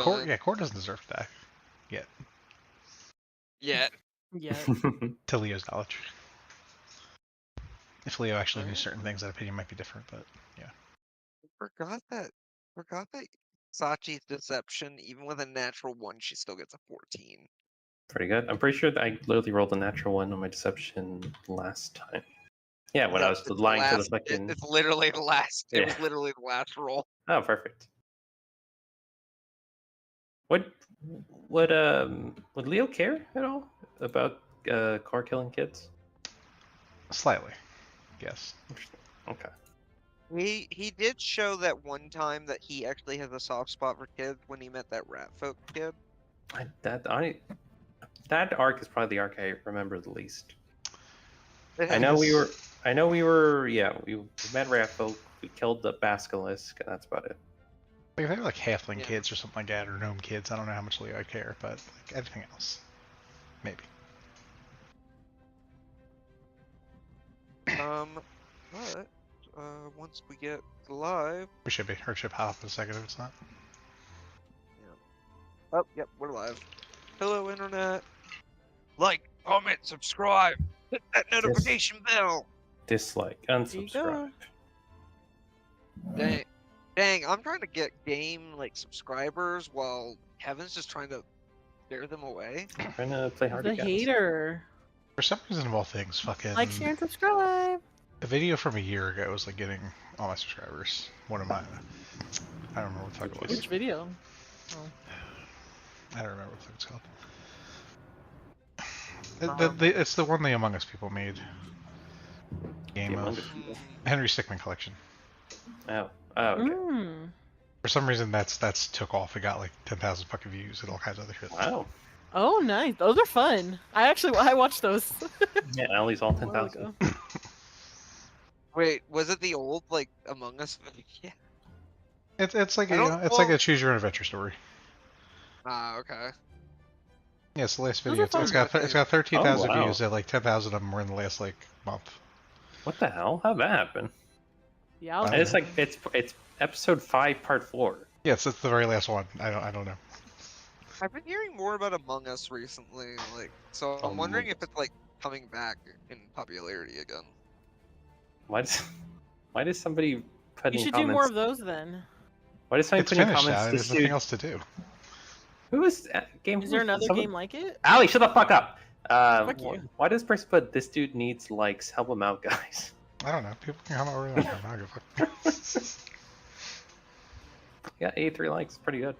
fine. Yeah, Core doesn't deserve to die yet, Yeah. Yeah. to Leo's knowledge. If Leo actually knew Alright. certain things, that opinion might be different. But yeah, Forgot that. Sachi's deception, even with a natural 1, she still gets a 14. Pretty good. I'm pretty sure that I literally rolled a natural 1 on my deception last time. Yeah, when I was It's the lying to the last- fucking. It's literally the last. It Yeah. was literally the last roll. Oh, perfect. Would Leo care at all about car killing kids? slightly, yes. Interesting. Okay. He did show that one time that he actually has a soft spot for kids when he met that rat folk kid. That arc is probably the arc I remember the least. It I has- know we were. Yeah, we met Raphael. We killed the basilisk, and that's about it. Like if they were like halfling Yeah. kids or something like that, or gnome kids, I don't know how much Leo I'd care, but like everything else, maybe. But once we get live. We should be. Or should hop in a second if it's not. Oh, yep, we're live. Hello, internet. Like, comment, subscribe, hit that notification bell. Dislike, you unsubscribe. Dang, I'm trying to get game like subscribers while Kevin's just trying to scare them away. Trying to play hard The to get. hater. For some reason, of all things, fucking Like, share, and subscribe. a video from a year ago was like getting all my subscribers. One of mine. I don't remember what the fuck it was. Which video? Oh. I don't remember what the fuck it's called. It's the one the Among Us people made. Game The Among of Us people. Henry Stickmin collection. Oh, okay. Mm. For some reason, that's took off. It got like 10,000 fucking views and all kinds of other shit. Wow. Oh, nice. Those are fun. I watched those. Yeah, at least all a while 10,000. ago. Wait, was it the old like Among Us? Yeah. It's like I a, don't- it's like a choose your own adventure story. Ah, okay. Yeah, it's the last Those video. are It's fun. got 13,000 Oh, wow. views. And like 10,000 of them were in the last like month. What the hell? How'd that happen? Yeah, Wow. And it's like it's episode 5, part 4. Yeah, it's the very last one. I don't know. I've been hearing more about Among Us recently, like so. I'm wondering if it's like coming back in popularity again. Why does somebody put you in should comments? do more of those then. Why does somebody It's put in finished comments? now. This There's nothing dude, else to do. who is game? Is there another someone- game like it? Ali, shut the fuck up. Fuck you. Why does this person put this dude needs likes? Help him out, guys. I don't know. People can comment wherever they want. I don't give a fuck. Yeah, 83 likes, pretty good.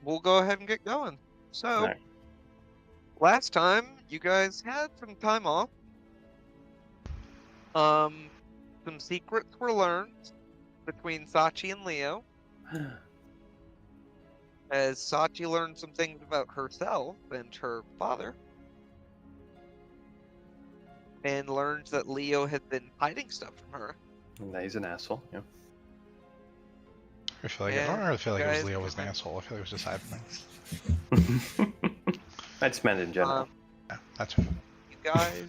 We'll go ahead and get going. So, Alright. last time you guys had some time off. Some secrets were learned between Sachi and Leo, as Sachi learned some things about herself and her father, and learned that Leo had been hiding stuff from her. And he's an asshole. Yeah. I feel like I Yeah, don't really feel like it was guys, Leo was an come on. asshole. I feel like it was just hiding things. I just meant in general. Um, Yeah, that's fine. You guys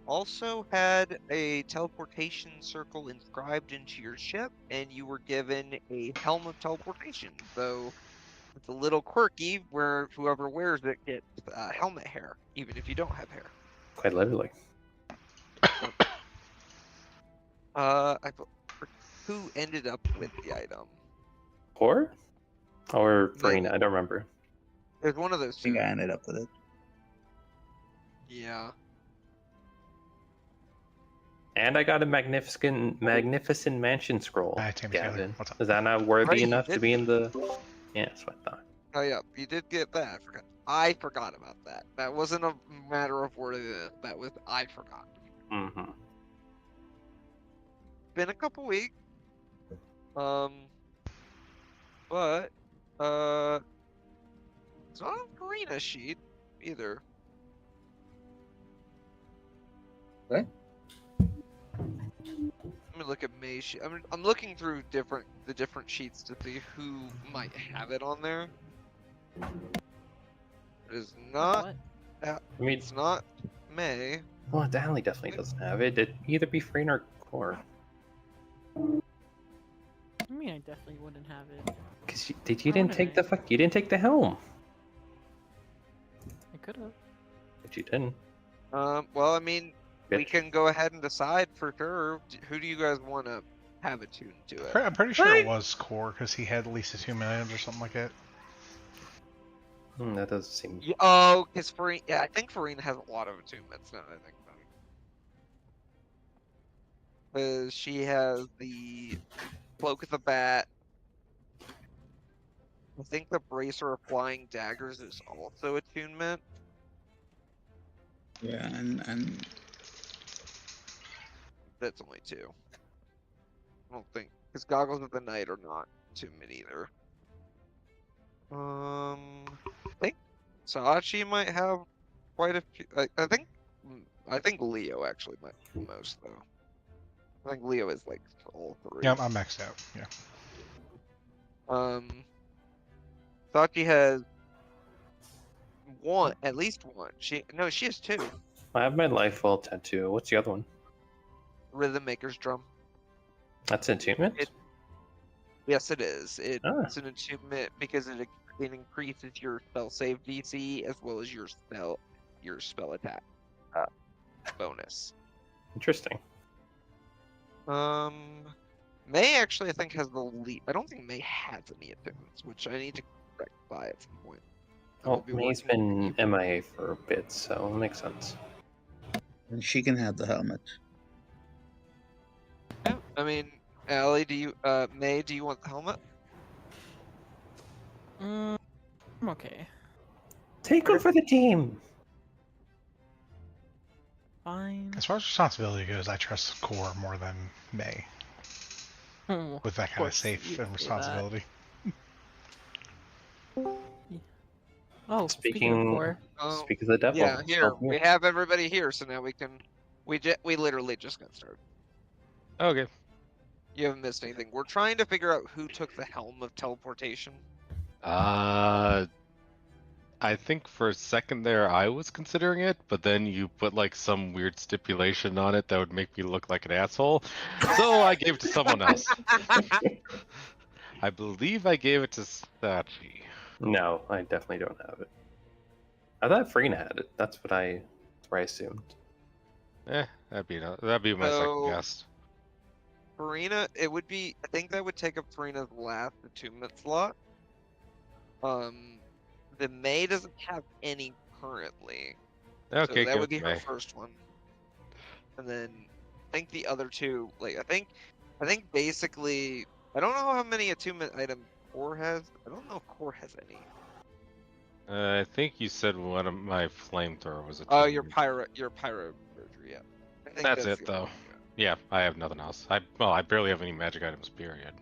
also had a teleportation circle inscribed into your ship, and you were given a helm of teleportation. So it's a little quirky, where whoever wears it gets helmet hair, even if you don't have hair. Quite literally. Who ended up with the item? Or Farina, Maybe. I don't remember. There's one of those I think two. I ended up with it. Yeah. And I got a magnificent mansion scroll. Hi, Tammy Taylor. Gavin. What's up? Is that not worthy Right, you enough to did. be in the? Yeah, that's what I thought. Oh yeah, you did get that. I forgot about that. That wasn't a matter of worthiness. That was I forgot. Mm-hmm. Been a couple weeks. But it's not on Karina's sheet either. What? Let me look at May's sheet. I'm looking through the different sheets to see who might have it on there. It is not. What? I mean, It's not May. well, Danley definitely doesn't have it. It'd either be Farina or Core. I mean, I definitely wouldn't have it. Because you didn't wouldn't take I? you didn't take the helm. I could have. But you didn't. Well, I mean, we Bitch. can go ahead and decide for sure. Who do you guys want to have attuned to it? I'm pretty sure it was Core because he had at least attunement items or something like that. That doesn't seem. Yeah, oh, because Farina, yeah, I think Farina has a lot of attunements now that I think about it. Because she has the Cloak of the Bat. I think the Bracer of Flying Daggers is also attunement. Yeah, and That's only 2. I don't think, because Goggles of the Night are not attunement either. I think Sachi might have quite a few. I think Leo actually might the most though. I think Leo is like all 3. Yeah, I'm maxed out. Yeah. Sachi has at least one. She has 2. I have my life well tattoo. What's the other one? Rhythm Maker's Drum. That's attunement. Yes, it is. Ah. It's an attunement because it increases your spell save DC as well as your spell attack bonus. Interesting. May actually I think has the lead. I don't think May has any attunements, which I need to rectify at some point. Well, May's been MIA for a bit, so it makes sense. she can have the helmet. Yeah, I mean, Allie, May, do you want the helmet? I'm okay. Take one for the team. Fine. As far as responsibility goes, I trust Core more than May Oh, with that kind of course safe you'd and say responsibility. oh, speaking of core, Speak of the devil. Yeah, here Help me. we have everybody here, so now we can. We literally just got started. Okay. You haven't missed anything. We're trying to figure out who took the helm of teleportation. I think for a second there I was considering it, but then you put like some weird stipulation on it that would make me look like an asshole. So I gave it to someone else. I believe I gave it to Sachi. No, I definitely don't have it. I thought Farina had it. That's what I assumed. That'd be my second guess. Farina, it would be. I think that would take up Farina's last attunement slot. The May doesn't have any currently. Okay, so that would be her May. first one. And then I think the other 2, like I think basically I don't know how many attunement items Core has. I don't know if Core has any. I think you said one of my flamethrower was a. Oh, your pyro surgery, yeah. I think That's it the though. only one. Yeah, I have nothing else. I barely have any magic items, period.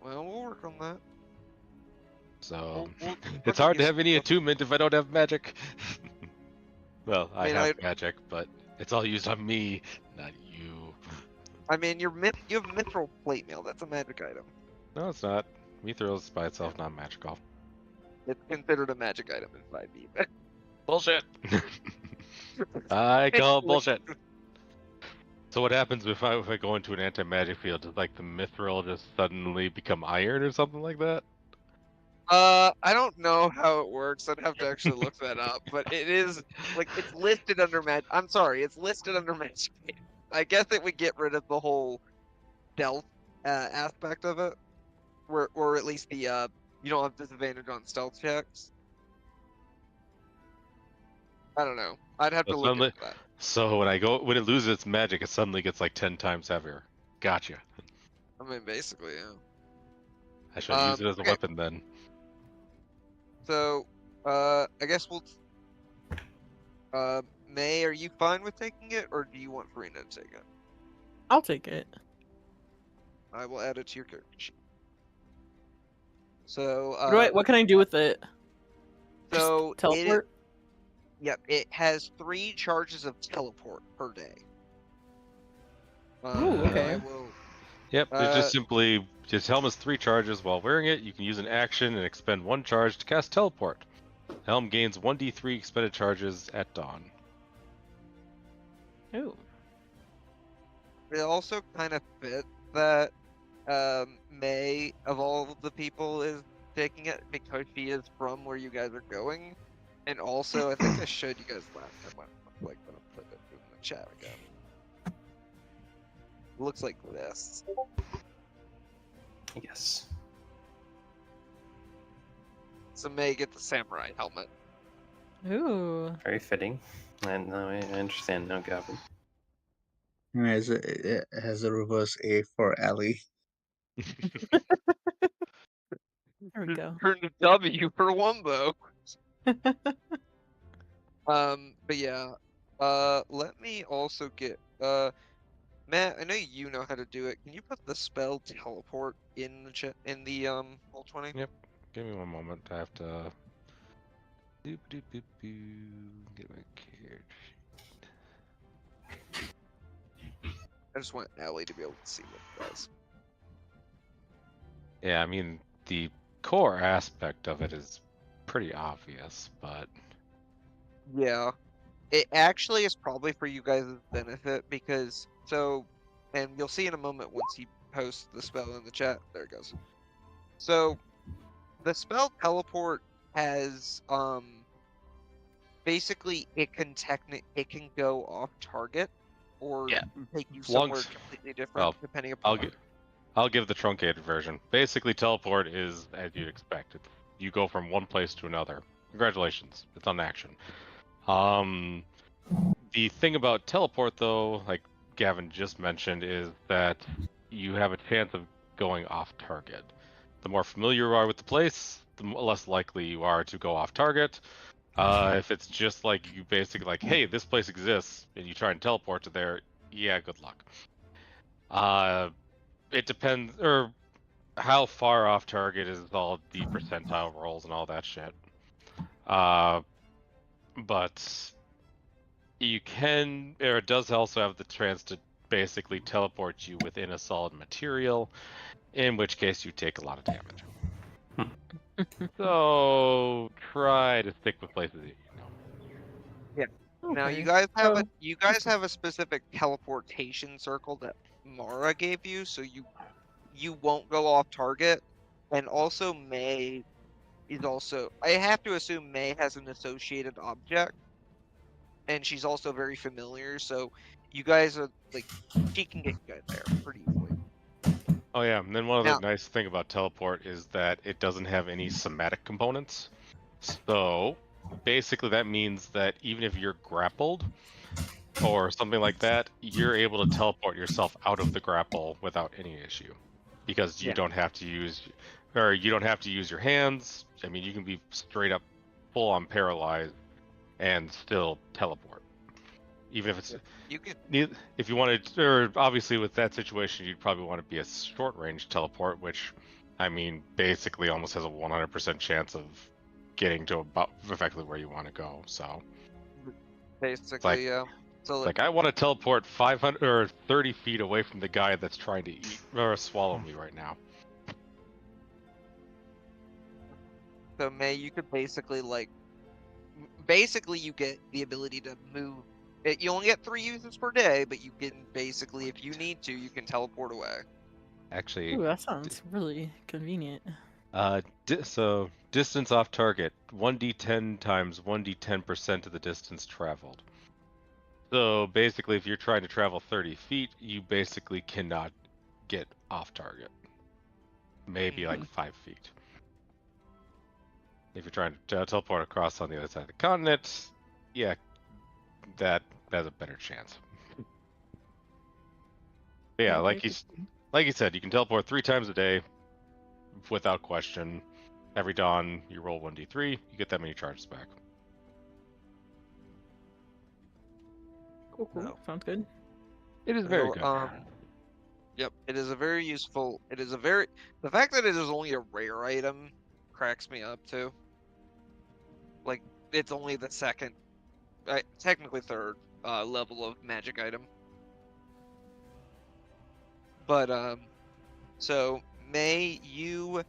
Well, we'll work on that. So We'll it's work on hard to you have any some- attunement if I don't have magic. Well, I mean, have magic, but it's all used on me, not you. I mean, you have mithril plate mail. That's a magic item. No, it's not. Mithril's by itself not magical. It's considered a magic item in 5e. Bullshit. I call it bullshit. So what happens if I go into an anti-magic field? Does like the mithril just suddenly become iron or something like that? I don't know how it works. I'd have to actually look that up. But it is like it's listed under magic. I'm sorry, it's listed under magic. I guess it would get rid of the whole stealth aspect of it, or at least the you don't have disadvantage on stealth checks. I don't know. I'd have So to look suddenly- into that. So when it loses its magic, it suddenly gets like 10 times heavier. Gotcha. I mean, basically, yeah. I should use it as a okay. weapon then. So, I guess we'll. May, are you fine with taking it, or do you want Farina to take it? I'll take it. I will add it to your character sheet. So, What can I do with it? so Teleport? Yep, it has 3 charges of teleport per day. Ooh, okay. I will, Yep, it's just simply helm has 3 charges. While wearing it, you can use an action and expend 1 charge to cast teleport. Helm gains 1d3 expended charges at dawn. Ooh. it also kind of fits that May, of all of the people, is taking it because she is from where you guys are going. And also, I think I showed you guys last time. I'm like gonna put it in the chat again. It looks like this. Yes. So May get the samurai helmet. Ooh. Very fitting. And now I understand now, Gavin. It has a reverse A for Ellie. There we go. Turn to W for Wumbo. But yeah. Let me also get Matt, I know you know how to do it. Can you put the spell teleport in the chat in the roll 20? Yep. Give me one moment. I have to. Doop, doop, doop, doop. Get my character. I just want Ellie to be able to see what it does. Yeah, I mean the core aspect of it is pretty obvious, but Yeah. It actually is probably for you guys' benefit because and you'll see in a moment once he posts the spell in the chat. There it goes. So the spell teleport has basically it can go off target or Yeah. take you Longs- somewhere completely different well, depending I'll upon I'll give the truncated version. Basically, teleport is as you'd expect. You go from one place to another. Congratulations, it's on action. The thing about teleport, though, like Gavin just mentioned, is that you have a chance of going off target. The more familiar you are with the place, the less likely you are to go off target. If it's just like you basically like, hey, this place exists, and you try and teleport to there, yeah, good luck. It depends, or how far off target is all the percentile rolls and all that shit. But you can, or it does also have the chance to basically teleport you within a solid material, in which case you take a lot of damage. So try to stick with places that you know. Now Okay. you guys have a specific teleportation circle that Mara gave you, so you won't go off target. And also May is also I have to assume May has an associated object, and she's also very familiar, so you guys are like she can get you guys there pretty easily. Oh yeah, and then one Now other nice thing about teleport is that it doesn't have any somatic components. So basically that means that even if you're grappled or something like that, you're able to teleport yourself out of the grapple without any issue. Because you Yeah. don't have to use your hands. I mean, you can be straight up full on paralyzed and still teleport. Even if it's you can if you wanted, or obviously with that situation, you'd probably want to be a short range teleport, which, I mean, basically almost has a 100% chance of getting to about effectively where you want to go. So basically so it's like I want to teleport 500 or 30 feet away from the guy that's trying to eat or swallow me right now. so May you could basically you get the ability to move. You only get 3 uses per day, but you can basically, if you need to, you can teleport away. Actually, Ooh, that sounds really convenient. so distance off target 1d10 times 1d10% of the distance traveled. So basically, if you're trying to travel 30 feet, you basically cannot get off target. Maybe like 5 feet. If you're trying to teleport across on the other side of the continent, yeah, that has a better chance. But yeah, like you said, you can teleport 3 times a day without question. Every dawn, you roll 1d3, you get that many charges back. Cool. No. Sounds good. It is very good. Yep, it is a very useful. The fact that it is only a rare item cracks me up too. Like it's only the second, technically third level of magic item. But so May, you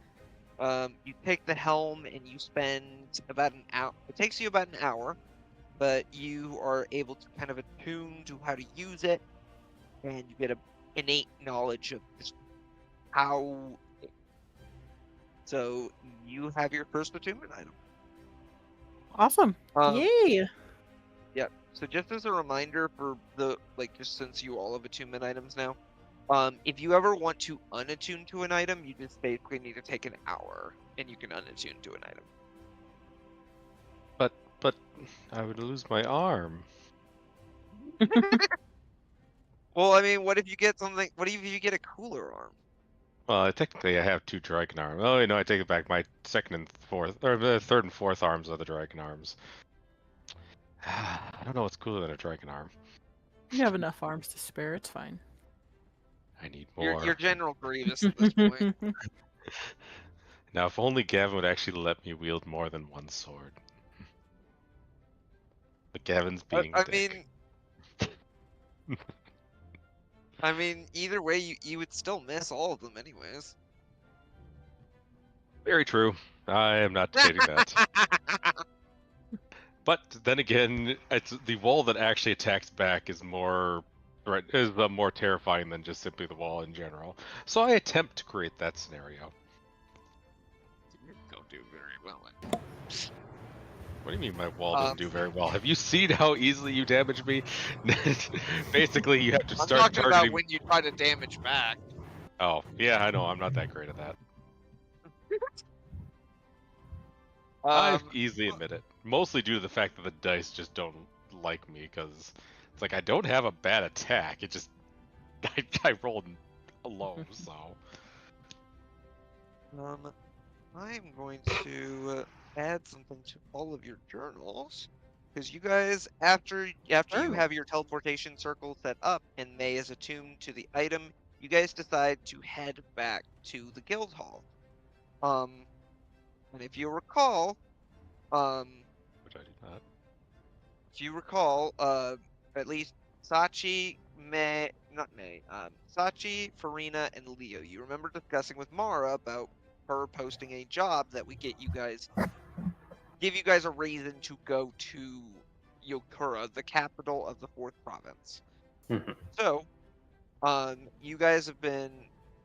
take the helm and you spend about an hour. It takes you about an hour, but you are able to kind of attune to how to use it, and you get a innate knowledge of just how. So you have your first attunement item. Awesome. Yay. Yep. So just as a reminder for just since you all have attunement items now, if you ever want to unattune to an item, you just basically need to take an hour, and you can unattune to an item. But I would lose my arm. Well, I mean, what if you get something? What if you get a cooler arm? Well, technically, I have 2 dragon arms. Oh, no, I take it back. My second and fourth, or the third and fourth arms are the dragon arms. I don't know what's cooler than a dragon arm. You have enough arms to spare. It's fine. I need more. You're General Grievous at this point. Now, if only Gavin would actually let me wield more than one sword. But Gavin's being a dick. I mean, either way, you would still miss all of them anyways. Very true. I am not debating that. But then again, it's the wall that actually attacks back is more more terrifying than just simply the wall in general. So I attempt to create that scenario. Don't do very well. What do you mean my wall doesn't do very well? Have you seen how easily you damage me? Basically, you have to I'm start talking targeting... about when you try to damage back. Oh, yeah, I know. I'm not that great at that. I easily admit it. Mostly due to the fact that the dice just don't like me, because it's like I don't have a bad attack. It just... I rolled low, so... I'm going to add something to all of your journals, because you guys, after you have your teleportation circle set up and May is attuned to the item, you guys decide to head back to the guild hall. And if you recall, Which I do not. if you recall, at least Sachi, Sachi, Farina, and Leo, you remember discussing with Mara about her posting a job that would give you guys a reason to go to Yokura, the capital of the 4th province. Mhm. So, you guys have been.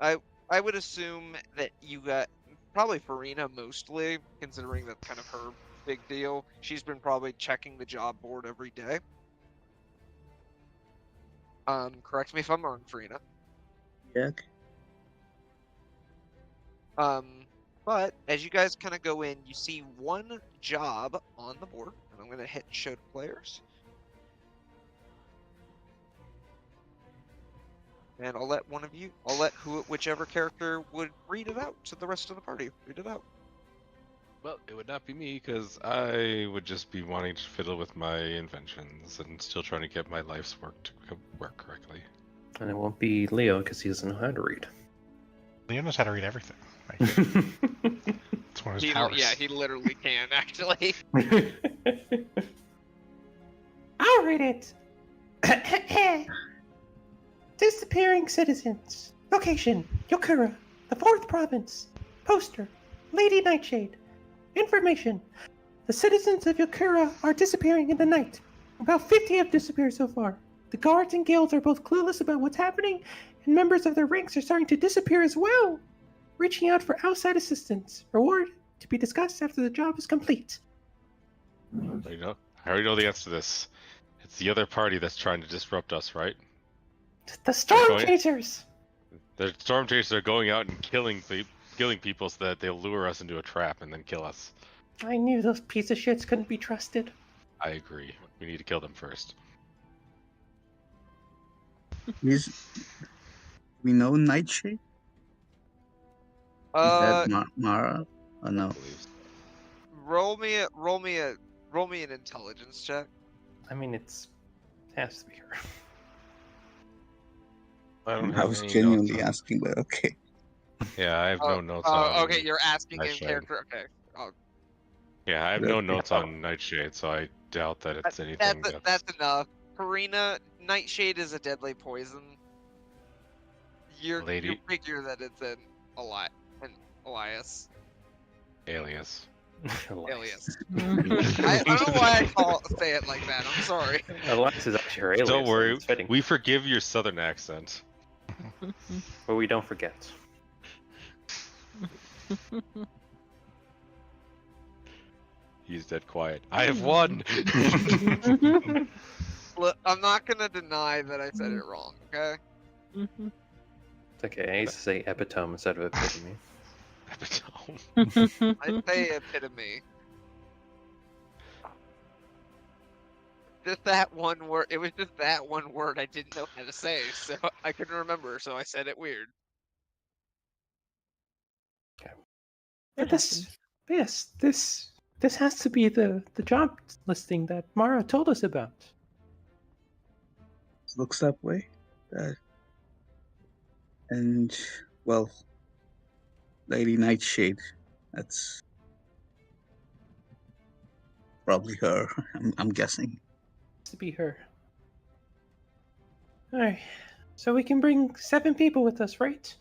I would assume that you got probably Farina mostly, considering that's kind of her big deal. She's been probably checking the job board every day. Correct me if I'm wrong, Farina. Yeah. But as you guys kind of go in, you see one job on the board, and I'm going to hit show to players. And I'll let whichever character would read it out to the rest of the party. Read it out. Well, it would not be me, because I would just be wanting to fiddle with my inventions and still trying to get my life's work to work correctly. And it won't be Leo because he doesn't know how to read. Leo knows how to read everything. It's one of his powers. Yeah, he literally can, actually. I'll read it. Disappearing citizens. Location, Yokura, the 4th province. Poster, Lady Nightshade. Information. The citizens of Yokura are disappearing in the night. About 50 have disappeared so far. The guards and guilds are both clueless about what's happening, and members of their ranks are starting to disappear as well. Reaching out for outside assistance. Reward to be discussed after the job is complete. I already know the answer to this. It's the other party that's trying to disrupt us, right? The Storm Chasers! The Storm Chasers are going out and killing people so that they'll lure us into a trap and then kill us. I knew those piece of shits couldn't be trusted. I agree. We need to kill them first. We know Nightshade? Is that Mara? Oh no. I believe so. Roll me an intelligence check. I mean, it has to be her. I was genuinely asking, but okay. Yeah, I have no notes on... okay, you're asking in Nightshade. character. Okay. Yeah, I have no notes on Nightshade, so I doubt that it's anything That's enough. Farina, Nightshade is a deadly poison. You figure that it's an Elias. Alias. Alias. I don't know why I say it like that. I'm sorry. Elias is actually her alias. Don't worry, It's fitting. we forgive your southern accent. But we don't forget. He's dead quiet. I have won! Look, I'm not gonna deny that I said it wrong, okay? It's okay. I used to say epitome instead of epitome. Epitome. I say epitome. Just that one word. It was just that one word I didn't know how to say, so I couldn't remember, so I said it weird. But yes, this has to be the job listing that Mara told us about. Looks that way. And well, Lady Nightshade. That's probably her. I'm guessing. To be her. All right, so we can bring 7 people with us, right?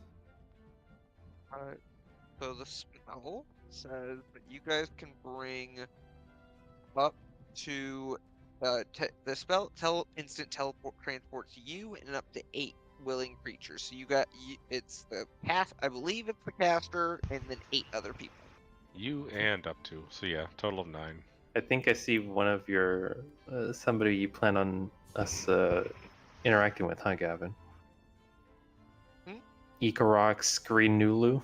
Alright. So the spell says that you guys can bring up to the spell instant teleport transports you and up to 8 willing creatures. So it's the cast. I believe it's the caster and then 8 other people. You and up to. So yeah, total of 9. I think I see one of your somebody you plan on us interacting with, huh, Gavin? Ikarox Green Nulu.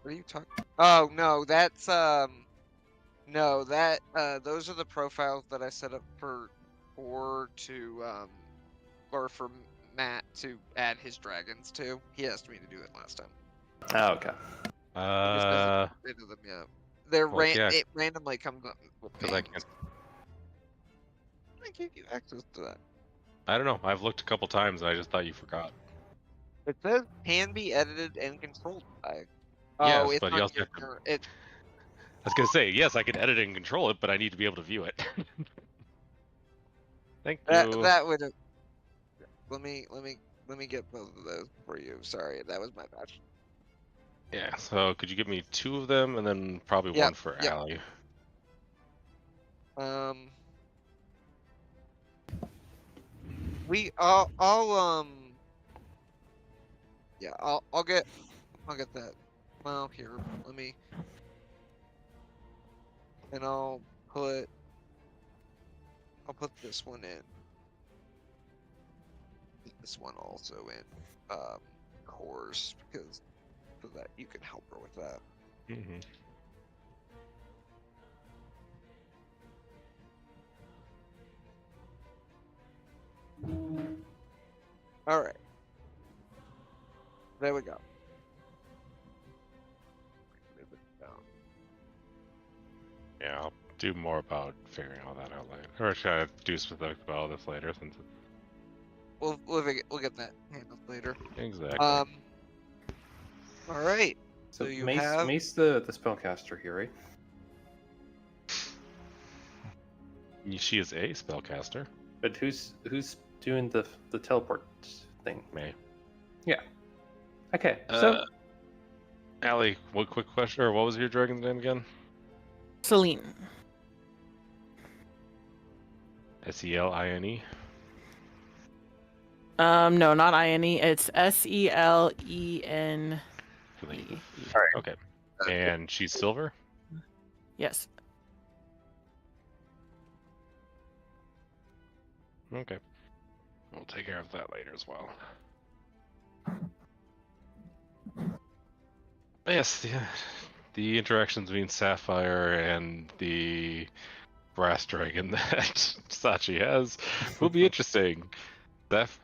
What are you talking? Oh no, that's no, that those are the profiles that I set up for Matt to add his dragons to. He asked me to do it last time. Oh, okay. He just hasn't rid of them yet. They're well, yeah. It randomly comes up with Because I can't. I gave you access to that. I don't know. I've looked a couple times and I just thought you forgot. It says can be edited and controlled by. Yes, Oh, it's but you on also your have to- turn. It I was gonna say, yes, I can edit and control it, but I need to be able to view it. Thank you. that would. Let me get both of those for you. Sorry, that was my bad. Yeah, so could you give me 2 of them and then probably Yep, one for yep. Allie? I'll get that. Well, here, let me, and I'll put this one in. This one also in, cores, because so that you can help her with that. Mm-hmm. All right. There we go. Move it down. Yeah, I'll do more about figuring all that out later. Or should I do specific about all this later? Since We'll get that handled later. Exactly. All right. So you Mace, have Mace the spellcaster here, right? She is a spellcaster. But who's doing the teleport thing? May. Yeah. Okay. So Allie, what quick question, or what was your dragon's name again? Celine. Seline. No, not INE. It's SELEN. Okay. And she's silver? Yes. Okay. We'll take care of that later as well. Yes, the interactions between Sapphire and the brass dragon that Sachi has will be interesting.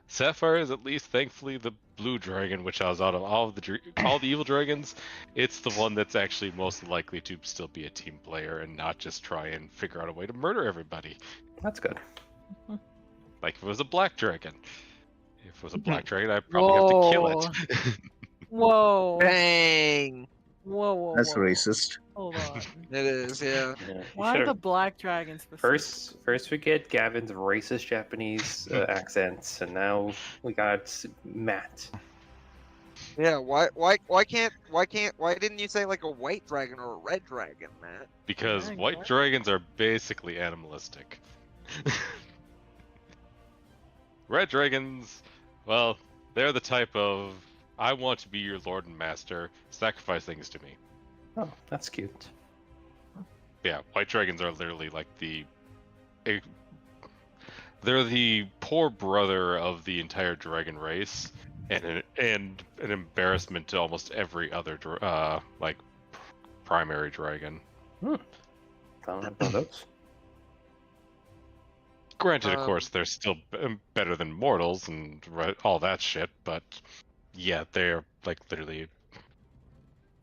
Sapphire is at least, thankfully, the blue dragon, which I was out of all the evil dragons. It's the one that's actually most likely to still be a team player and not just try and figure out a way to murder everybody. that's good. Like if it was a black dragon. If it was a black dragon, I'd probably have to kill it. Whoa. Dang. Whoa. That's racist. Hold on. It is, yeah. Yeah, Why the black dragons? First we get Gavin's racist Japanese accents, and now we got Matt. Yeah, why didn't you say like a white dragon or a red dragon, Matt? Because Yeah, white exactly. dragons are basically animalistic. Red dragons, well, they're the type of I want to be your lord and master. Sacrifice things to me. Oh, that's cute. Yeah, white dragons are literally like they're the poor brother of the entire dragon race, and an embarrassment to almost every other like primary dragon. I don't have one of those. Granted, of course, they're still better than mortals and all that shit, but yeah, they're like literally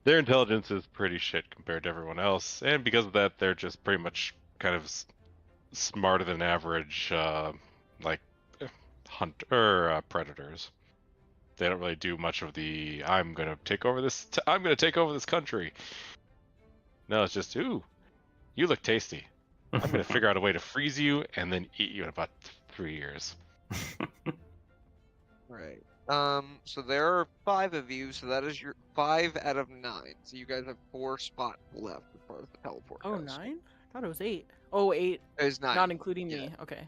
their intelligence is pretty shit compared to everyone else, and because of that, they're just pretty much kind of smarter than average, like predators. They don't really do much of the I'm gonna take over this country. No, it's just ooh, you look tasty. I'm gonna figure out a way to freeze you and then eat you in about 3 years. Right. So there are 5 of you, so that is your 5 out of 9. So you guys have 4 spots left as far as the teleport Oh, goes. 9? I thought it was 8. Oh, 8. It is 9. Not including Yeah. me. Okay.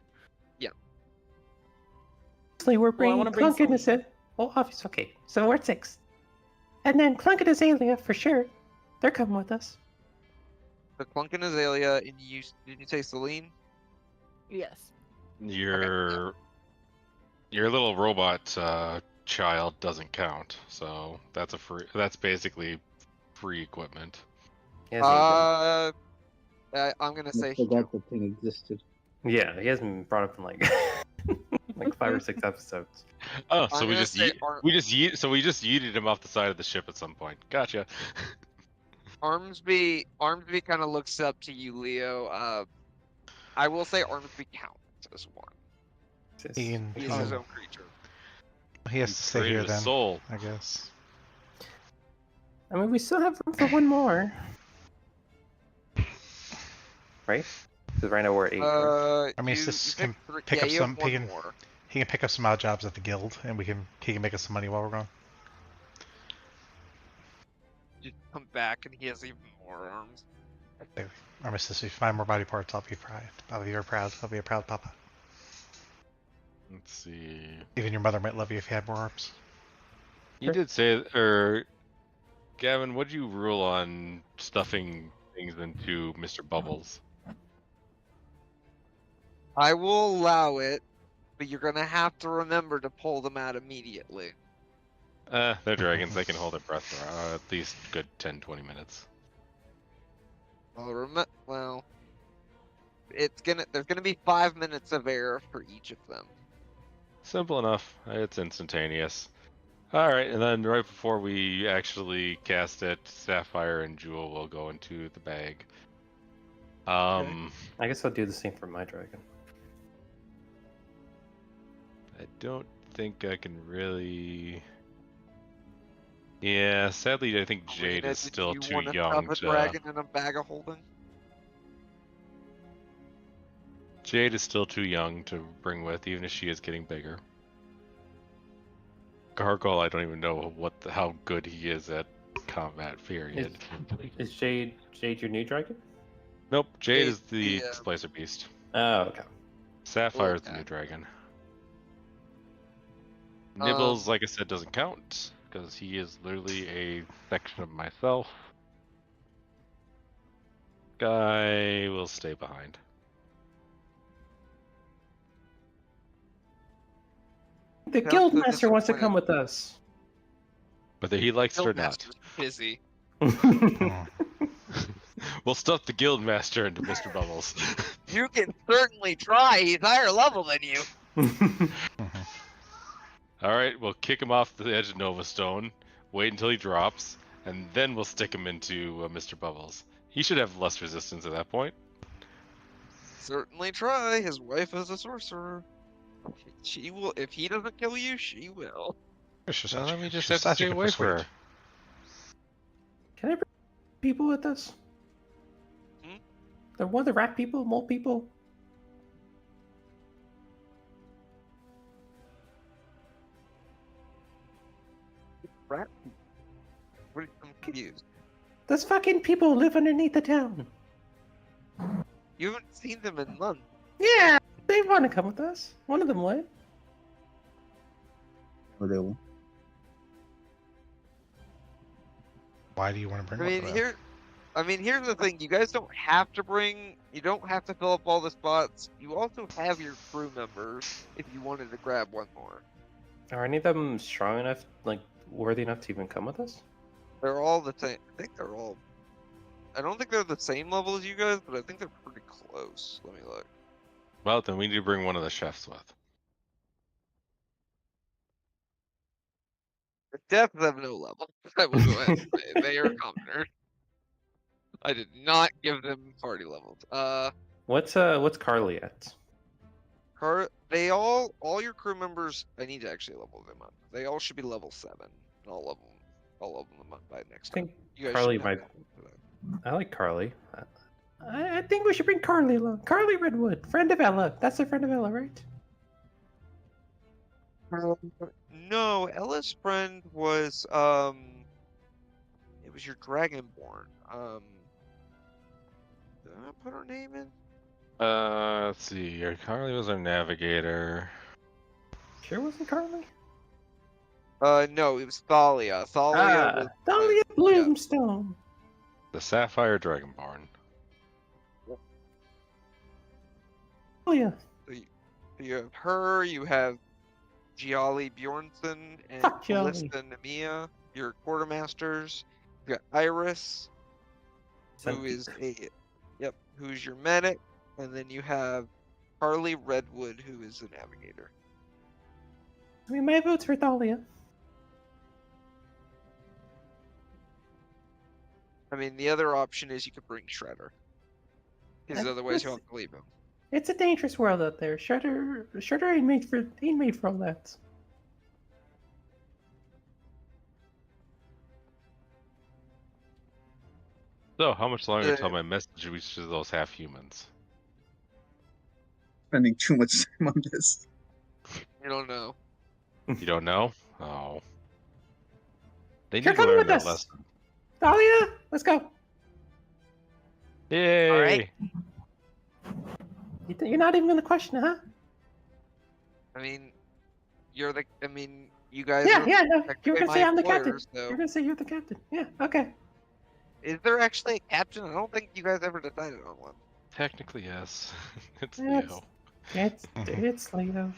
Obviously, we're Well, I bringing wanna bring Clunk and Celine. Azalea. Oh, obviously, okay. So we're at 6. And then Clunk and Azalea, for sure. They're coming with us. The Clunk and Azalea, and did you say Celine? Yes. Your little robot child doesn't count, so that's basically free equipment. He hasn't I'm gonna I say he forgot counts. the thing existed. yeah, he hasn't been brought up in like like 5 or 6 episodes. Oh, so I'm we gonna just say Ar- we just yeeted him off the side of the ship at some point. Gotcha. Armsby kind of looks up to you, Leo. I will say Armsby counts as one. Ian, He's his own creature. he has You to stay here created a then, soul. I guess. I mean, we still have room for one more. Right? Because right now we're at 8. right? I mean, you just picked can three- pick yeah, up you some- have one he can- more. He can pick up some odd jobs at the guild, and he can make us some money while we're gone. You come back and he has even more arms. Armistice, if you find more body parts, I'll be proud. I'll be proud. I'll be a proud papa. Let's see. Even your mother might love you if you had more arms. You did say, or Gavin, what'd you rule on stuffing things into Mr. Bubbles? I will allow it, but you're gonna have to remember to pull them out immediately. They're dragons. They can hold their breath for at least good 10-20 minutes. Well, there's gonna be 5 minutes of air for each of them. Simple enough. It's instantaneous. Alright, and then right before we actually cast it, Sapphire and Jewel will go into the bag. I guess I'll do the same for my dragon. I don't think I can really... Yeah, sadly I think Jade Alina, is did still you too wanna young stuff a to... dragon in a bag of holding? Jade is still too young to bring with, even if she is getting bigger. Gargoyle, I don't even know how good he is at combat, period. Is Jade your new dragon? Nope, Jade Jade- is the the, Splicer Beast. Oh, okay. Sapphire is the okay. new dragon. Nibbles, like I said, doesn't count, because he is literally a section of myself. Guy will stay behind. The Sounds guild so master wants to come disappointed. with us. Whether he likes it or not. Guildmaster's busy. We'll stuff the guild master into Mr. Bubbles. You can certainly try. He's higher level than you. Alright, we'll kick him off the edge of Nova Stone, wait until he drops, and then we'll stick him into Mr. Bubbles. He should have less resistance at that point. Certainly try. His wife is a sorcerer. She will. If he doesn't kill you, she will. Well, then we just have to stay away from her. Can I bring people with us? Hmm? The one of the rat people, mole people? Rat? What? I'm confused. Those fucking people live underneath the town. You haven't seen them in months. Yeah, they want to come with us. One of them would. Or they will. Why do you want to bring I one mean, of them? here's the thing. You guys don't have to bring. You don't have to fill up all the spots. You also have your crew members if you wanted to grab one more. Are any of them strong enough, like worthy enough to even come with us? They're all the same. I think they're all. I don't think they're the same level as you guys, but I think they're pretty close. Let me look. Well, then we need to bring one of the chefs with. The deaths have no level. I will go ahead and say they are commoners. I did not give them party levels. What's Carly at? All your crew members. I need to actually level them up. They all should be level 7. And I'll level them up by next I time. think You guys Carly should have might. that for that. I like Carly. I think we should bring Carly along. Carly Redwood, friend of Ella. That's the friend of Ella, right? No, Ella's friend was it was your Dragonborn. Did I not put her name in? Let's see. Carly was our navigator. Sure wasn't Carly? No, it was Thalia. Thalia was Dahlia Bloomstone. The Sapphire Dragonborn. Dahlia. you have her, you have Giali Bjornsson and Fuck Giali. Melissa Nemia, your quartermasters. You got Iris, who is who's your medic, and then you have Carly Redwood, who is the navigator. I mean, my vote's for Thalia. I mean, the other option is you could bring Shredder, because otherwise you'll have to leave him. It's a dangerous world out there. Shredder ain't made for all that. So, how much longer until my message reaches those half humans? Spending too much time on this. You don't know. You don't know? Oh. They You're need to coming learn with that us. lesson. Thalia, let's go. Yay! Alright. You're not even gonna question it, huh? I mean, you guys Yeah, are yeah, no. You're technically gonna my say I'm the captain. employers, so. You're gonna say you're the captain. Yeah, okay. Is there actually a captain? I don't think you guys ever decided on one. Technically, yes. It's Yeah, Leo. It's Leo.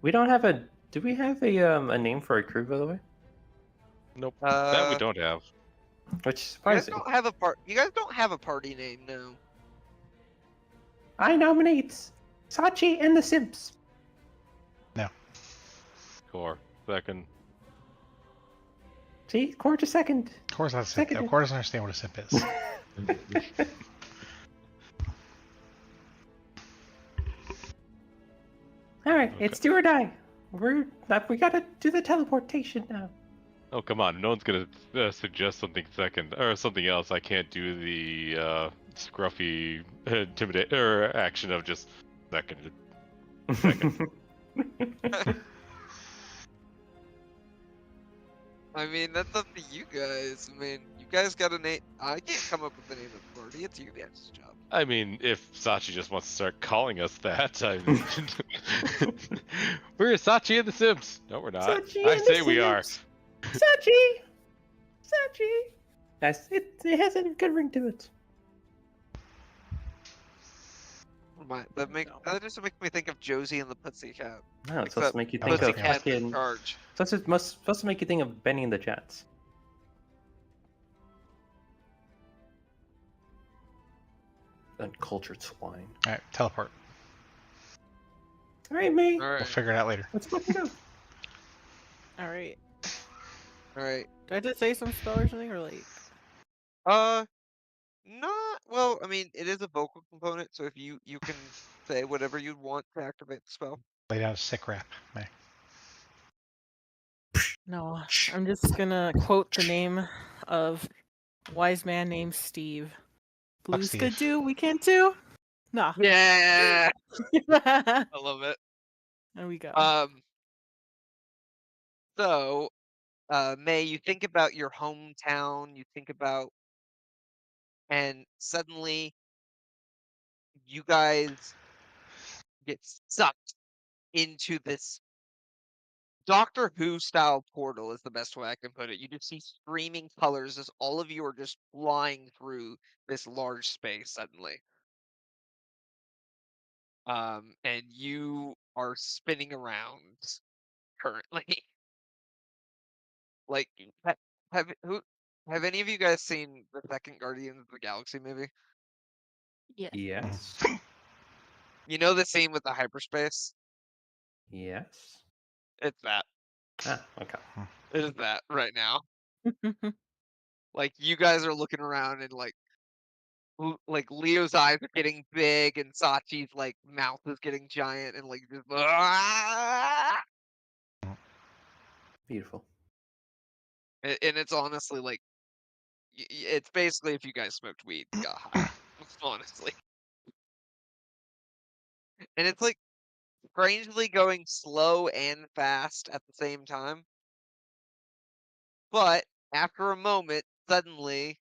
We don't have a. Do we have a name for a crew, by the way? Nope. That we don't have. Which You guys surprising. don't have a You guys don't have a party name, no. I nominate Sachi and the Simps. Core. Second. See, Court a second. Of course, that's Second. Of course, I understand what a simp is. All right, Okay. it's do or die. We gotta do the teleportation now. Oh, come on. No one's gonna suggest something second or something else. I can't do the scruffy intimidate or action of just second. I mean, that's up to you guys. I mean, you guys got a name. I can't come up with the name of the party. It's you guys' job. I mean, if Sachi just wants to start calling us that, I mean, we're Sachi and the Sims. No, we're not. Sachi I and the say we are. Sims. Sachi. Yes, it has a good ring to it. That just makes me think of Josie and the Pussycat. No, it's supposed to make you Except think of Pussycat's in fucking. charge. Supposed to make you think of Benny and the Jets. Uncultured swine. All right, teleport. All right, me. All We'll right, figure it out later. Let's fucking go. All right. all right. Do I have to say some spell or something, or like? Not well. I mean, it is a vocal component, so if you can say whatever you'd want to activate the spell. Lay down a sick rap, May. No, I'm just gonna quote the name of wise man named Steve. Blues Steve. could do, we can't do. Nah. Yeah, I love it. There we go. So, May, you think about your hometown. You think about, and suddenly, you guys get sucked into this Doctor Who style portal is the best way I can put it. You just see streaming colors as all of you are just flying through this large space suddenly. And you are spinning around currently. Like, have any of you guys seen the second Guardians of the Galaxy movie? Yes. Yes. You know the scene with the hyperspace? Yes. It's that. Ah, okay. It is that right now. Like, you guys are looking around and like Leo's eyes are getting big and Sachi's like mouth is getting giant and like just Beautiful. and it's honestly like it's basically if you guys smoked weed and got high, honestly. And it's like strangely going slow and fast at the same time. But after a moment, suddenly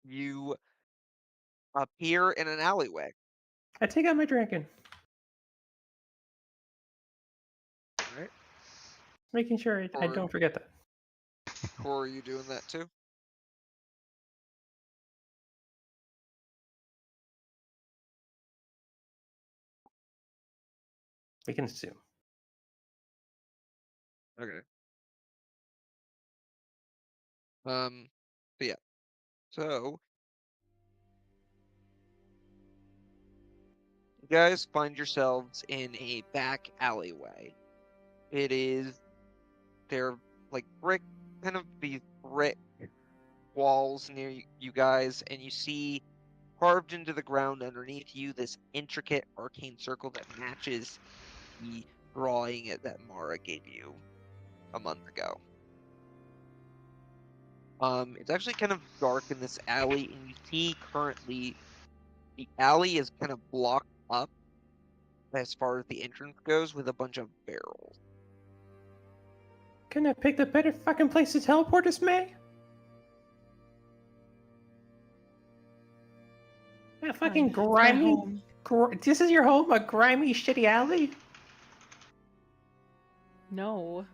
you appear in an alleyway. I take out my dragon, Right? making sure I Or don't forget that. Or are you doing that too? We can assume. Okay. But yeah. So you guys find yourselves in a back alleyway. They're like kind of these brick walls near you guys, and you see carved into the ground underneath you this intricate arcane circle that matches the drawing that Mara gave you a month ago. It's actually kind of dark in this alley, and you see currently the alley is kind of blocked up as far as the entrance goes with a bunch of barrels. Couldn't I picked a better fucking place to teleport us, May? That fucking It's my grimy. home. This is your home? A grimy, shitty alley? No.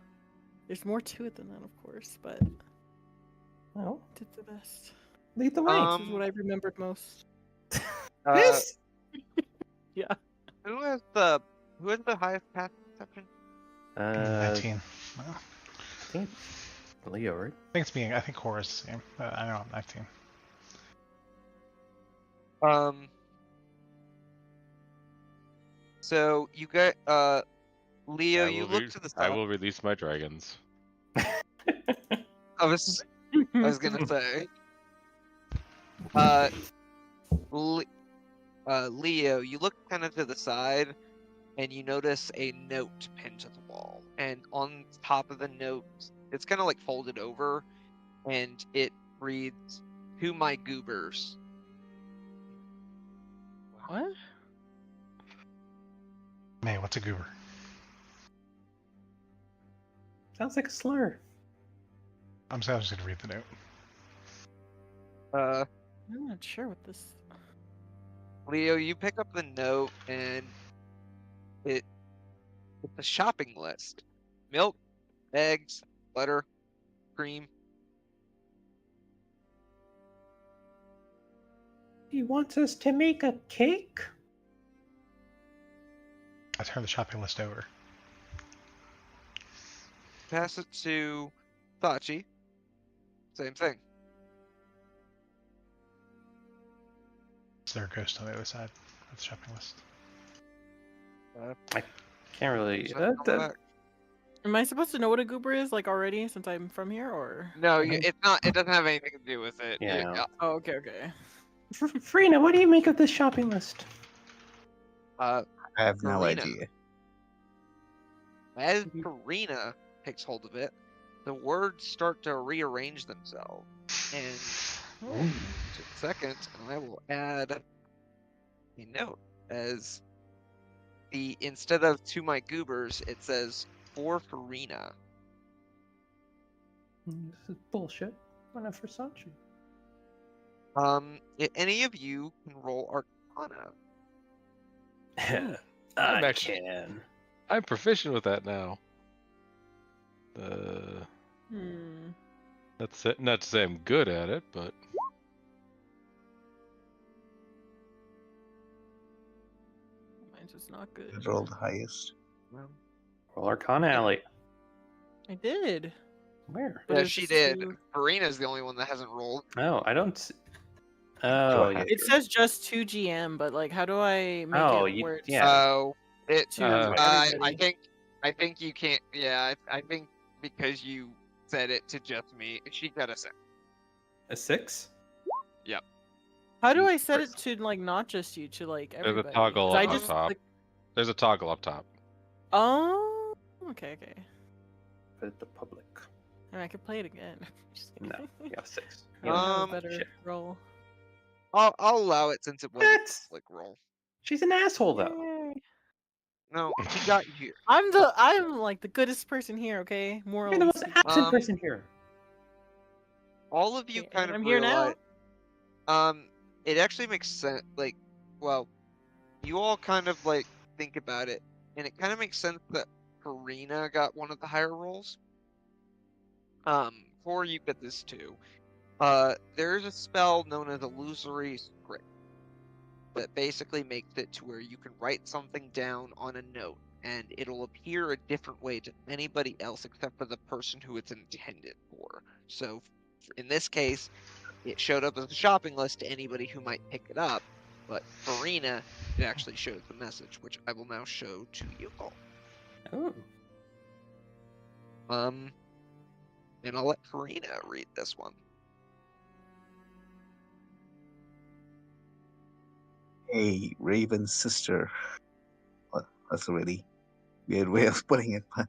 There's more to it than that, of course, but Well, did the best. lead the way. This is what I remembered most. This? Yeah. Who has the highest path perception? I 19. Well, think Leo, right? I think it's me. I think Cora's the same. I know I'm 19. So you get Leo, you look to the I side. will release my dragons. I was gonna say. Leo, you look kind of to the side, and you notice a note pinned to the wall. And on top of the note, it's kind of like folded over, and it reads, "To my goobers." What? May, what's a goober? Sounds like a slur. I'm just gonna read the note. I'm not sure what this. Leo, you pick up the note, and it's a shopping list: milk, eggs, butter, cream. He wants us to make a cake? I turn the shopping list over. Pass it to Sachi. Same thing. Is there a ghost on the other side of the shopping list? Can't really. So come back. Am I supposed to know what a goober is, like, already, since I'm from here, or? No, it's not. It doesn't have anything to do with it. Yeah. Oh, okay, okay. Frina, what do you make of this shopping list? I have no Karina. idea. As Karina takes hold of it, the words start to rearrange themselves. And just a second, I will add a note as instead of "to my goobers," it says "for Farina." This is bullshit. Why not for Sachi? Any of you can roll Arcana. I'm I actually- can. I'm proficient with that now. That's it. Not to say I'm good at it, but Mine's just not good. I rolled the highest. Roll Arcana, Alley. I did. Where? But Yeah, it's she just did. two- Farina's the only one that hasn't rolled. Oh, I don't. Oh, yeah. It says just 2 GM, but like, how do I make Oh, it you- where it's yeah. Oh, it. to I everybody? think you can't. Yeah, I think because you said it to just me, she got a 6. A 6? How do I Jesus set it Christ. to like not just you, to like there's everybody? a toggle 'Cause I up just top. click- There's a toggle up top. Oh, okay. Put it to public. I mean, I could play it again. Just kidding. No, you got 6. I don't have a Um, better shit. roll. I'll allow it since it was a What? public roll. She's an asshole, though. Yay. No, she got you here. I'm like the goodest person here, okay? Morally You're the most speaking. absent person here. All of you Okay, kind and of I'm here now. realize. It actually makes sense. Like, well, you all kind of like think about it, and it kind of makes sense that Karina got one of the higher rolls. Or you get this too. There's a spell known as Illusory Script that basically makes it to where you can write something down on a note, and it'll appear a different way to anybody else except for the person who it's intended for. So, in this case, it showed up as a shopping list to anybody who might pick it up, but Farina, it actually shows the message, which I will now show to you all. Oh. And I'll let Farina read this one. Hey, Raven's sister. Well, that's a really weird way of putting it, but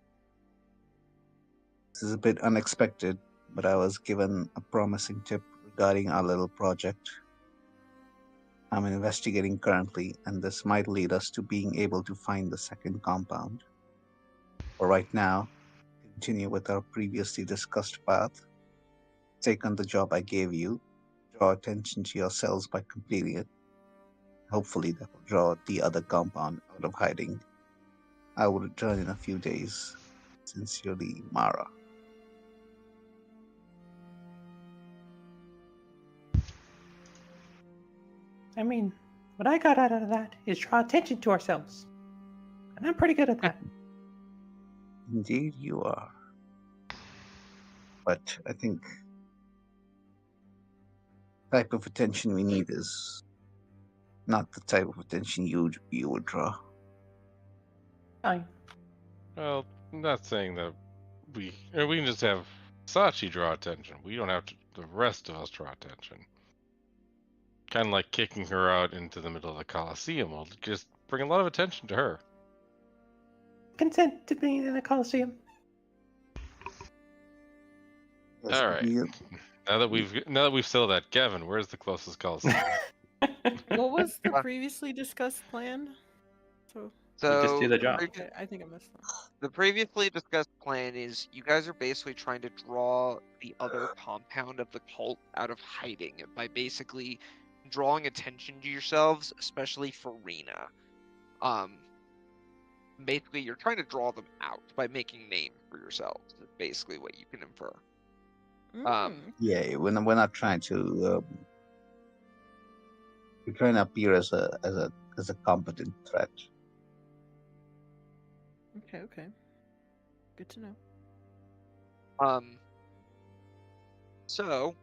this is a bit unexpected, but I was given a promising tip regarding our little project. I'm investigating currently, and this might lead us to being able to find the second compound. For right now, continue with our previously discussed path. Take on the job I gave you. Draw attention to yourselves by completing it. Hopefully that will draw the other compound out of hiding. I will return in a few days. Sincerely, Mara. I mean, what I got out of that is draw attention to ourselves. And I'm pretty good at that. Indeed, you are. But I think the type of attention we need is not the type of attention you would draw. Fine. Well, I'm not saying that we can just have Sachi draw attention. We don't have to. The rest of us draw attention. Kind of like kicking her out into the middle of the Colosseum will just bring a lot of attention to her. Consent to being in the Coliseum. Yes, All right. Now that we've settled that, Gavin, where's the closest Colosseum? What was the previously discussed plan? So So just do the job. okay, I think I missed that. the previously discussed plan is you guys are basically trying to draw the other compound of the cult out of hiding by basically drawing attention to yourselves, especially Farina. Basically you're trying to draw them out by making names for yourselves. Is basically what you can infer. Yeah, we're not trying to. We're trying to appear as a competent threat. Okay. Good to know. So,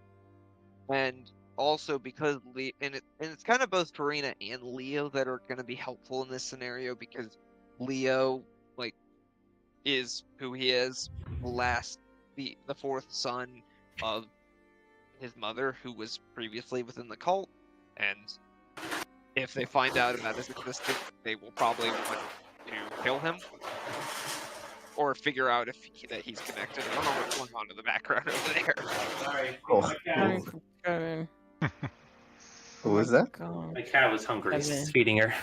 and also because it's kind of both Farina and Leo that are going to be helpful in this scenario because Leo, like, is who he is, the fourth son of his mother, who was previously within the cult, and if they find out about his existence, they will probably want to kill him or figure out that he's connected. I don't know what's going on in the background over there. Sorry. Oh, who was that? God. My cat was hungry. Okay. It's feeding her.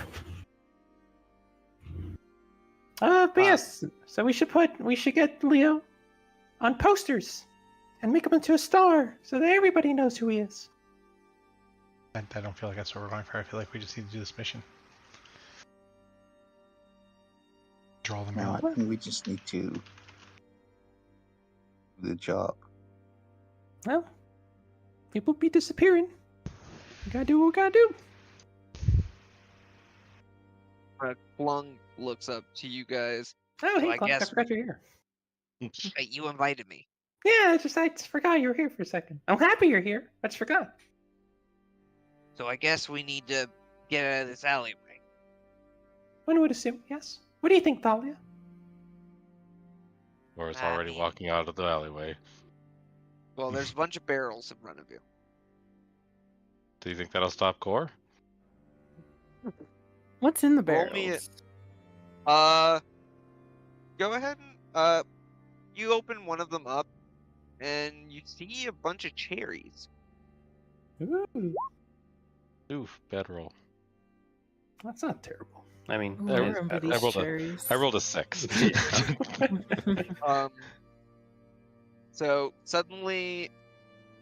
But yes, so we should get Leo on posters and make him into a star so that everybody knows who he is. I don't feel like that's what we're going for. I feel like we just need to do this mission. Draw them Now out. I think we just need to do the job. Well, people be disappearing. We gotta do what we gotta do. Flung looks up to you guys. Oh, hey, I Clark, I guess forgot you're here. Hey, you invited me. Yeah, I just forgot you were here for a second. I'm happy you're here. I just forgot. So I guess we need to get out of this alleyway. One would assume, yes. What do you think, Thalia? Or it's I already mean- walking out of the alleyway. Well, there's a bunch of barrels in front of you. Do you think that'll stop Core? What's in the Roll me barrels? Go ahead and you open one of them up, and you see a bunch of cherries. Ooh, Oof, bad roll. that's not terrible. I mean, Ooh, I I- remember I these rolled a- cherries. I rolled a 6. So suddenly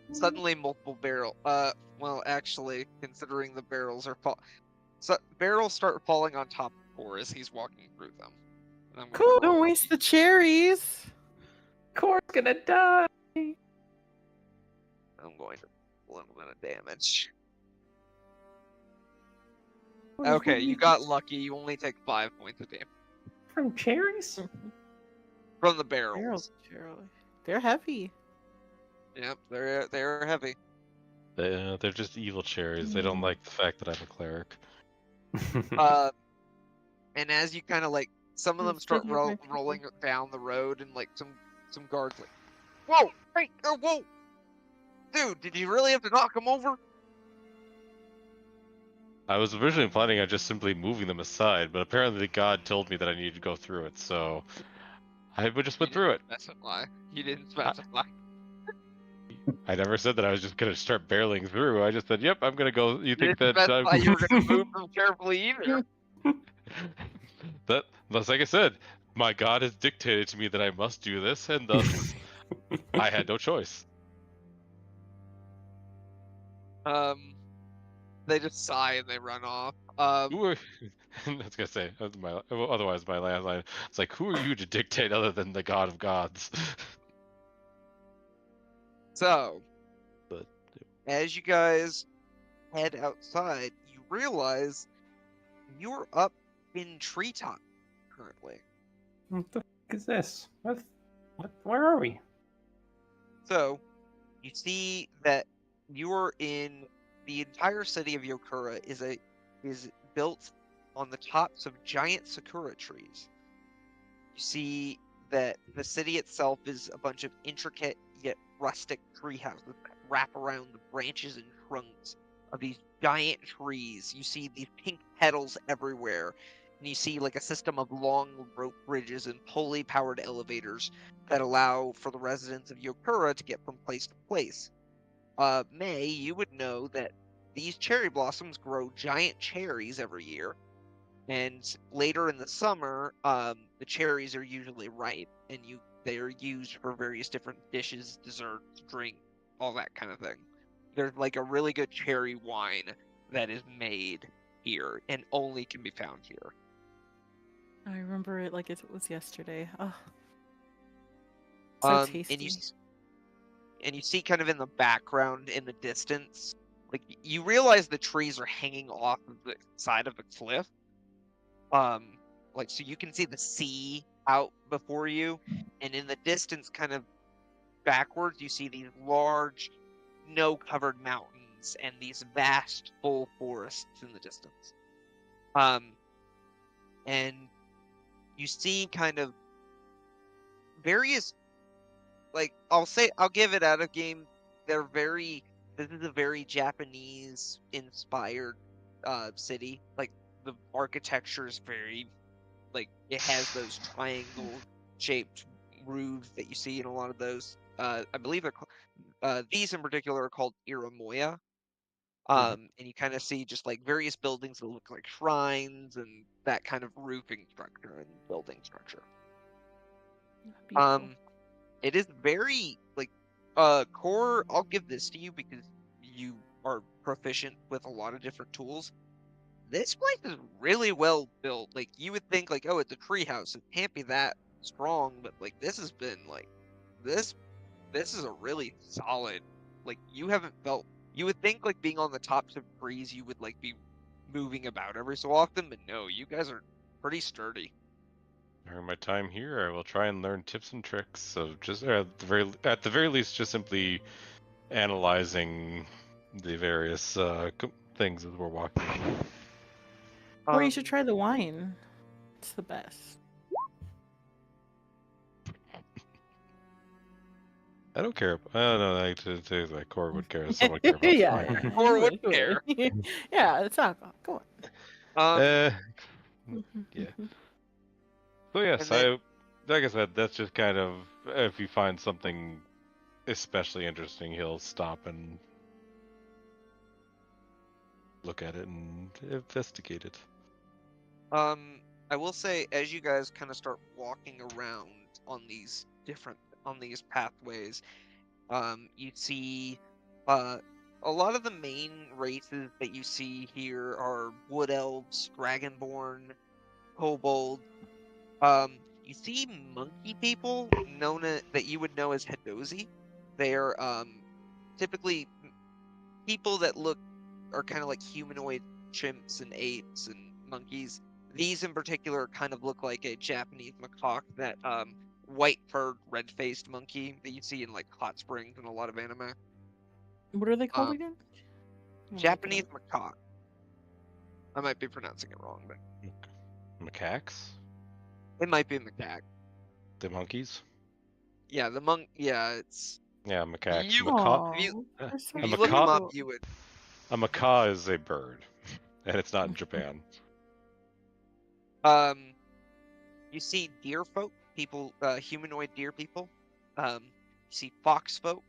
multiple barrel. Well, actually, considering the barrels are barrels start falling on top of Core as he's walking through them. And I'm gonna Cool. Don't roll- waste the cherries. Core's gonna die. I'm going to roll a little bit of damage. Okay, you got lucky. You only take 5 points of damage From cherries? from the barrels. Barrels, cherry. They're heavy. Yep, they're heavy. They're just evil cherries. They don't like the fact that I'm a cleric. And as you kind of like, some of them Instead start you have my people. rolling down the road, and like some guards like, whoa, hey, whoa, dude, did you really have to knock them over? I was originally planning on just simply moving them aside, but apparently God told me that I needed to go through it, so I just went through it. Specify. You didn't specify. I never said that I was just gonna start barreling through. I just said, "Yep, I'm gonna go." You You think didn't that specify you were gonna move them carefully either. that's like I said, my God has dictated to me that I must do this, and thus I had no choice. They just sigh and they run off. Who are? I was gonna say, otherwise my landline. It's like, who are you to dictate other than the God of gods? So, But- as you guys head outside, you realize you're up in treetop currently. What the fuck is this? Where are we? So, you see that you're in the entire city of Yokura is built on the tops of giant sakura trees. You see that the city itself is a bunch of intricate yet rustic tree houses that wrap around the branches and trunks of these giant trees. You see these pink petals everywhere, and you see like a system of long rope bridges and pulley powered elevators that allow for the residents of Yokura to get from place to place. May, you would know that these cherry blossoms grow giant cherries every year, and later in the summer, the cherries are usually ripe, and they are used for various different dishes, desserts, drink, all that kind of thing. There's like a really good cherry wine that is made here and only can be found here. I remember it like it was yesterday. Oh, so tasty. And you see kind of in the background in the distance, like you realize the trees are hanging off of the side of a cliff. Like so you can see the sea out before you, and in the distance, kind of backwards, you see these large, snow-covered mountains and these vast, full forests in the distance. And you see kind of various, like I'll give it out of game. This is a very Japanese inspired city. Like the architecture is very, like it has those triangle shaped roofs that you see in a lot of those. I believe these in particular are called iramoya. And you kind of see just like various buildings that look like shrines and that kind of roofing structure and building structure. Beautiful. It is very like Core. I'll give this to you because you are proficient with a lot of different tools. this place is really well built. Like, you would think, like, oh, it's a treehouse. It can't be that strong, but, like, this has been, like, this is a really solid, like, you haven't felt, you would think, like, being on the tops of trees, you would, like, be moving about every so often, but no, you guys are pretty sturdy. During my time here, I will try and learn tips and tricks of just at the very least, just simply analyzing the various things as we're walking. Or you should Um, try the wine. It's the best. I don't care. I don't know. Like Cora would care. Someone care about the yeah, wine. yeah. Or you would you care. yeah, it's alcohol. Go on. Yeah. So yes, And then- like I said, that's just kind of if you find something especially interesting, he'll stop and look at it and investigate it. I will say, as you guys kind of start walking around on these pathways, you see, a lot of the main races that you see here are wood elves, dragonborn, kobold. You see monkey people that you would know as Hadozi. They're typically people that are kind of like humanoid chimps and apes and monkeys. These in particular kind of look like a Japanese macaque, that white-furred, red-faced monkey that you see in like Hot Springs and a lot of anime. What are they called again? I'll look it Japanese up. macaque. I might be pronouncing it wrong, but Macaques? it might be macaque. The monkeys? Yeah, it's. Yeah, macaques. You- Macaw. If you, Aw, they're so if you a look them macaw- up, you would. A macaw is a bird, and it's not in Japan. You see deer folk, people, humanoid deer people. You see fox folk.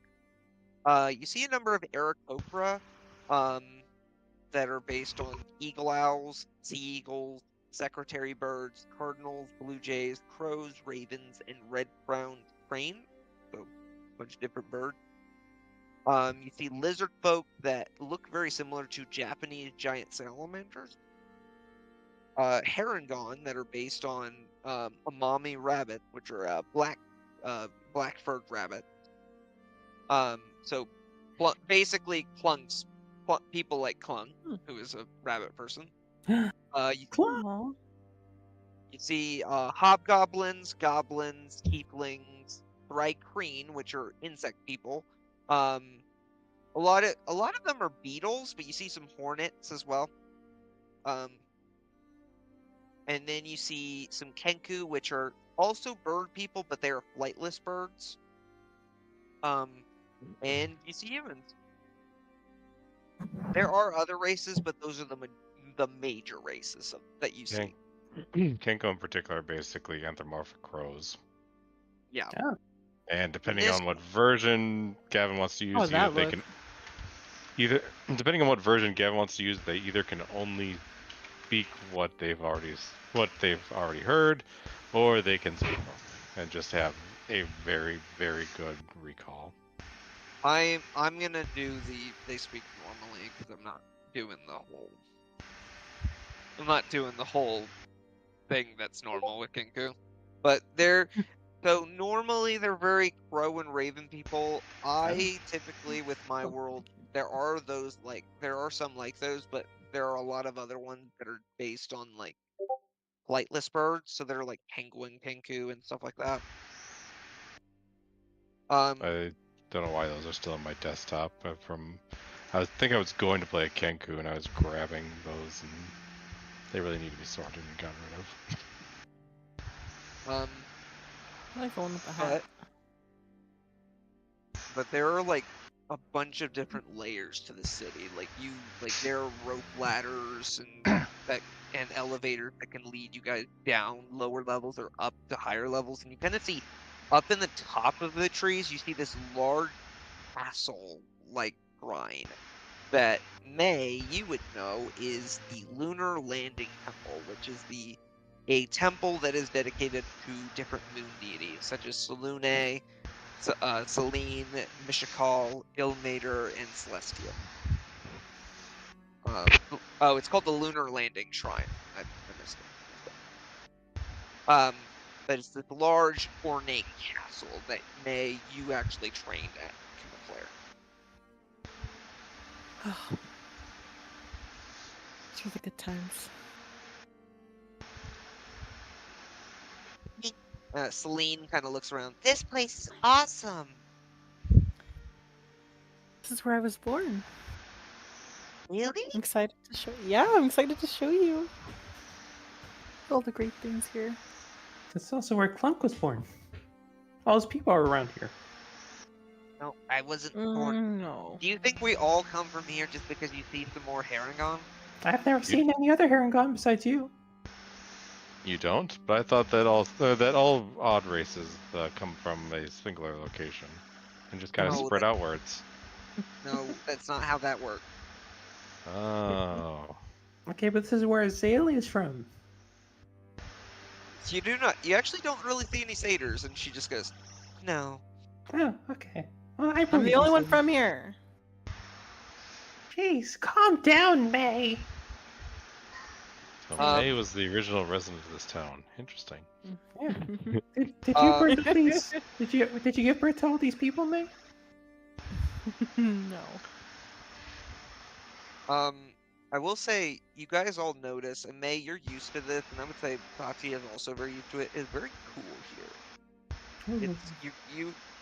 You see a number of Aarakocra, that are based on eagle owls, sea eagles, secretary birds, cardinals, blue jays, crows, ravens, and red-crowned crane. So, a bunch of different birds. You see lizard folk that look very similar to Japanese giant salamanders. Herringon that are based on amami rabbit, which are black-furred rabbit. So basically people like Clung, who is a rabbit person. You Aw. see hobgoblins, goblins, tieflings, thrycreen, which are insect people. A lot of them are beetles, but you see some hornets as well. And then you see some kenku, which are also bird people, but they are flightless birds. And you see humans. There are other races, but those are the major races that you see. Kenko in particular are basically anthropomorphic crows. Yeah. And depending This- on what version Gavin wants to use, Oh, that look. depending on what version Gavin wants to use, they either can only speak what they've already heard, or they can speak and just have a very, very good recall. I'm gonna do they speak normally because I'm not doing the whole thing that's normal with Kenku. But so normally they're very crow and raven people. I typically with my world there are some like those, but there are a lot of other ones that are based on like flightless birds, so they're like penguin Kenku and stuff like that. I don't know why those are still on my desktop. I think I was going to play a Kenku and I was grabbing those, and they really need to be sorted and gotten rid of. I like the one with the hat. But there are like a bunch of different layers to the city. Like there are rope ladders and elevators that can lead you guys down lower levels or up to higher levels, and you kind of see up in the top of the trees. You see this large castle-like shrine that you would know is the Lunar Landing Temple, which is a temple that is dedicated to different moon deities such as Selene, Selene, Mishakal, Ilmater, and Celestial. Oh, it's called the Lunar Landing Shrine. I missed it. But it's this large, ornate castle that you actually trained at Flare. These were the good times. Celine kind of looks around. This place is awesome. This is where I was born. Really? I'm excited to show. Yeah, I'm excited to show you all the great things here. This is also where Clunk was born. All those people are around here. No, I wasn't born. No. Do you think we all come from here just because you see some more Harangon? I've never seen any other Harangon besides you. You don't? But I thought that all odd races come from a singular location and just kind of No, spread outwards. No, that's not how that works. Oh. Okay, but this is where Azalea is from. So you actually don't really see any satyrs, and she just goes, no. Oh, okay. Well, I'm the only one from here. Jeez, calm down, May. So May was the original resident of this town. Interesting. Yeah. Did you birth these? Did you give birth to all these people, May? No. I will say, you guys all notice, and May, you're used to this, and I would say Tati is also very used to it. It's very cool here. It's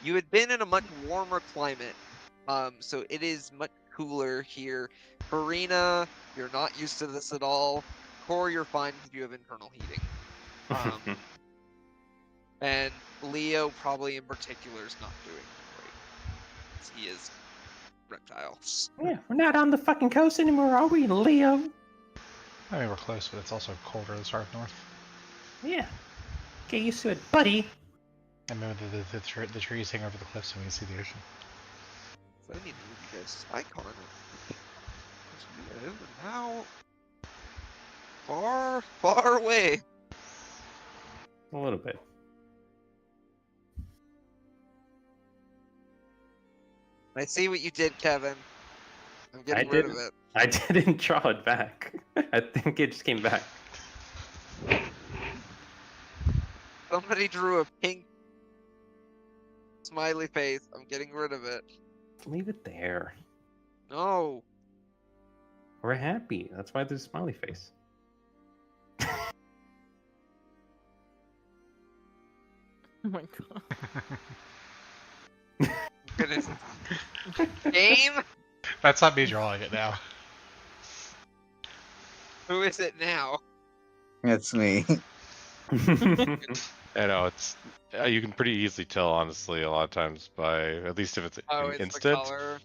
you had been in a much warmer climate, so it is much cooler here. Farina, you're not used to this at all. Core, you're fine because you have internal heating. And Leo, probably in particular, is not doing great. He is reptile. Yeah, we're not on the fucking coast anymore, are we, Leo? I mean, we're close, but it's also colder this far up north. Yeah. Get used to it, buddy. And maybe the trees hang over the cliff so we can see the ocean. So I need to move you guys icon. And how far away? A little bit. I see what you did, Kevin. I'm getting rid of it. I didn't draw it back. I think it just came back. Somebody drew a pink smiley face. I'm getting rid of it. Leave it there. No. We're happy. That's why there's a smiley face. Oh my god. Goodness. Game? That's not me drawing it now. Who is it now? It's me. I know it's you can pretty easily tell, honestly, a lot of times by at least if it's Oh, an it's instant. the color.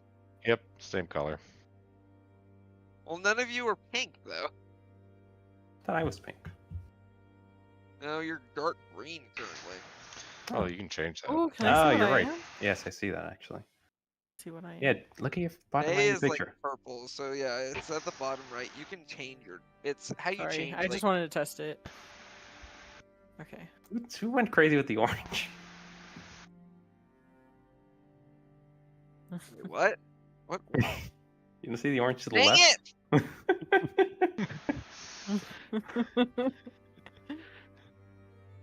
Yep, same color. Well, none of you are pink, though. Thought I was pink. No, you're dark green currently. Oh, you can change that. Oh, can I see what you're I right. am? Yes, I see that actually. See what I am. Yeah, look at your bottom A right is like picture. purple, so yeah, it's at the bottom right. You can change your. It's how you Sorry, change. I just wanted to test it. Okay. Who went crazy with the orange? Wait, what? What? You don't see the orange to the Dang left? it!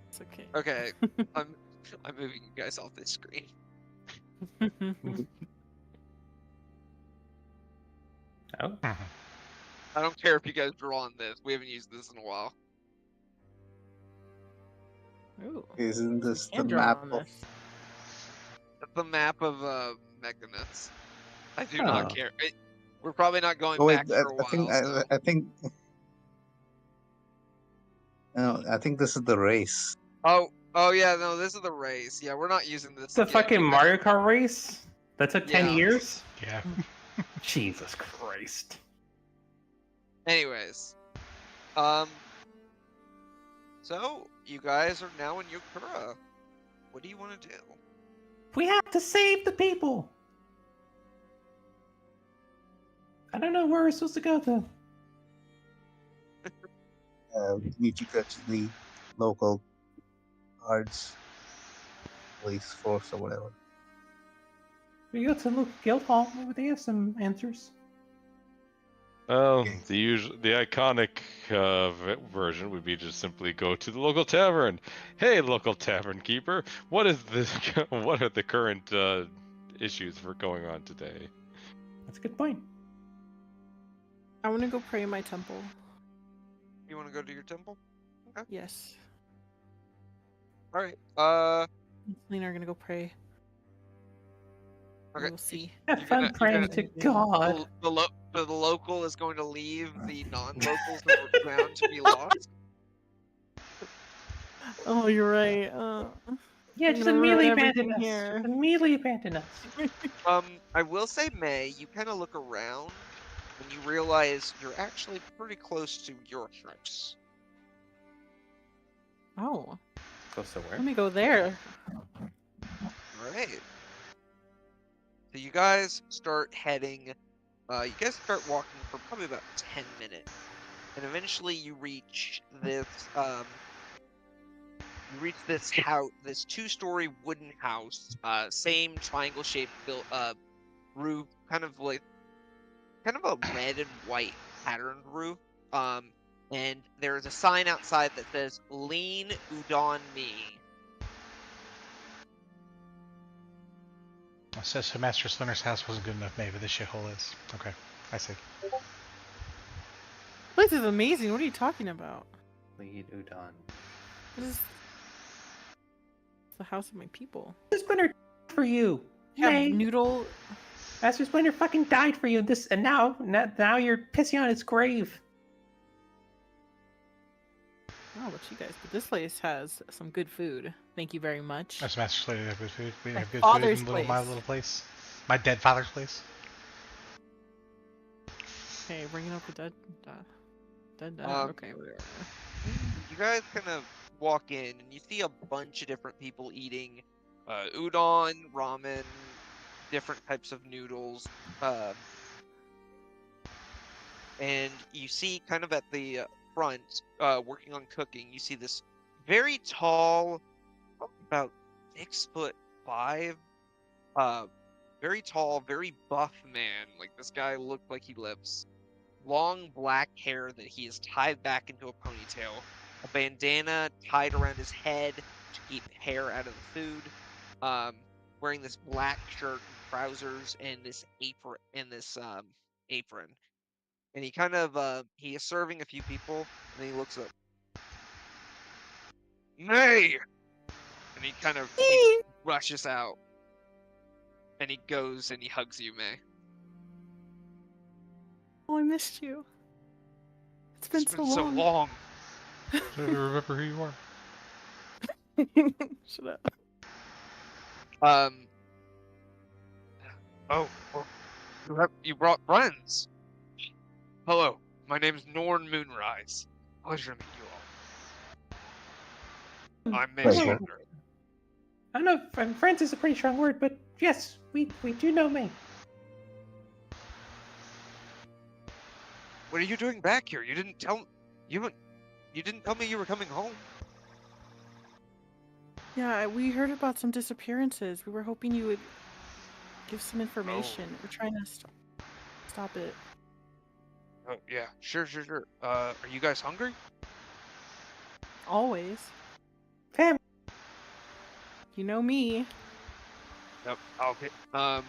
It's okay. Okay, I'm moving you guys off this screen. Oh. I don't care if you guys draw on this. We haven't used this in a while. Ooh. Isn't this the And draw map on of... this. That's the map of Meganus. I do Oh. not care. We're probably not going Oh wait, back for a while. So. I think... No, I think this is the race. Oh yeah, no, this is the race. Yeah, we're not using this. The again. fucking You guys- Mario Kart race? That took 10 Yeah. years? Yeah. Jesus Christ. Anyways, so you guys are now in Yokura. What do you want to do? We have to save the people. I don't know where we're supposed to go though. Need to go to the local guards, police force or whatever. We go to the local guild hall. Maybe they have some answers. Well, the iconic version would be just simply go to the local tavern. Hey, local tavern keeper, what is this? What are the current issues for going on today? That's a good point. I want to go pray in my temple. You want to go to your temple? Yes. All right. Me and Selena are gonna go pray. Okay. We'll see. Have You're fun gonna- praying to God. The local is going to leave the non-locals around to be lost. Oh, you're right. Yeah, I'm just gonna ruin immediately abandon everything us. here. Just immediately abandon us. I will say, May, you kind of look around and you realize you're actually pretty close to your house. Oh, Close to where? let me go there. All right. So you guys start heading. You guys start walking for probably about 10 minutes, and eventually you reach this. You reach this house, this two-story wooden house. Same triangle-shaped built roof, kind of a red and white patterned roof. And there's a sign outside that says "Lean Udon Me." So Master Splinter's house wasn't good enough. Maybe the shithole is. Okay, I see. This is amazing. What are you talking about? Lead Udon. This is the house of my people. Master Splinter died for you. Yeah, May. noodle. Master Splinter fucking died for you. And now you're pissing on his grave. Oh, what you guys? But this place has some good food. Thank you very much. That's Master Splinter have good food. We didn't My have good food father's in my place. little place. My dead father's place. Okay, bringing up the dead. Dead. Okay, whatever. You guys kind of walk in and you see a bunch of different people eating udon, ramen, different types of noodles. And you see kind of at the front, working on cooking, you see this very tall, about 6'5", very tall, very buff man. Like this guy looked like he lives. Long black hair that he is tied back into a ponytail, a bandana tied around his head to keep hair out of the food. Wearing this black shirt and trousers and this apron. And he kind of he is serving a few people, and then he looks up. Nay! And he rushes out. And he goes and he hugs you, May. Oh, I missed you. It's been, It's been so long. I don't remember who you are. Shut up. Oh, well, you brought friends. Hello, my name's Norn Moonrise. Pleasure to meet you all. I'm May Pleasure. Splinter. I don't know if friends is a pretty strong word, but yes, we do know May. What are you doing back here? You didn't tell me you were coming home. Yeah, we heard about some disappearances. We were hoping you would give some information. We're trying to stop it. Oh yeah, sure. Are you guys hungry? Always. Fam. You know me. Yep. Okay. And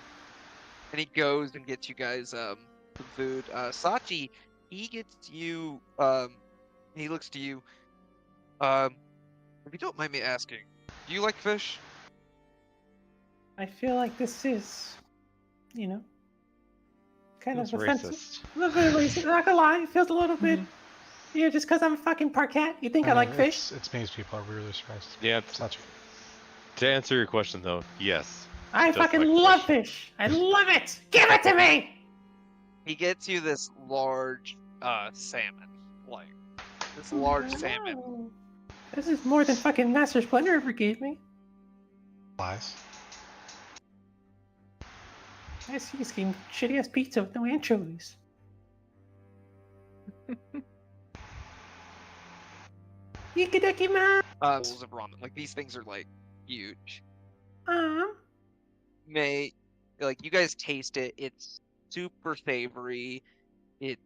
he goes and gets you guys some food. Sachi, he gets you he looks to you. If you don't mind me asking, do you like fish? I feel like this is, kind It's of offensive. racist. A little bit racist. Not gonna lie, it feels a little bit. Just because I'm a fucking parquet, you think I like fish? It's means people are really surprised. Yeah, It's not true. to answer your question though, yes. I does fucking like love fish. fish. I love it. Give it to me. He gets you this large salmon. Like this large salmon. Oh, this is more than fucking Master Splinter ever gave me. Lies. I see he's getting shitty ass pizza with no anchovies. Yikidakimasu. Bowls of ramen. Like these things are like huge. May like you guys taste it. It's super savory. It's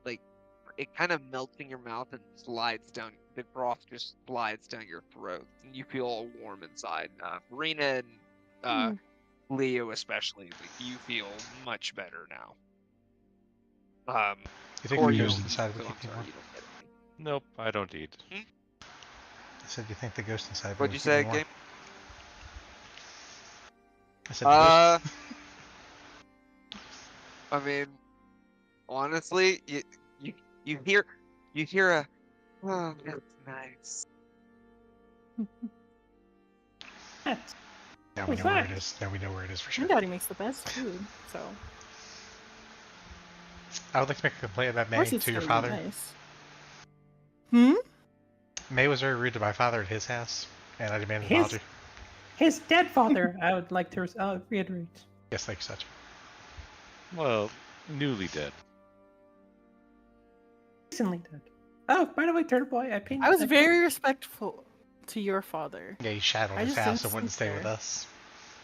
like it kind of melts in your mouth and slides down. The broth just slides down your throat, and you feel all warm inside. Rena and Leo especially, like you feel much better now. You think Corey, the you ghost don't inside eat, would so keep I'm me sorry warm? you don't get any. Nope, I don't eat. I said you think the ghost inside me What'd would you keep me say, warm? Game? I said the ghost. I mean, honestly, you hear a, oh, that's nice. That's Now we What's know where that? it is. Now we know where it is for My sure. daddy makes the best food, so of I would like to make a complaint about May course it's to your gonna be father. nice. Hmm? May was very rude to my father at his house, and I demand an His- apology. his dead father. I would like to reiterate. Yes, thank you, Such. Well, newly dead. Recently dead. Oh, by the way, Turtle Boy, I painted. I was very respectful to your father. Yeah, he shat on I his just house didn't and wouldn't sleep stay with there. us.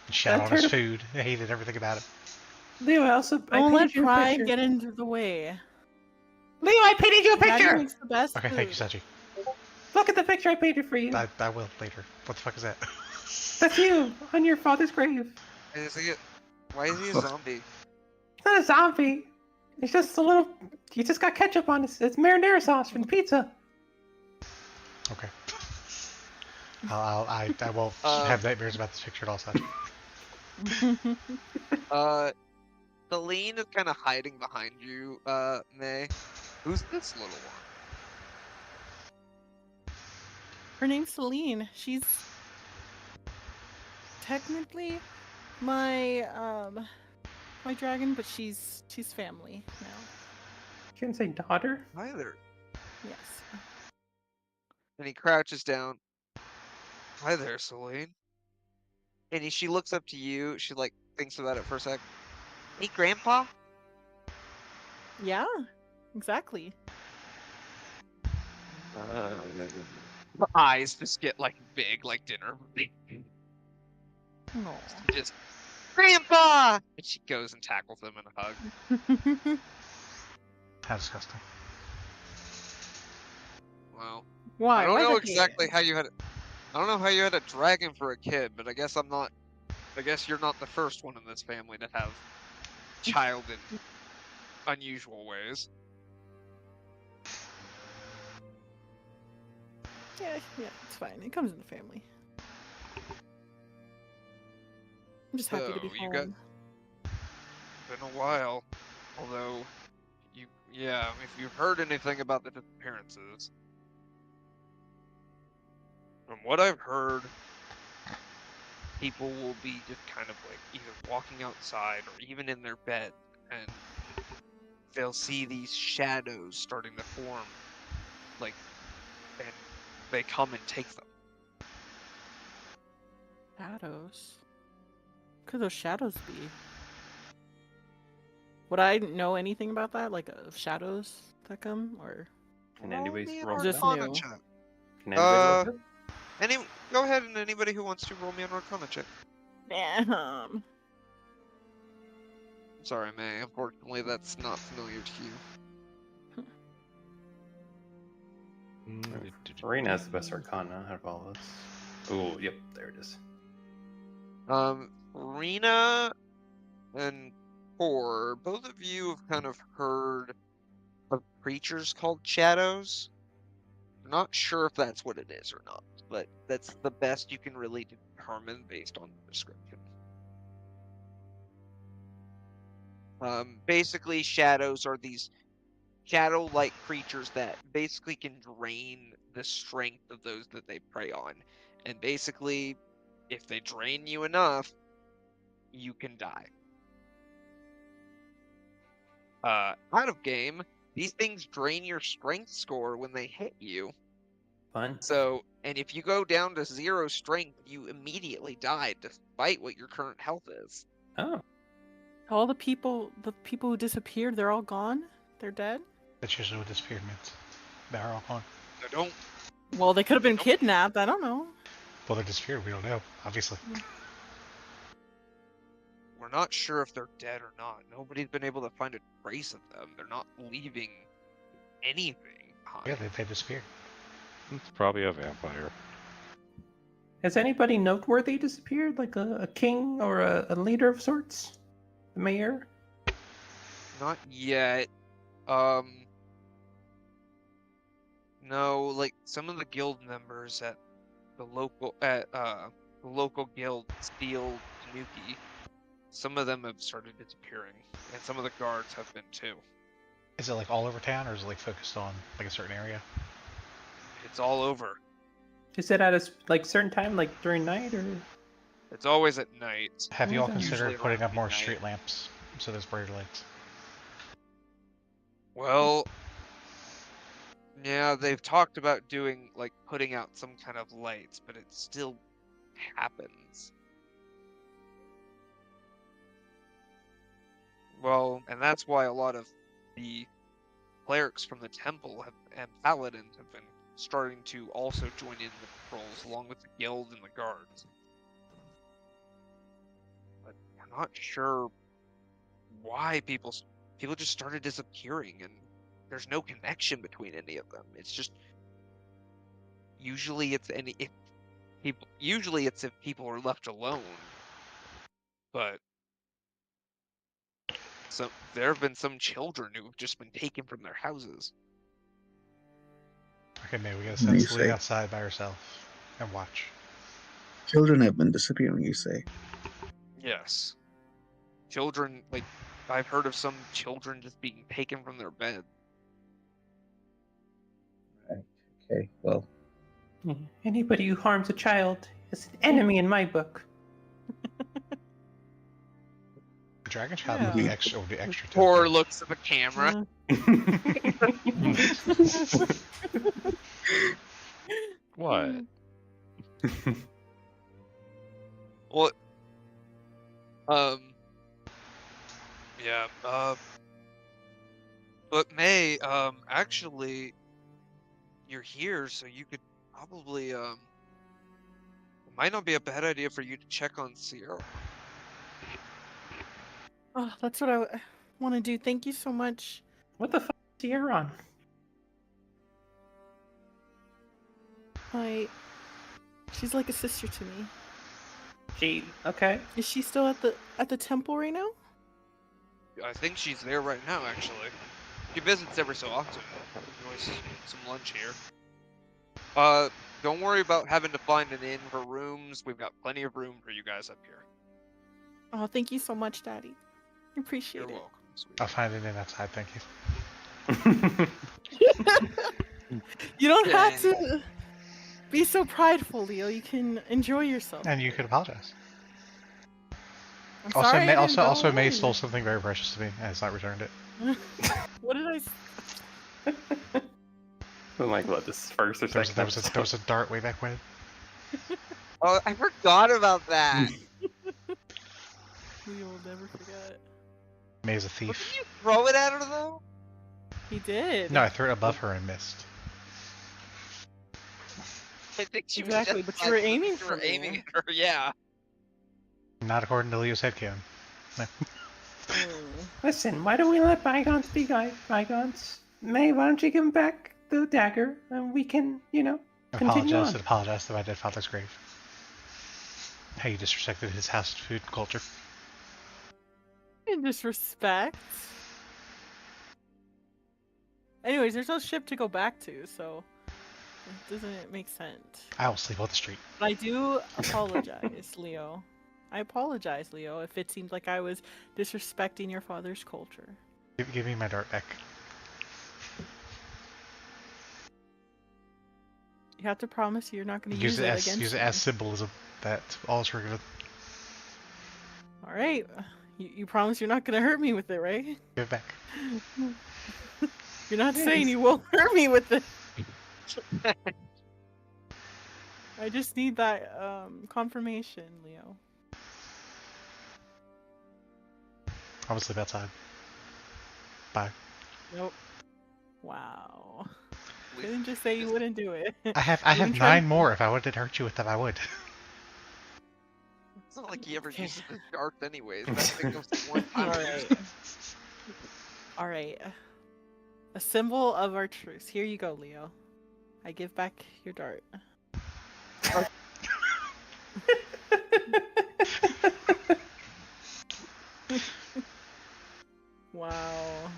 And shat That on his turtle- food. I hated everything about it. Leo. I Don't let painted you a pride picture. get into the way. Leo, I painted you a Daddy picture. makes the best Okay, food. thank you, Suchi. Look at the picture I painted for you. I will later. What the fuck is that? That's you on your father's grave. Why is he a zombie? It's not a zombie. It's just a little. You just got ketchup on it. It's marinara sauce from the pizza. Okay. I won't have nightmares about this picture at all, Such. Celine is kind of hiding behind you, May. Who's this little one? Her name's Celine. She's technically my my dragon, but she's family now. You can say daughter. Hi there. Yes. And he crouches down. Hi there, Celine. And she looks up to you. She like thinks about it for a sec. Hey, Grandpa. Yeah. Exactly. Her eyes just get like big, like dinner. No. Just Grandpa. And she goes and tackles him in a hug. How disgusting. Wow. Why? I don't Why know the exactly hate? how you had. I don't know how you had a dragon for a kid, but I guess I'm not. I guess you're not the first one in this family to have child in unusual ways. Yeah, it's fine. It comes in the family. I'm just happy to be So, you home. Been a while, although if you've heard anything about the disappearances, from what I've heard, people will be just kind of like either walking outside or even in their bed, and they'll see these shadows starting to form, like, and they come and take them. Shadows. What could those shadows be? Would I know anything about that? Like shadows that come, or Can anybody's me an roll Just for that? Arcana new. check. Can anybody roll for that? Go ahead, and anybody who wants to roll me an Arcana check. damn. Sorry, May. Unfortunately, that's not familiar to you. Serena has the best arcana out of all of us. Oh, yep, there it is. Rena and Core, both of you have kind of heard of creatures called shadows. I'm not sure if that's what it is or not, but that's the best you can really determine based on the description. Basically, shadows are these shadow-like creatures that basically can drain the strength of those that they prey on. And basically, if they drain you enough, you can die. Out of game, these things drain your strength score when they hit you. Fun. So, and if you go down to 0 strength, you immediately die despite what your current health is. Oh. All the people who disappeared, they're all gone. They're dead. That's usually what disappeared means. They're all gone. So don't. Well, they could have been Nope. kidnapped. I don't know. Well, they disappeared. We don't know, obviously. We're not sure if they're dead or not. Nobody's been able to find a trace of them. They're not leaving anything behind. Yeah, they disappeared. It's probably a vampire. Has anybody noteworthy disappeared, like a king or a leader of sorts? The mayor? Not yet. No, like some of the guild members at the local guild, Steel Tanuki, some of them have started disappearing, and some of the guards have been too. Is it like all over town, or is it like focused on like a certain area? It's all over. Is it at a certain time, like during night, or? It's always at night. Have you all Usually considered putting up more midnight. street lamps so there's brighter lights? Well, yeah, they've talked about doing like putting out some kind of lights, but it still happens. Well, and that's why a lot of the clerics from the temple and paladins have been starting to also join in the patrols along with the guild and the guards. But I'm not sure why people just started disappearing, and there's no connection between any of them. It's just usually it's if people are left alone. But there have been some children who have just been taken from their houses. Okay, maybe we gotta You send Celine say outside by herself and watch. children have been disappearing, you say? Yes. Children, like, I've heard of some children just being taken from their bed. Okay, well, Anybody who harms a child is an enemy in my book. Dragon Child Yeah. would be extra. Would be extra. Poor tempting. looks at the camera. What? Well, yeah, but May, actually, you're here, so you could probably, it might not be a bad idea for you to check on Sierra. Oh, that's what I want to do. Thank you so much. What the fuck is Sierra on? She's like a sister to me. Okay. Is she still at the temple right now? I think she's there right now, actually. She visits every so often. Enjoys some lunch here. Don't worry about having to find an inn for rooms. We've got plenty of room for you guys up here. Oh, thank you so much, Daddy. I appreciate You're it. welcome, sweetie. I'll find it in outside. Thank you. You don't have to be so prideful, Leo. You can enjoy yourself. And you could apologize. I'm Also, sorry. also, May stole something very precious to me and has not returned it. What did I? Oh my god, this is first or second There was a dart way back when. Oh, I forgot about that. Leo will never forget. May's a Did thief. you throw it at her though? He did. No, I threw it above her and missed. I think she Exactly, was just but you were aiming you for were me. aiming at her. Yeah. Not according to Leo's headcanon. No. Listen, why don't we let bygones be bygones? May, why don't you give him back the dagger, and we can, continue on. Apologize to my dead father's grave. How you disrespected his house food culture. In disrespect. Anyways, there's no ship to go back to, so it doesn't make sense. I will sleep on the street. But I do apologize, Leo. I apologize, Leo, if it seemed like I was disrespecting your father's culture. Give me my dart back. You have to promise you're not going to use it against Use it me. as symbolism. That's all it's forgiven. All right. You promise you're not going to hurt me with it, right? Give it back. You're not saying you won't hurt me with it. I just need that confirmation, Leo. I will sleep outside. Bye. Nope. Wow. You didn't just say you wouldn't do it. I have 9 more. If I wanted to hurt you with them, I would. It's not like he ever uses the darts anyways. That thing goes to one time. Alright. Alright. A symbol of our truce. Here you go, Leo. I give back your dart. Wow.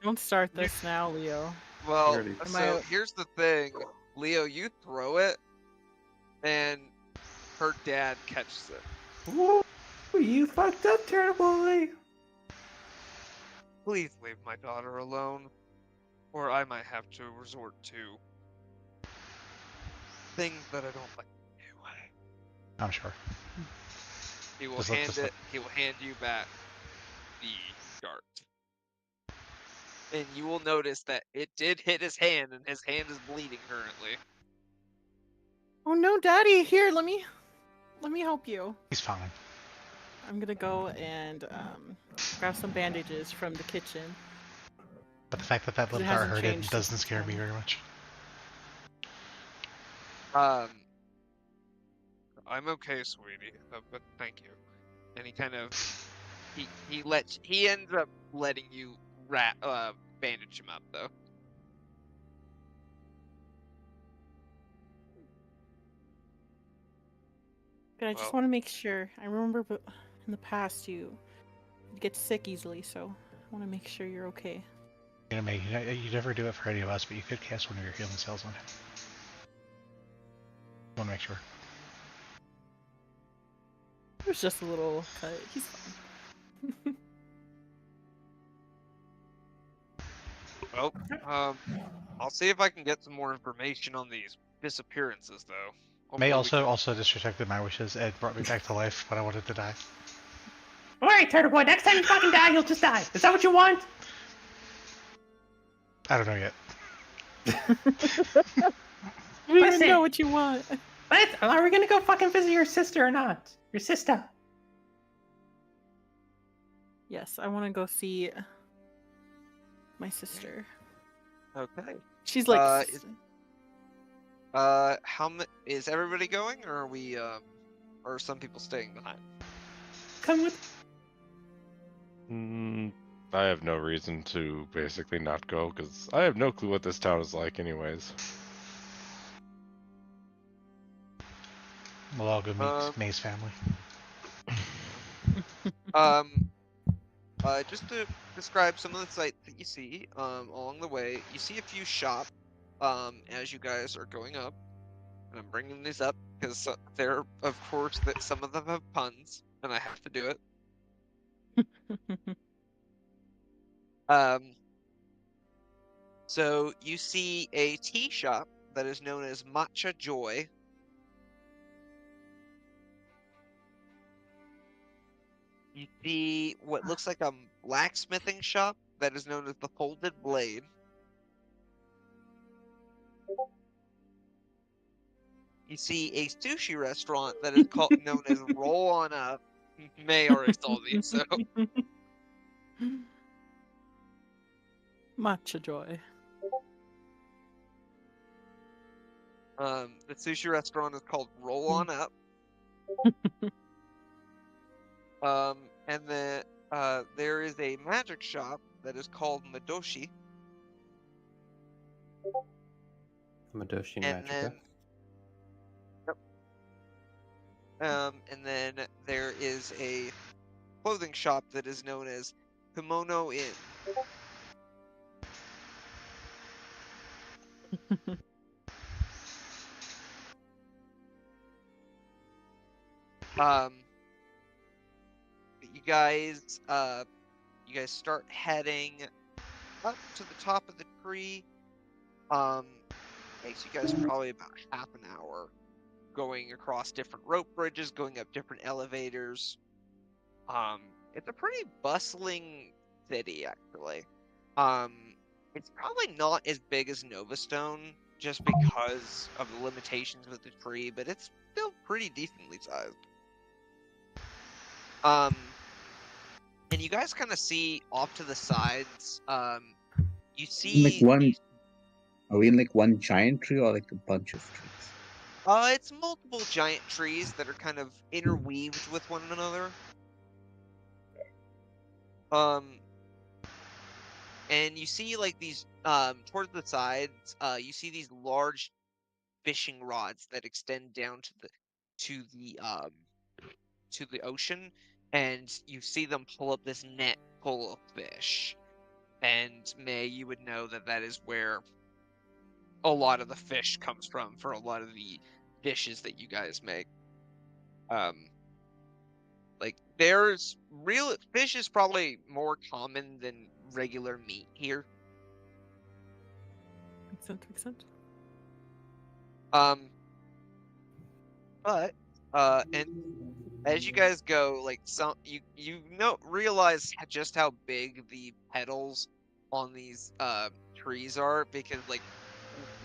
Don't start this now, Leo. Well, Already. so I- here's the thing. Leo, you throw it, and her dad catches it. Ooh, you fucked up, Turtle Boy. Please leave my daughter alone, or I might have to resort to things that I don't like to do. I'm sure. He will Just look- hand just it. look. He will hand you back the dart, and you will notice that it did hit his hand, and his hand is bleeding currently. Oh no, Daddy! Here, let me help you. He's fine. I'm gonna go and grab some bandages from the kitchen. But the fact that that 'Cause it little dart hasn't hurt him changed doesn't since scare me time. very much. I'm okay, sweetie, but thank you. And he kind of he ends up letting you bandage him up though. But I just Well- want to make sure. I remember in the past you get sick easily, so I want to make sure you're okay. You know, you never do it for any of us, but you could cast one of your healing spells on him. Want to make sure. It was just a little cut. He's fine. Well, I'll see if I can get some more information on these disappearances though. May Hopefully we also disrespected my wishes. It brought me back to life when I wanted to die. Alright, Turtle Boy, next time you fucking die, you'll just die. Is that what you want? I don't know yet. We don't Listen. know what you want. Are we gonna go fucking visit your sister or not? Your sister. Yes, I want to go see my sister. Okay. She's like. Is everybody going, or are we or are some people staying behind? Come with. I have no reason to basically not go because I have no clue what this town is like, anyways. We'll all go meet May's family. Just to describe some of the sights that you see along the way, you see a few shops as you guys are going up, and I'm bringing these up because they're, of course, that some of them have puns, and I have to do it. So you see a tea shop that is known as Matcha Joy. You see what looks like a blacksmithing shop that is known as the Folded Blade. You see a sushi restaurant that is known as Roll On Up. May already saw these, so Matcha joy. the sushi restaurant is called Roll On Up. And then there is a magic shop that is called Madoshi. Madoshi And Magica. and then there is a clothing shop that is known as Kimono Inn. You guys start heading up to the top of the tree. Takes you guys probably about half an hour going across different rope bridges, going up different elevators. It's a pretty bustling city, actually. It's probably not as big as Novastone, just because of the limitations with the tree, but it's still pretty decently sized. And you guys kind of see off to the sides, you see... Are we in like one giant tree or like a bunch of trees? It's multiple giant trees that are kind of interweaved with one another. And and you see like these towards the sides, you see these large fishing rods that extend down to the ocean, and you see them pull up this net full of fish. And May, you would know that that is where a lot of the fish comes from for a lot of the dishes that you guys make. Like there's real fish is probably more common than regular meat here. Makes sense. Makes sense. But and as you guys go, like realize just how big the petals on these trees are, because like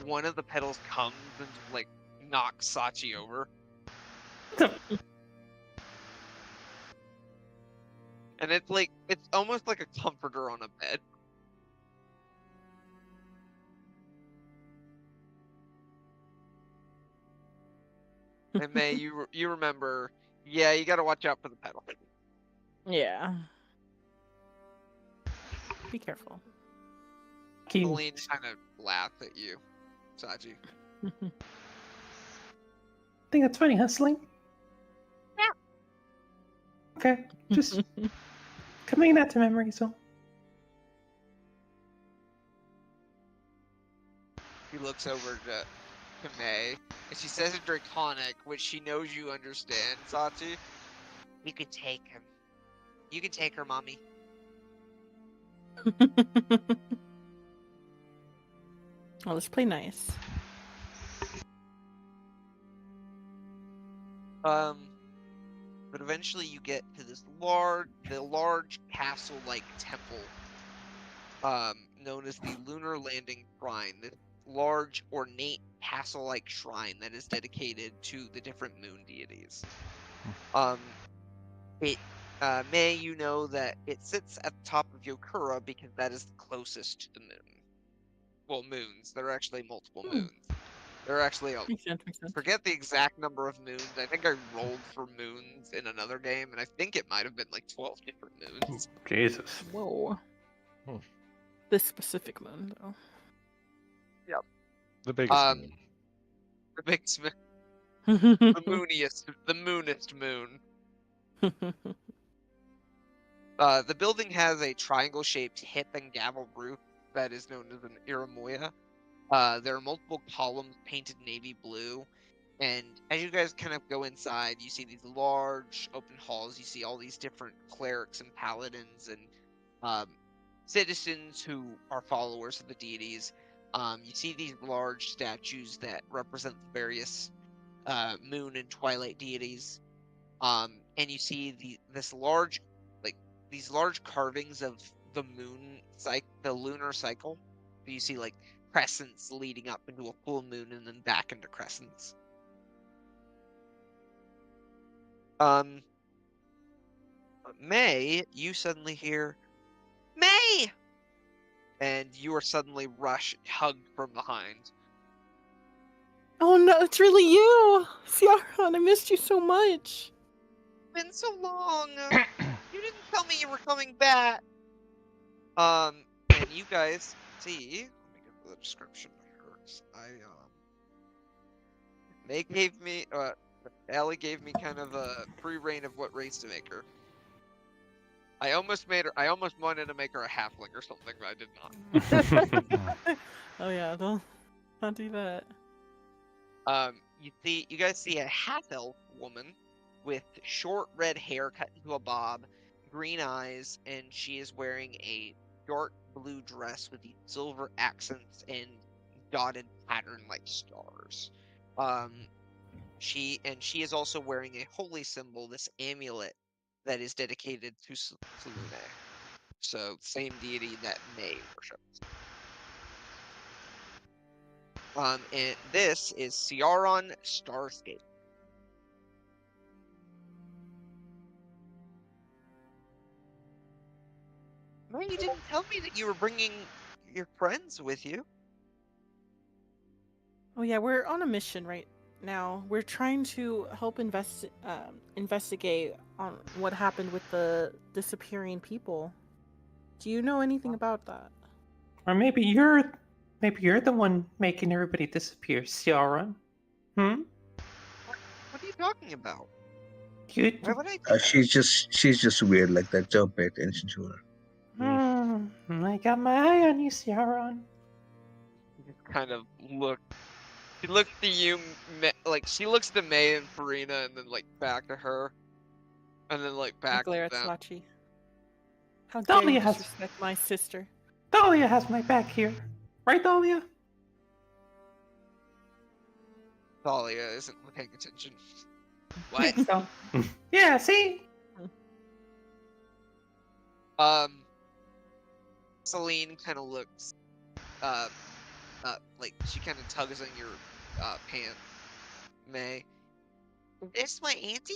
one of the petals comes and like knocks Sachi over. And it's almost like a comforter on a bed. And May, you remember, yeah, you got to watch out for the petal. Yeah. Be careful. Celine kind of laughed at you, Sachi. I think that's funny, huh, Sling? Yeah. Okay, just coming that to memory, so. He looks over to May, and she says in Draconic, which she knows you understand, Sachi. You could take him. You can take her, Mommy. Well, let's play nice. But eventually you get to this large castle-like temple, known as the Lunar Landing Shrine. This large, ornate castle-like shrine that is dedicated to the different moon deities. May, you know that it sits at the top of Yokura because that is the closest to the moon. Well, moons. There are actually multiple moons. There are actually Makes sense. Makes sense. forget the exact number of moons. I think I rolled for moons in another game, and I think it might have been like 12 different moons. Jesus. Whoa. Hmm. This specific moon, though. The biggest moon. The biggest moon. The moonest moon. The building has a triangle-shaped hip and gavel roof that is known as an iramoya. There are multiple columns painted navy blue, and as you guys kind of go inside, you see these large open halls. You see all these different clerics and paladins and citizens who are followers of the deities. You see these large statues that represent various moon and twilight deities. And you see these large carvings of the the lunar cycle. So you see like crescents leading up into a full moon and then back into crescents. May, you suddenly hear, May! And you are suddenly hugged from behind. Oh no, it's really you! Ciaran, I missed you so much! It's been so long! You didn't tell me you were coming back! And you guys see, let me get the description first. May gave me, Allie gave me kind of a free reign of what race to make her. I almost wanted to make her a halfling or something, but I did not. Oh yeah, don't do that. You guys see a half-elf woman with short red hair cut into a bob, green eyes, and she is wearing a dark blue dress with these silver accents and dotted pattern like stars. She is also wearing a holy symbol, this amulet that is dedicated to Selune. So same deity that May worships. And this is Ciaran Starscape. No, you didn't tell me that you were bringing your friends with you. Oh yeah, we're on a mission right now. We're trying to help investigate on what happened with the disappearing people. Do you know anything about that? Or maybe you're the one making everybody disappear, Xiaoran. Hmm? What are you talking about? You Why would I do that? She's just weird like that. Don't pay attention to her. I got my eye on you, Xiaoran. Just kind of look. She looks to you, like she looks to May and Farina, and then like back to her, and then like I back to glare at them. Sachi. How dare you Dahlia has disrespect my sister? Dahlia has my back here. Right, Dahlia? Thalia isn't paying attention. I What? think so. Yeah, see? Celine kind of looks, like she kind of tugs on your pant, May. Is this my auntie?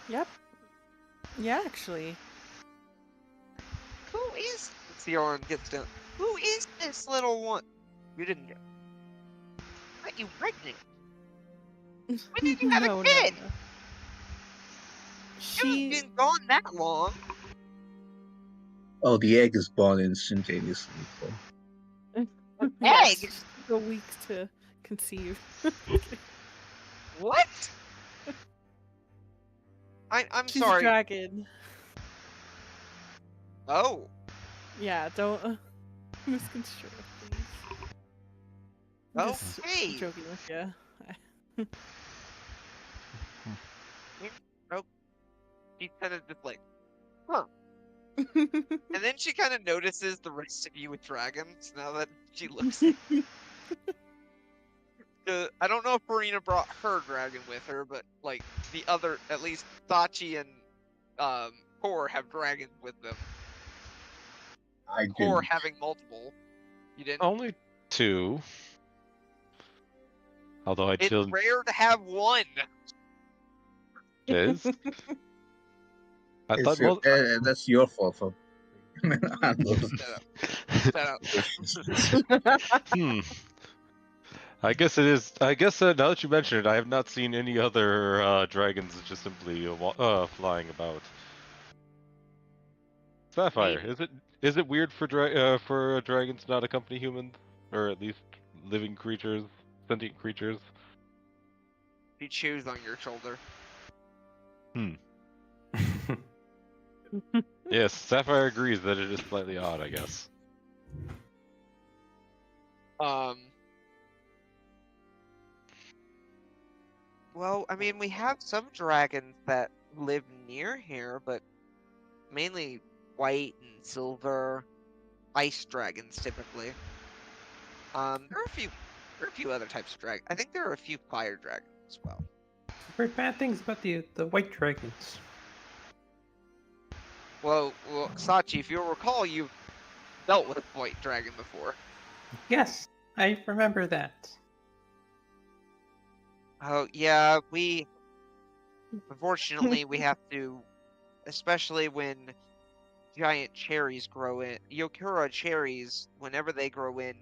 Yep. Yeah, actually. Who is? Theon gets down. Who is this little one? You didn't get. Got you pregnant? When did you have No, a kid? no. You haven't been gone that long. Oh, the egg is born instantaneously. So. Egg? Yes, a week to conceive. What? I'm She's sorry. a dragon. Oh. Yeah, don't misconstrue it, please. I'm just Okay. joking with you. Oh. She's kind of just like, huh. And then she kind of notices the rest of you with dragons now that she looks at you. I don't know if Farina brought her dragon with her, but like the other, at least Sachi and Kor have dragons with them. I Kor didn't. having multiple. You didn't? Only 2. Although I It's still rare to have one. is. I It's thought your, most. that's your fault for. Shut up. Hmm. I guess it is. I guess now that you mention it, I have not seen any other dragons just simply flying about. Sapphire, is it weird for dragons to not accompany humans, or at least living creatures, sentient creatures? He chews on your shoulder. Yes, Sapphire agrees that it is slightly odd, I guess. Well, I mean, we have some dragons that live near here, but mainly white and silver, ice dragons typically. There are a few other types of dragons. I think there are a few fire dragons as well. I've heard bad things about the white dragons. Well, Sachi, if you'll recall, you've dealt with a white dragon before. Yes, I remember that. Oh, yeah, unfortunately, we have to, especially when giant cherries grow in, Yokura cherries, whenever they grow in,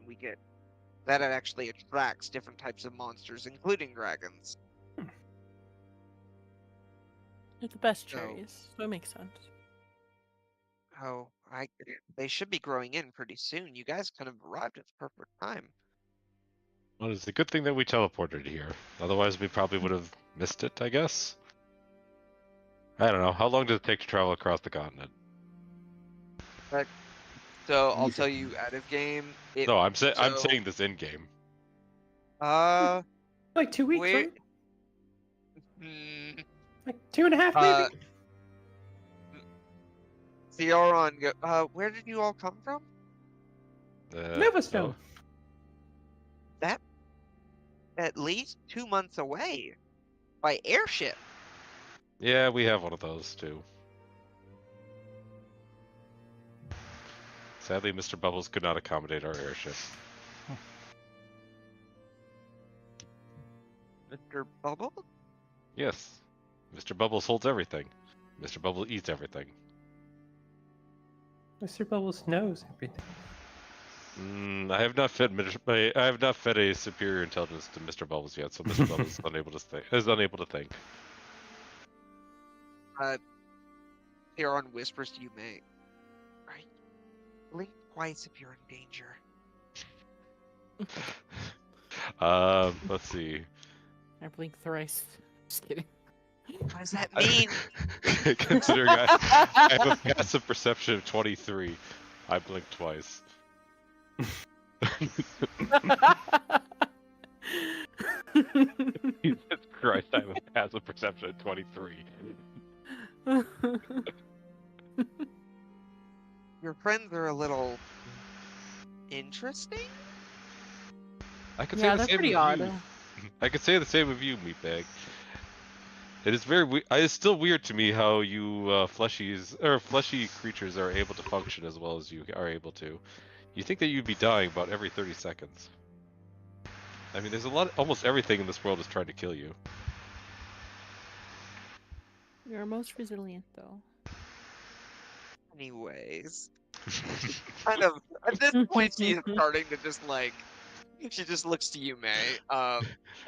that actually attracts different types of monsters, including dragons. They're the best So- cherries, so it makes sense. Oh, they should be growing in pretty soon. You guys kind of arrived at the perfect time. Well, it's a good thing that we teleported here. Otherwise, we probably would have missed it, I guess. I don't know. How long does it take to travel across the continent? So I'll tell you out of game. No, I'm so- saying this in game. Like 2 weeks, where? right? Hmm, Like 2.5 maybe? Theoron, where did you all come from? Novastone. That at least 2 months away by airship. Yeah, we have one of those too. Sadly, Mr. Bubbles could not accommodate our airship. Mr. Bubble? Yes, Mr. Bubbles holds everything. Mr. Bubbles eats everything. Mr. Bubbles knows everything. I have not fed a superior intelligence to Mr. Bubbles yet, so Mr. Bubbles is unable to think. Theoron whispers to you, May. Right? Blink twice if you're in danger. Let's see. I blink thrice. Just kidding. What does that mean? Considering I have a passive perception of 23, I blink twice. Jesus Christ, I have a passive perception of 23. Your friends are a little interesting? I could Yeah, say they're the same pretty of odd. you. I could say the same of you, Meatbag. It is very it's still weird to me how you fleshy creatures are able to function as well as you are able to. You think that you'd be dying about every 30 seconds. I mean, there's almost everything in this world is trying to kill you. You're most resilient, though. Anyways. Kind of, at this point, she's starting to just like, she just looks to you, May.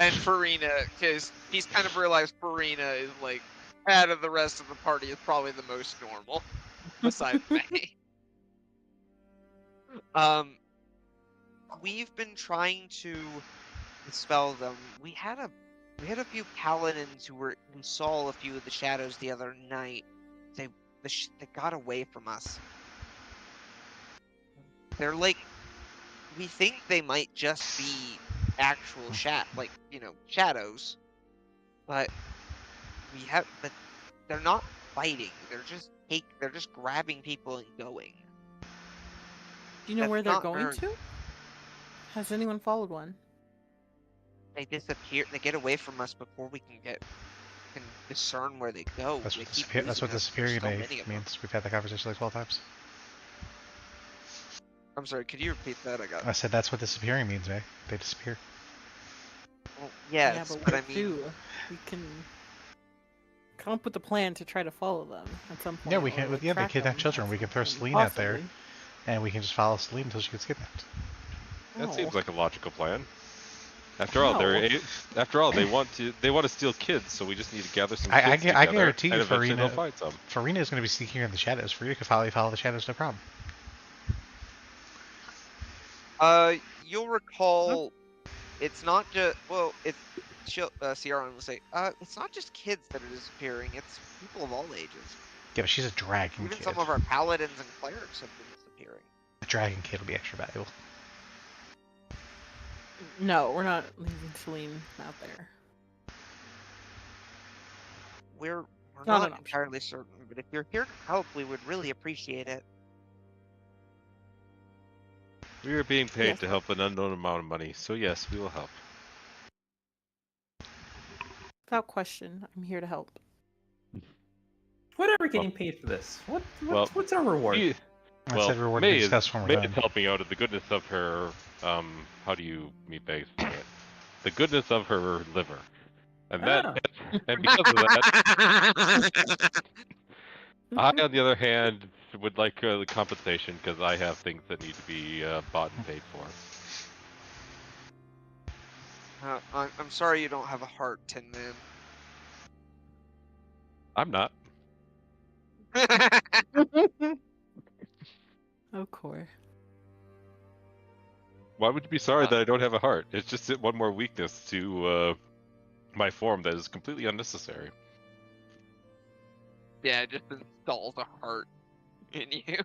And Farina, because he's kind of realized Farina is like, out of the rest of the party, is probably the most normal, besides May. We've been trying to dispel them. We had a few paladins who saw a few of the shadows the other night. They got away from us. They're like, we think they might just be actual shadows, but but they're not fighting. They're just grabbing people and going. Do you know That's where they're not going very- to? Has anyone followed one? They disappear. They get away from us before we can discern where they go. That's They what, keep that's what losing us. There's disappearing so many of them. means. We've had that conversation like 12 times. I'm sorry. Could you repeat that? I said that's what disappearing means, May. They disappear. Well, Yeah, yes, but but I what mean, do? We can come up with a plan to try to follow them at some point. Yeah, we or, can. like, Yeah, they track kidnap them children. at We can some throw point, Celine out there, possibly. and we can just follow Celine until she gets kidnapped. That Oh. seems like a logical plan. After all, they want to steal kids, so we just need to gather some kids I together, guarantee you, and eventually Farina, they'll find some. Farina is going to be sneaking in the shadows. Farina could follow the shadows, no problem. you'll recall, it's not just Ciara will say, it's not just kids that are disappearing. It's people of all ages. Yeah, but she's a dragon Even kid. some of our paladins and clerics have been disappearing. The dragon kid will be extra valuable. No, we're not leaving Celine out there. We're Not not an option. entirely certain, but if you're here to help, we would really appreciate it. We are being paid Yes. to help an unknown amount of money, so yes, we will help. Without question, I'm here to help. What are we getting paid for this? What's our reward? I Well, said reward May to is, discuss when we're May done. is helping out of the goodness of her, how do you meet base say it? The goodness of her liver. And and because of that, I, on the other hand, would like the compensation because I have things that need to be bought and paid for. I'm sorry you don't have a heart, Tin Man. I'm not. Oh, core. Why would you be sorry that I don't have a heart? It's just one more weakness to my form that is completely unnecessary. Yeah, it just installs a heart in you.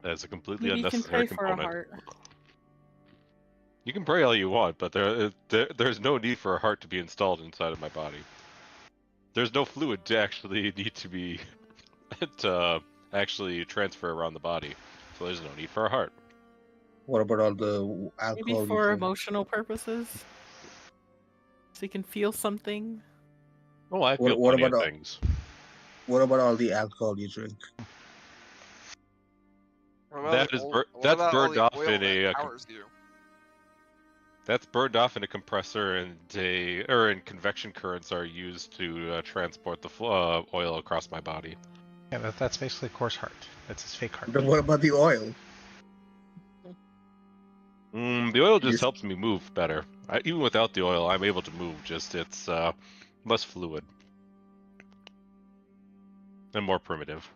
That is a completely Maybe you can unnecessary pray for a component. heart. You can pray all you want, but there's no need for a heart to be installed inside of my body. There's no fluid to actually need to be to actually transfer around the body, so there's no need for a heart. What about all the alcohol? Maybe you for drink? emotional purposes. So you can feel something. Oh, I feel What plenty of about things. What about all the alcohol you drink? That's burned off in a you. that's burned off in a compressor, and in convection currents are used to transport the oil across my body. Yeah, that's basically coarse heart. That's his fake heart. What about the oil? The oil just helps me move better. Even without the oil, I'm able to move. Just it's less fluid and more primitive.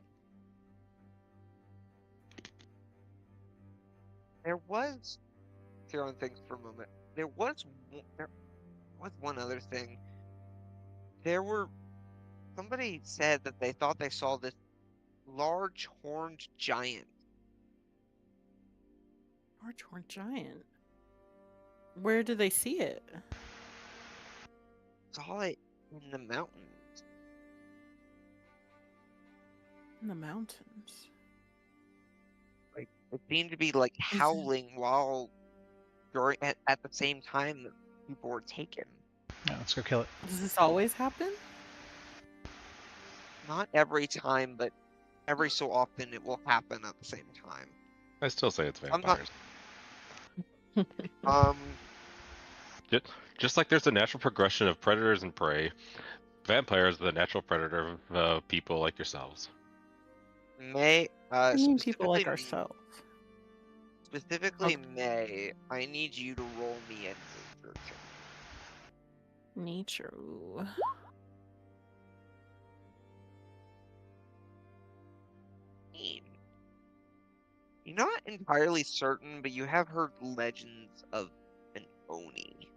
There was here on things for a moment. There was one other thing. There were somebody said that they thought they saw this large horned giant. Large horned giant. Where did they see it? Saw it in the mountains. In the mountains. Like it seemed to be like Is it- howling while during at the same time that people were taken. Yeah, let's go kill it. Does this always happen? Not every time, but every so often it will happen at the same time. I still say it's I'm not- vampires. Just like there's a natural progression of predators and prey, vampires are the natural predator of people like yourselves. May I mean people like specifically- ourselves. Specifically, May, I need you to roll me a nature check. Nature. Ooh. You're not entirely certain, but you have heard legends of an Oni,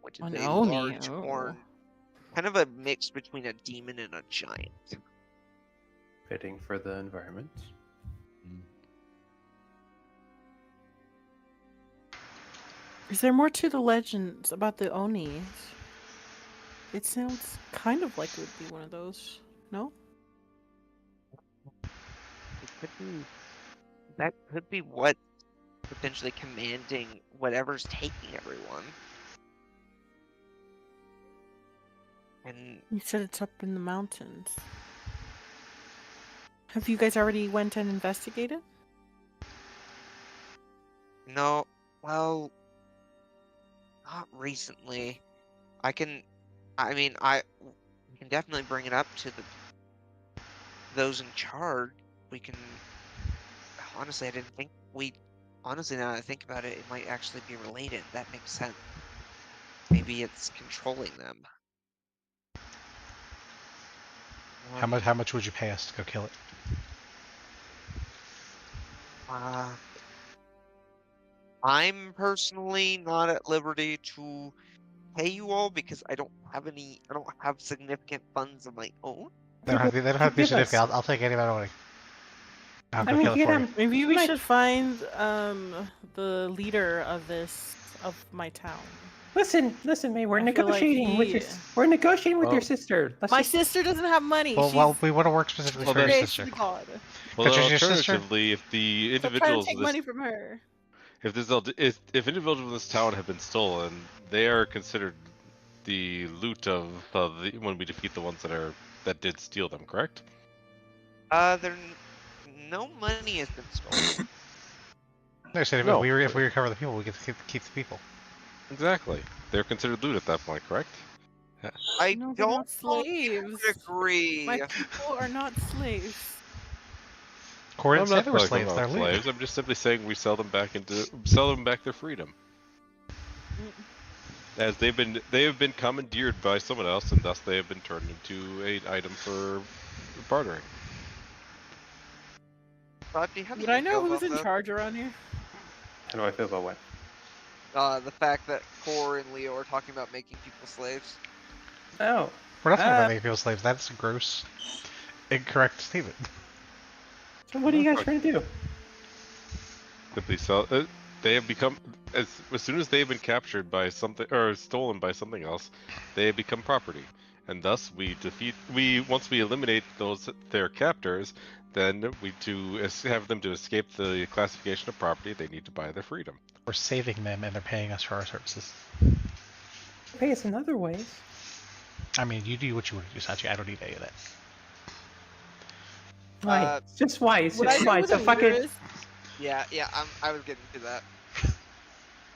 which is An a Oni, large oh. horn, kind of a mix between a demon and a giant. Fitting for the environment. Is there more to the legends about the Onis? It sounds kind of like it would be one of those. No? It could be. That could be what potentially commanding whatever's taking everyone. And You said it's up in the mountains. Have you guys already went and investigated? no, well, not recently. I can we can definitely bring it up to those in charge. We can, honestly, honestly, now that I think about it, it might actually be related. That makes sense. Maybe it's controlling them. How much would you pay us to go kill it? I'm personally not at liberty to pay you all because I don't have significant funds of my own. They don't have to be Give us- significant. I'll take any amount of money. I'll I go mean, kill it get for you. him. Maybe we Mike- should find the leader of my town. Listen, May. We're I feel like negotiating with your. he- We're negotiating with your Well- sister. Let's My just- sister doesn't have money. Well, we want to work specifically Well, for your then- Praise sister. to God. Well, Because your sister- alternatively, if the Stop trying to individuals take of this money from her. if individuals of this town have been stolen, they are considered the loot of when we defeat the ones that did steal them. Correct? No money has been stolen. No, so No. if we recover the people, we get to keep the people. Exactly. They're considered loot at that point. Correct? I No, they're don't not slaves. agree. My people are not slaves. Corin I'm said not they were talking slaves. about They're loot. slaves. I'm just simply saying we sell them back their freedom, as they have been commandeered by someone else, and thus they have been turned into an item for bartering. Rodney, how do Would you I know feel who's about in that? charge around here? How do I feel about what? The fact that Cor and Leo are talking about making people slaves. Oh, We're not talking about making people slaves. That's a gross, incorrect statement. so what are you guys trying to do? Simply sell. They have become as soon as they have been captured by something or stolen by something else, they have become property, and thus once we eliminate their captors, then have them to escape the classification of property. They need to buy their freedom. We're saving them, and they're paying us for our services. Pay us in other ways. I mean, you do what you want to do, Sachi. I don't need any of that. Why? Just why? It's Would I just know why. who So the fuck leader it. is? Yeah, I was getting to that.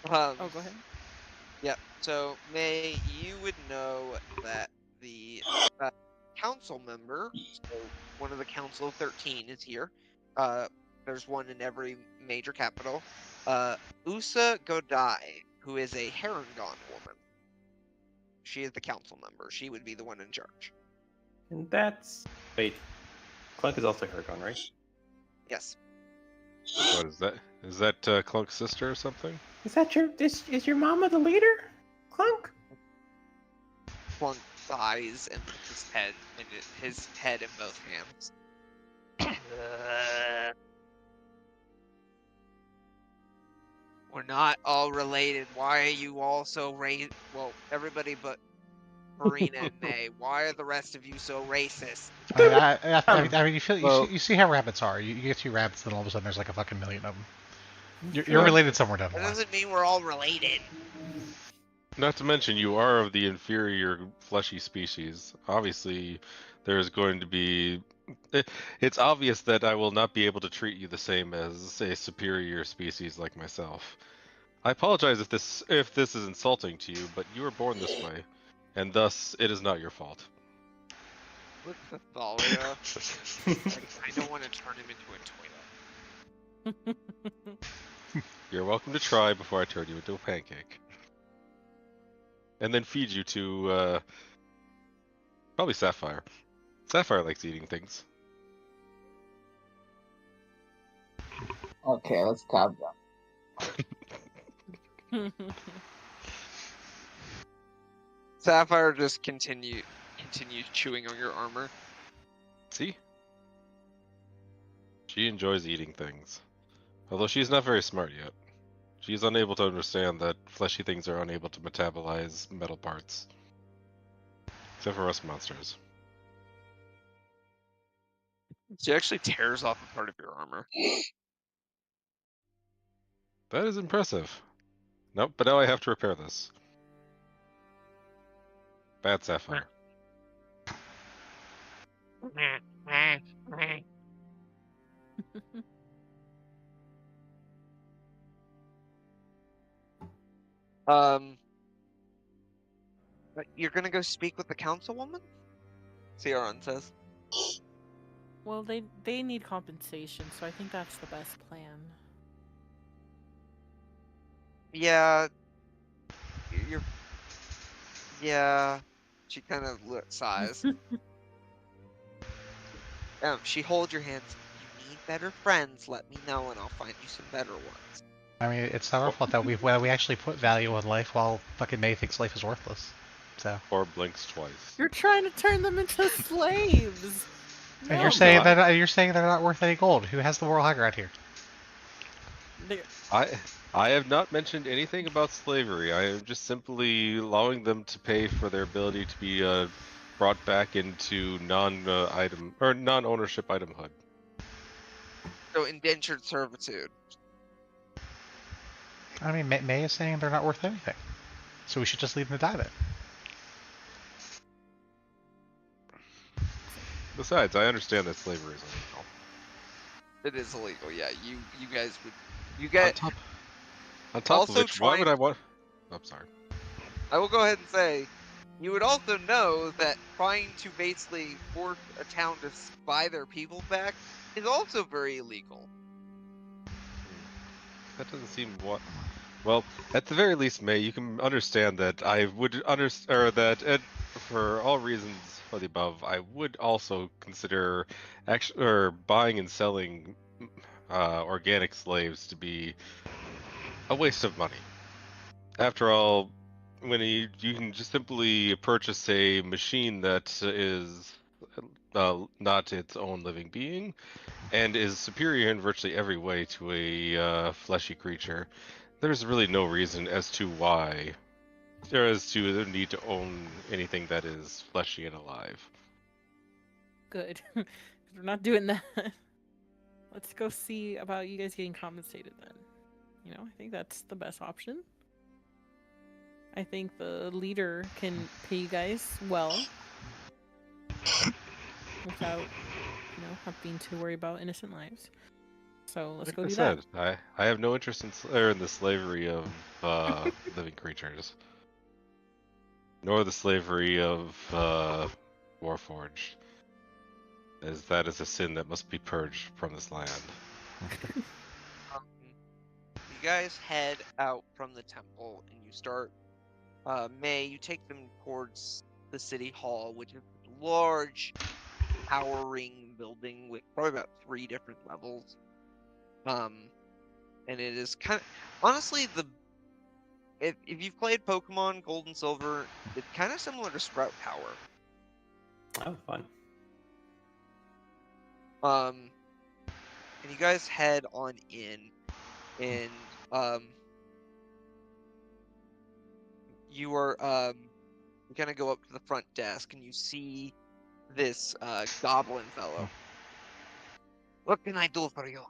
Oh, go ahead. Yeah. So May, you would know that the council member, so one of the council of 13 is here. There's one in every major capital. Usa Godai, who is a Herringon woman. She is the council member. She would be the one in charge. And that's wait. Clunk is also Hergon, right? Yes. What is that? Is that Clunk's sister or something? Is that is your mama the leader, Clunk? Plunk sighs and puts his head in both hands. We're not all related. Why are you all so well, everybody but Marina and May. Why are the rest of you so racist? I mean, Well- you see how rabbits are. You get 2 rabbits, then all of a sudden there's like a fucking million of them. You're Sure. related somewhere down the That line. doesn't mean we're all related. Not to mention, you are of the inferior fleshy species. Obviously, there's going to be. It's obvious that I will not be able to treat you the same as a superior species like myself. I apologize if this is insulting to you, but you were born this way, and thus it is not your fault. Look at Thalia. I don't want to turn him into a toilet. You're welcome to try before I turn you into a pancake. And then feed you to, probably Sapphire. Sapphire likes eating things. Okay, let's calm down. Sapphire just continues chewing on your armor. See? She enjoys eating things. Although she's not very smart yet. She's unable to understand that fleshy things are unable to metabolize metal parts. Except for us monsters. She actually tears off a part of your armor. That is impressive. Nope, but now I have to repair this. Bad Sapphire. You're gonna go speak with the councilwoman? Ciaran says. Well, they need compensation, so I think that's the best plan. Yeah. You're. Yeah. She kind of sighs. She holds your hands. If you need better friends, let me know and I'll find you some better ones. I mean, it's not our fault that we actually put value on life while fucking May thinks life is worthless. So. Or blinks twice. You're trying to turn them into slaves. And No, you're saying no, that you're saying they're not worth any gold. Who has the moral high ground here? I have not mentioned anything about slavery. I am just simply allowing them to pay for their ability to be brought back into non-ownership itemhood. So indentured servitude. I mean, May is saying they're not worth anything, so we should just leave them to die then. Besides, I understand that slavery is illegal. It is illegal, yeah. You guys would. You get. On top Also of which, why would I want? I'm sorry. I will go ahead and say, you would also know that trying to basically force a town to buy their people back is also very illegal. That doesn't seem what. Well, at the very least, May, you can understand that I would for all reasons for the above, I would also consider buying and selling organic slaves to be a waste of money. After all, when you can just simply purchase a machine that is not its own living being and is superior in virtually every way to a fleshy creature, there's really no reason as to why there is to the need to own anything that is fleshy and alive. Good. We're not doing that. Let's go see about you guys getting compensated then. You know, I think that's the best option. I think the leader can pay you guys well without, having to worry about innocent lives. So let's go Like I do said, that. I have no interest in the slavery of living creatures, nor the slavery of Warforged, as that is a sin that must be purged from this land. You guys head out from the temple and you start. May, you take them towards the city hall, which is a large, towering building with probably about 3 different levels. And it is kind of honestly if you've played Pokemon Gold and Silver, it's kind of similar to Sprout Tower. Oh, fun. And you guys head on in, and you are you kind of go up to the front desk, and you see this goblin fellow. What can I do for you?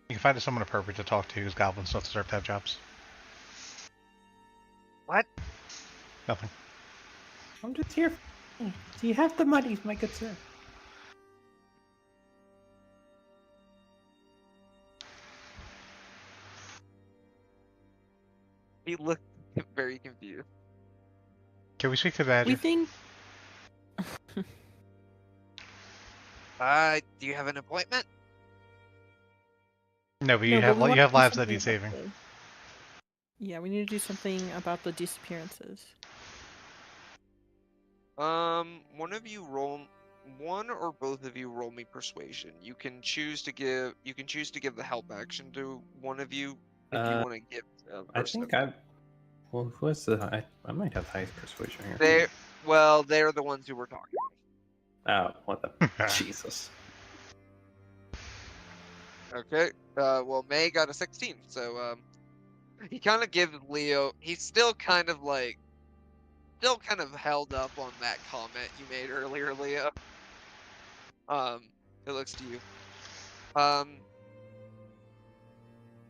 You can find someone appropriate to talk to, because goblins don't deserve to have jobs. What? Nothing. I'm just here. Do you have the money, my good sir? He looked very confused. Can we speak to the badger? We think. Do you have an appointment? No, but No, you but have we wanna you have do lives that something need saving. about Yeah, we need to do something about the disappearances. One of you roll, one or both of you roll me persuasion. You can choose to give the help action to one of you if you want to give. I think Well, who has the? I might have highest persuasion here. They're the ones who were talking. Oh, what the Jesus! Okay. Well, May got a 16, so he kind of gives Leo. He's still kind of held up on that comment you made earlier, Leo. It looks to you.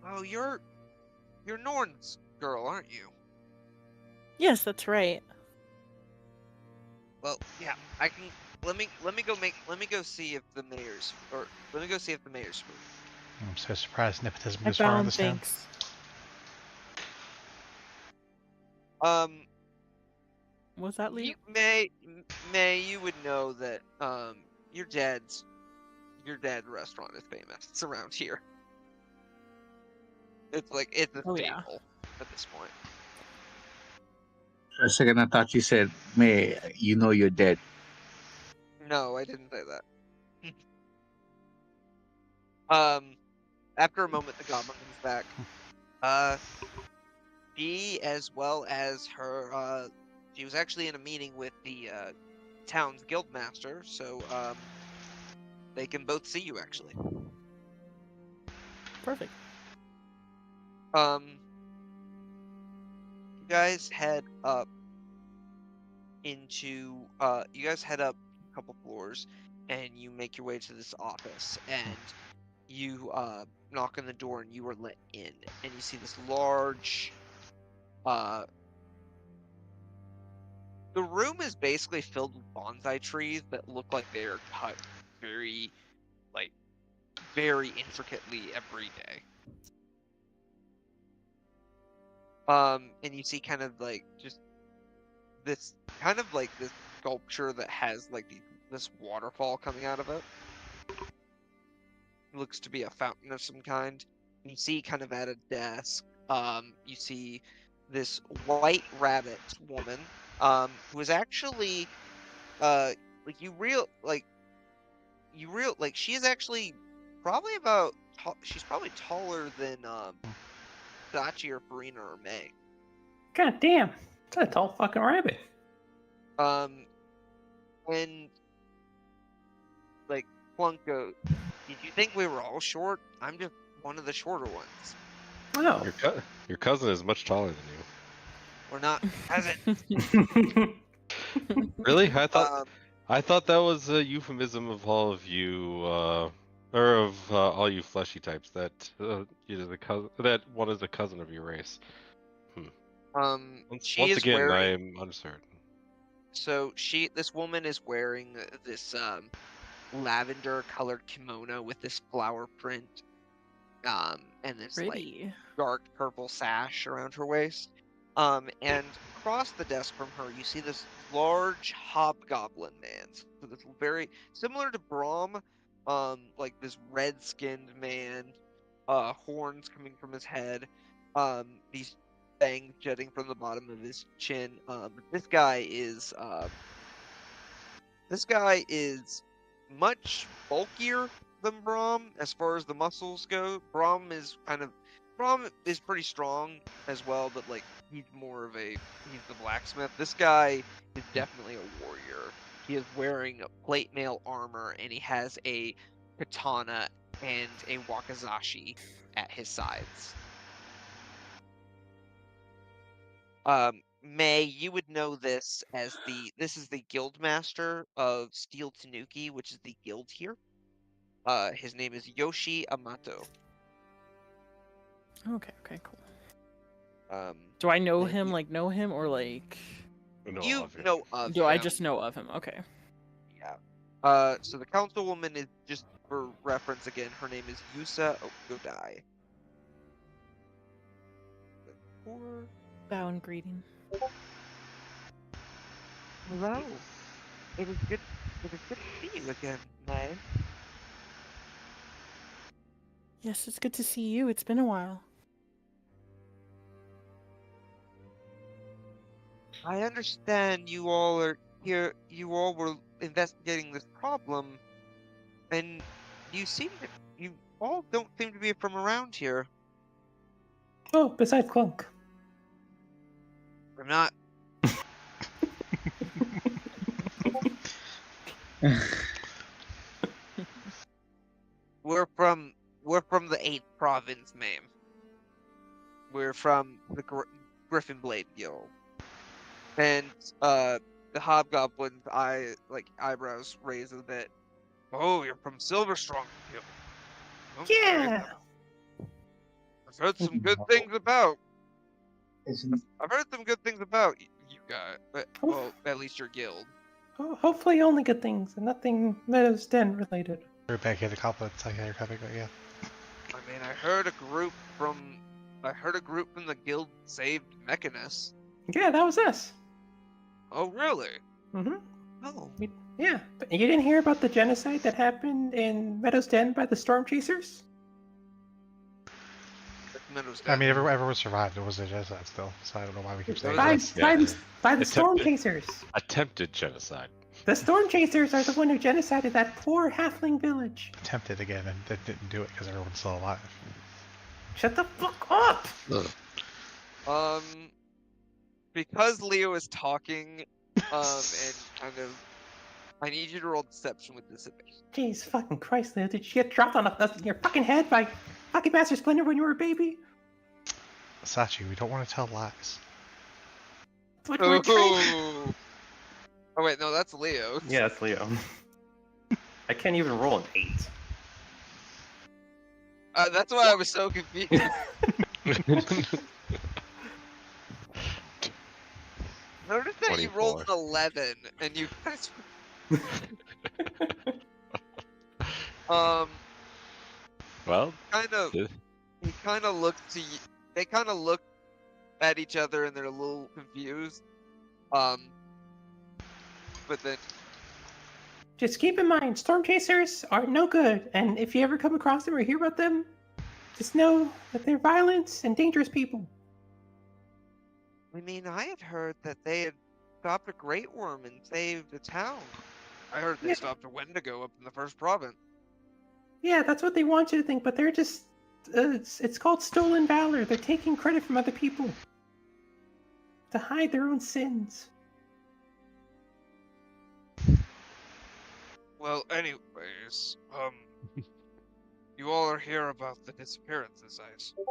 Oh, you're Norn's girl, aren't you? Yes, that's right. Well, yeah, I can. Let me go see if the mayor's free. I'm so surprised nepotism I is far in found this town. thanks. Was that Leo? May, you would know that your dad's restaurant is famous. It's around here. It's a Oh, yeah. staple at this point. For a second, I thought you said, May, you know you're dead. No, I didn't say that. After a moment, the goblin comes back. She, as well as her, she was actually in a meeting with the town's guildmaster, so they can both see you actually. Perfect. You guys head up a couple floors, and you make your way to this office, and you knock on the door, and you are let in, and you see this large the room is basically filled with bonsai trees that look like they are cut very intricately every day. And you see kind of just this this sculpture that has this waterfall coming out of it. It looks to be a fountain of some kind. You see kind of at a desk, you see this white rabbit woman, who is actually she is actually probably she's probably taller than Dachi or Farina or May. God damn, it's a tall fucking rabbit. And Plunk goes, "Did you think we were all short? I'm just one of the shorter ones. Oh, Your cousin is much taller than you. We're not cousins." Really? I thought that was a euphemism of all of you, or of all you fleshy types. That that one is a cousin of your race. She Once is again, I wearing. am uncertain. So this woman is wearing this lavender-colored kimono with this flower print, and this Pretty. dark purple sash around her waist. And across the desk from her, you see this large hobgoblin man. So this very similar to Braum, this red-skinned man, horns coming from his head, these fangs jutting from the bottom of his chin. This guy is much bulkier than Braum as far as the muscles go. Braum is pretty strong as well, but like he's the blacksmith. This guy is definitely a warrior. He is wearing plate mail armor and he has a katana and a wakizashi at his sides. May, you would know this as this is the guild master of Steel Tanuki, which is the guild here. His name is Yoshi Amato. Okay, cool. Do I know him, know him, or like... You know of Do him. I just know of him? Okay. Yeah. So the councilwoman is, just for reference again, her name is Yusa Okodai. Bow and greeting. Hello. It is good to see you again, May. Yes, it's good to see you. It's been a while. I understand you all are here. You all were investigating this problem, and you all don't seem to be from around here. Oh, besides Clunk. I'm not. We're from the 8th province, ma'am. We're from the Griffin Blade Guild. And the hobgoblin's eyebrows raise a bit. Oh, you're from Silverstrong Guild. Okay. Yeah. I've heard some good things about. Isn't I've heard some good things about you guys. Well, at least your guild. Oh, hopefully only good things and nothing Meadows Den related. We're back here, the compliments. I hear coming, but yeah. I mean, I heard a group from the guild saved Mechanus. Yeah, that was us. Oh, really? Mm-hmm. Oh. Yeah, but you didn't hear about the genocide that happened in Meadows Den by the Storm Chasers? I mean, everyone survived. It was a genocide still, so I don't know why we keep saying By, that. by the Storm Attempted. Chasers. Attempted genocide. The Storm Chasers are the one who genocided that poor halfling village. Attempted again, and they didn't do it because everyone's still alive. Shut the fuck up! Because Leo is talking, and kind of, I need you to roll deception with disadvantage. Jeez fucking Christ, Leo, did you get dropped on your fucking head by fucking Master Splinter when you were a baby? Sachi, we don't want to tell lies. That's what we're trained. Oh wait, no, that's Leo. Yeah, that's Leo. I can't even roll an 8. That's why I was so confused. Notice that you rolled an 11, and you guys. Well, He kind of looked to you. They kind of look at each other, and they're a little confused. But then. Just keep in mind, Storm Chasers are no good, and if you ever come across them or hear about them, just know that they're violent and dangerous people. I mean, I had heard that they had stopped a great worm and saved the town. I heard they stopped a Wendigo up in the 1st province. Yeah, that's what they want you to think, but they're just... it's called stolen valor. They're taking credit from other people to hide their own sins. Well, anyways, you all are here about the disappearances, I assume.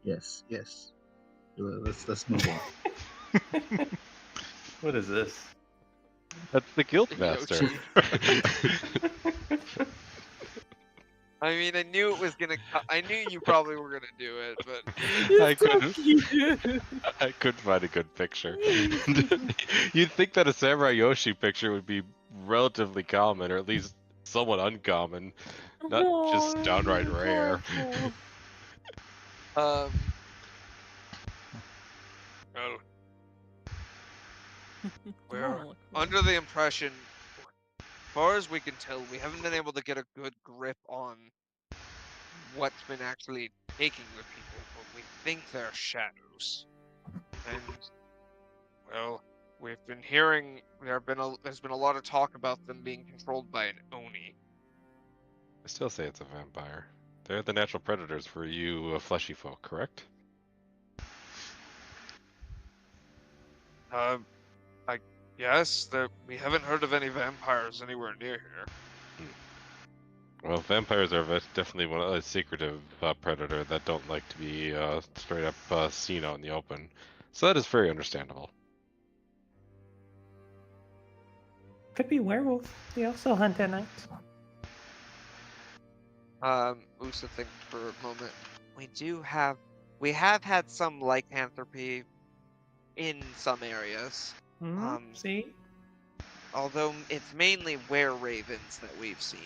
Yes. Let's move on. What is this? That's the guild master. I mean, I knew it was gonna. I knew you probably were gonna do it, but I couldn't find a good picture. You'd think that a Samurai Yoshi picture would be relatively common, or at least somewhat uncommon, not just downright rare. Well, we're under the impression, as far as we can tell, we haven't been able to get a good grip on what's been actually taking the people, but we think they're shadows. And, well, we've been hearing there's been a lot of talk about them being controlled by an Oni. I still say it's a vampire. They're the natural predators for you fleshy folk, correct? I guess that we haven't heard of any vampires anywhere near here. Well, vampires are definitely a secretive predator that don't like to be straight up seen out in the open. So that is very understandable. Could be werewolf. They also hunt at night. Usa thinks for a moment. We have had some lycanthropy in some areas. See? Although it's mainly were-ravens that we've seen.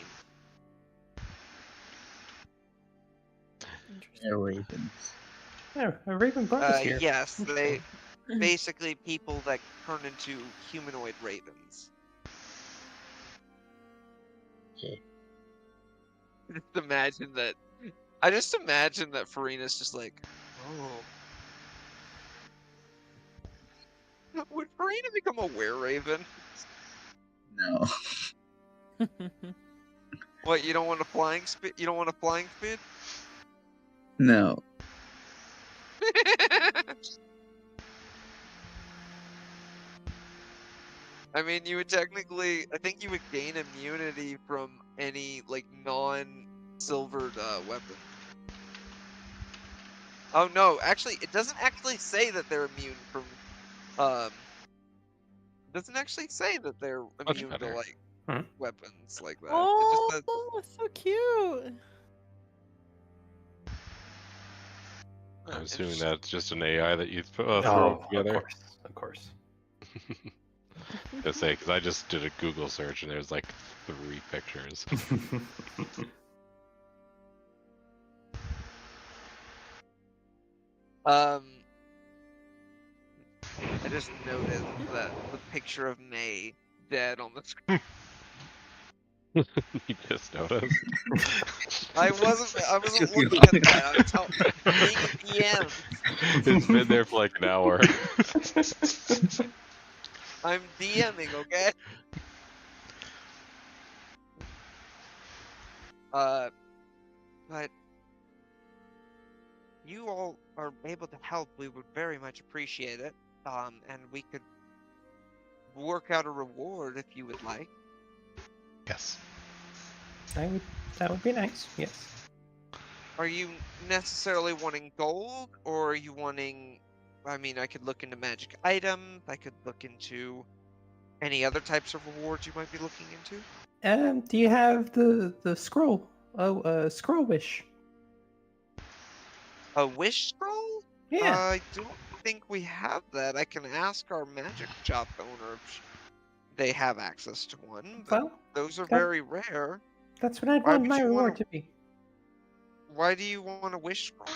Air ravens. Yeah, a raven brought us here. Yes, they basically people that turn into humanoid ravens. Okay. I just imagine that Farina's just like, oh. Would Farina become a were-raven? No. What, you don't want a flying spit? You don't want a flying spit? No. I mean, you would technically, I think you would gain immunity from any, like, non-silvered weapon. Oh no, actually, it doesn't actually say that they're immune from, it doesn't actually say that they're Much immune to, better. like, weapons like that. Oh, It just says, so cute. I'm assuming interesting. that's just an AI that you throw Oh, together. of course. I say, because I just did a Google search and there's like 3 pictures. I just noticed that the picture of May dead on the screen. You just noticed. I wasn't You looking at that. I'm being a DM. It's been there for like an hour. I'm DMing, okay? But you all are able to help, we would very much appreciate it. And we could work out a reward if you would like. Yes. That would be nice. Yes. Are you necessarily wanting gold, or are you wanting... I mean, I could look into magic items, I could look into any other types of rewards you might be looking into? Do you have the scroll? Oh, scroll wish. A wish scroll? Yeah. I don't think we have that. I can ask our magic shop owner if they have access to one, but Well, those are that- very rare. that's what I'd Why want would my you wanna- reward to be. Why do you want a wish scroll?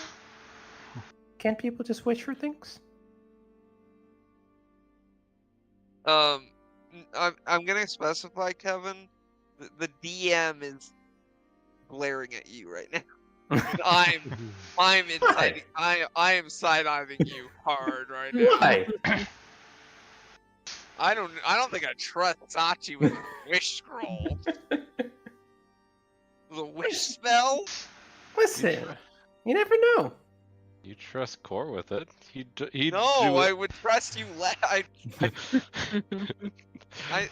Can't people just wish for things? I'm gonna specify, Kevin. The DM is glaring at you right now. I'm inciting. I am side-eyeing you hard right now. Why? I don't think I trust Sachi with a wish scroll. The wish spell? Listen, you never know. You trust Core with it. No, I would trust you. I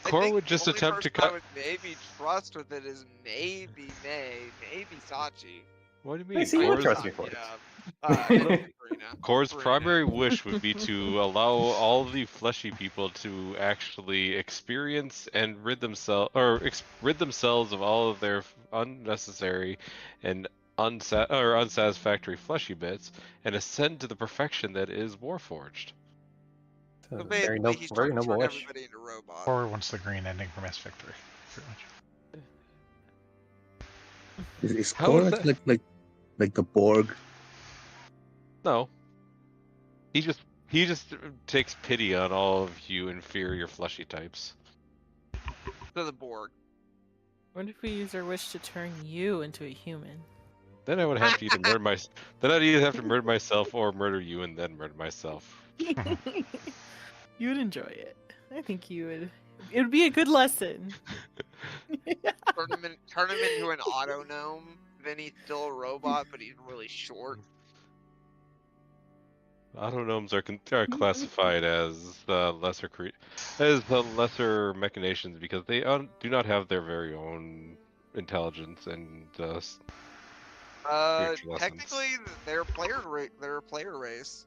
Core think would the just only attempt to person I cut. would maybe trust with it is maybe May, maybe Sachi. What do you I mean? see you Core's, trust me for it. Core's Farina. primary wish would be to allow all the fleshy people to actually experience and rid themselves of all of their unnecessary and unsatisfactory fleshy bits and ascend to the perfection that is Warforged. So Very basically, he's very trying to noble turn wish. everybody into robots. Or wants the green ending from Mass Victory, pretty much. Is How Core is that? like the Borg? No. He just takes pity on all of you inferior fleshy types. To the Borg. What if we use our wish to turn you into a human? Then I would have to either Then I'd either have to murder myself or murder you and then murder myself. You would enjoy it. I think you would. It would be a good lesson. Turn him into an auto gnome. Then he's still a robot, but he's really short. Autognomes are classified as lesser machinations because they do not have their very own intelligence and spiritual essence. Technically, they're a player race.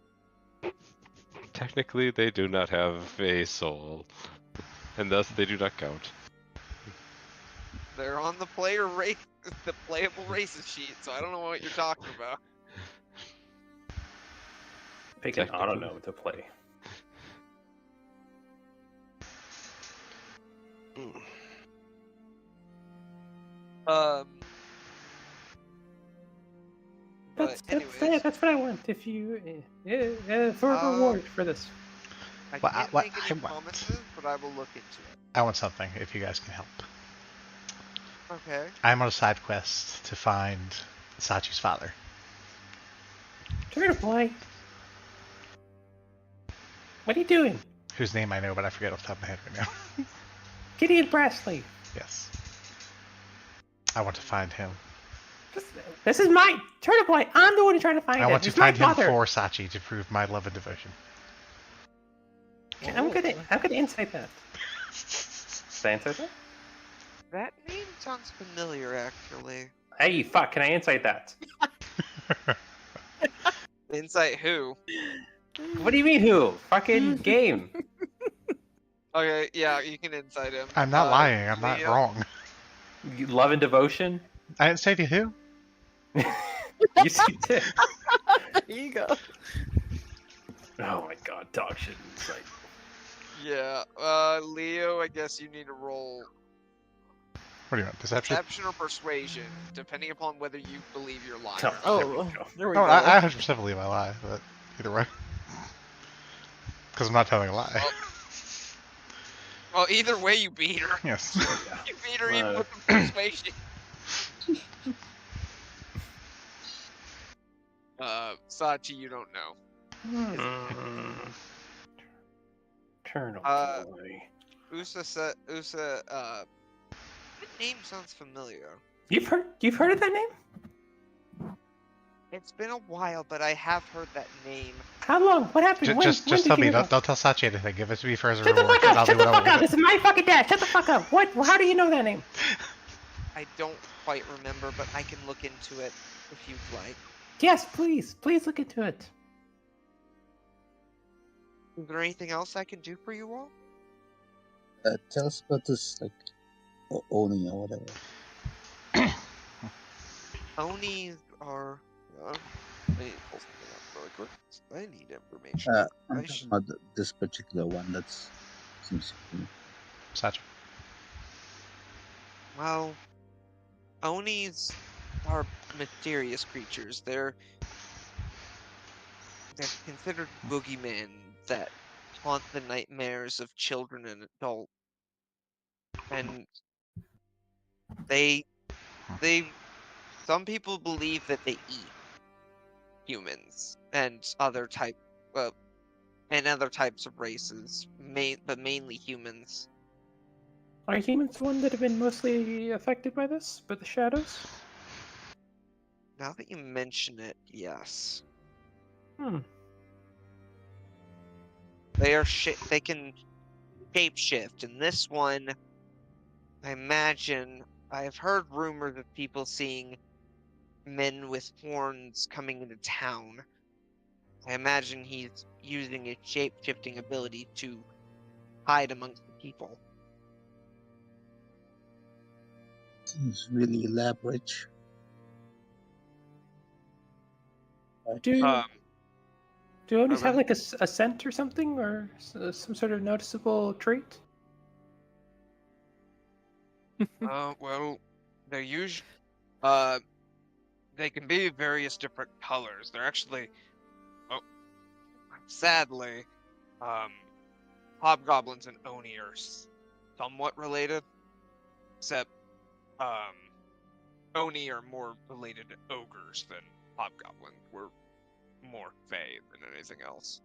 Technically, they do not have a soul, and thus they do not count. They're on the player race, the playable races sheet. So I don't know what you're talking about. Pick an auto gnome to play. But anyways, That's what I want. If you for a reward for this. I Well, can't what make I any want. promises, but I will look into it. I want something, if you guys can help. Okay. I'm on a side quest to find Sachi's father. Turtle boy. What are you doing? Whose name I know, but I forget off the top of my head right now. Gideon Brassley. Yes. I want to find him. This is my Turtle boy. I'm the one who's trying to find him. I want to It's my find him father. for Sachi to prove my love and devotion. I'm gonna insight that. Insight that? That name sounds familiar, actually. Hey, fuck! Can I insight that? Insight who? What do you mean who? Fucking game. Okay, yeah, you can insight him. I'm not lying. I'm not Leo? wrong. Love and devotion. I didn't say to who. You see it. There you go. Oh my god, dog shit insight. Yeah, Leo, I guess you need to roll What do you want? Deception? Deception or Persuasion, depending upon whether you believe you're lying. Oh, or not. there we go. There we Oh, go. I 100% believe I lie, but either way. Because I'm not telling a lie. Well, either way, you beat her. Yes. You beat her even with the Persuasion. Sachi, you don't know. Turtle Uh, boy. Usa, that name sounds familiar. You've heard of that name? It's been a while, but I have heard that name. How long? What happened? Just when tell did you me. hear that? Don't tell Sachi anything. Give it to me for as a Shut the reward. fuck and I'll up! do Shut the what I fuck want up! with This is my fucking dad! Shut the fuck up! What? How do you know that name? I don't quite remember, but I can look into it if you'd like. Yes, please. Please look into it. Is there anything else I can do for you all? Tell us about this, like, Oni or whatever. Onis are. Let me pull something up really quick. I need information. I'm I talking should- about this particular one that's seems to be. Sachi. Well, Onis are mysterious creatures. They're considered boogeymen that haunt the nightmares of children and adults. And they some people believe that they eat humans and other types of races, but mainly humans. Are humans the one that have been mostly affected by this? By the shadows? Now that you mention it, yes. They can shapeshift, and this one, I imagine, I've heard rumors of people seeing men with horns coming into town. I imagine he's using his shape-shifting ability to hide amongst the people. Seems really elaborate. Do Onis go have like a scent or something, or some sort of noticeable trait? Well, they're usually, they can be various different colors. They're actually, sadly, hobgoblins and Oni are somewhat related, except, Oni are more related to ogres than hobgoblins. We're more fae than anything else.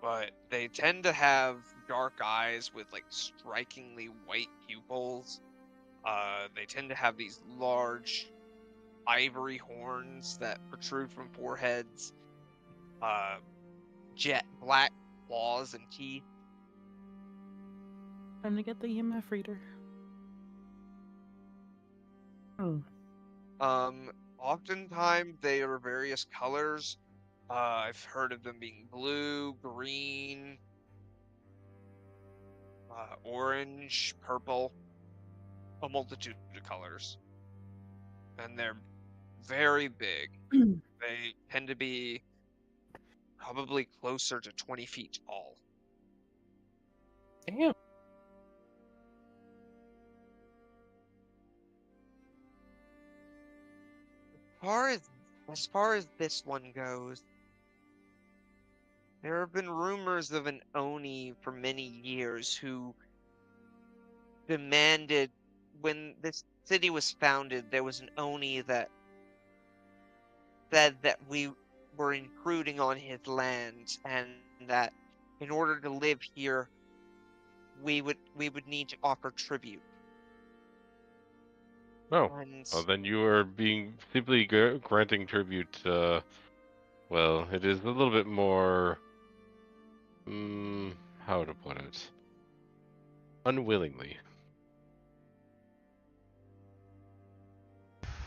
But they tend to have dark eyes with like strikingly white pupils. They tend to have these large ivory horns that protrude from foreheads. Jet black claws and teeth. Time to get the EMF reader. Oftentimes they are various colors. I've heard of them being blue, green, orange, purple, a multitude of colors. And they're very big. They tend to be probably closer to 20 feet tall. Damn. As far as this one goes, there have been rumors of an Oni for many years who demanded, when this city was founded, there was an Oni that said that we were intruding on his land, and that in order to live here, we would need to offer tribute. Oh, And well, then you are being simply granting tribute. Well, it is a little bit more. How to put it? Unwillingly.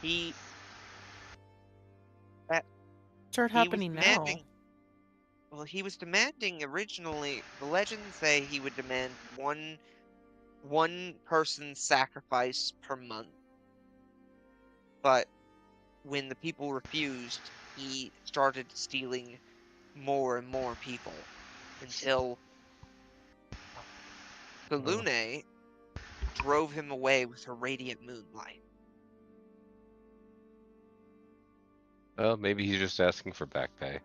he Start he was happening now. demanding. Well, he was demanding originally. The legends say he would demand one person's sacrifice per month. But when the people refused, he started stealing more and more people until the Lune drove him away with her radiant moonlight. Well, maybe he's just asking for back pay.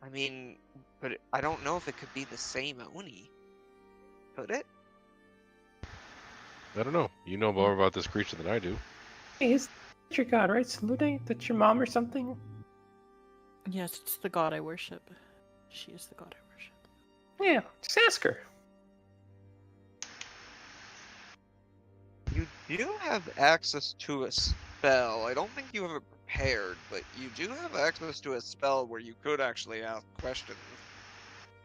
I mean, but I don't know if it could be the same Oni. Could it? I don't know. You know more about this creature than I do. Hey, is that your god, right? Salute? That's your mom or something? Yes, it's the god I worship. She is the god I worship. Yeah, just ask her. You do have access to a spell. I don't think you have it prepared, but you do have access to a spell where you could actually ask questions.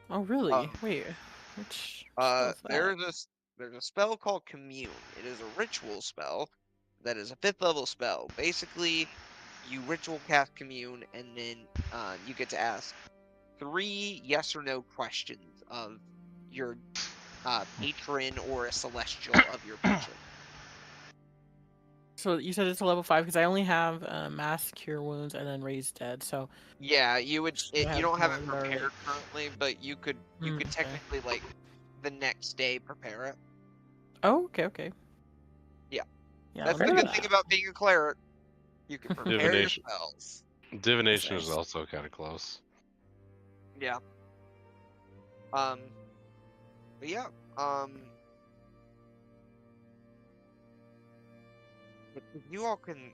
Oh, really? Um, Wait, which spell is that? There's a spell called Commune. It is a ritual spell that is a 5th level spell. Basically, you ritual cast Commune, and then you get to ask 3 yes or no questions of your patron or a celestial of your patron. So you said it's a level 5 because I only have mass cure wounds and then raise dead. So Yeah, you would. So I You don't have have it more prepared currently, but you could okay. technically like the next day prepare it. Oh, okay. Yeah. Yeah. That's let the me good thing about being a cleric. You can prepare your Divination. spells. Divination Nice. is also kind of close. Yeah. But yeah. If you all can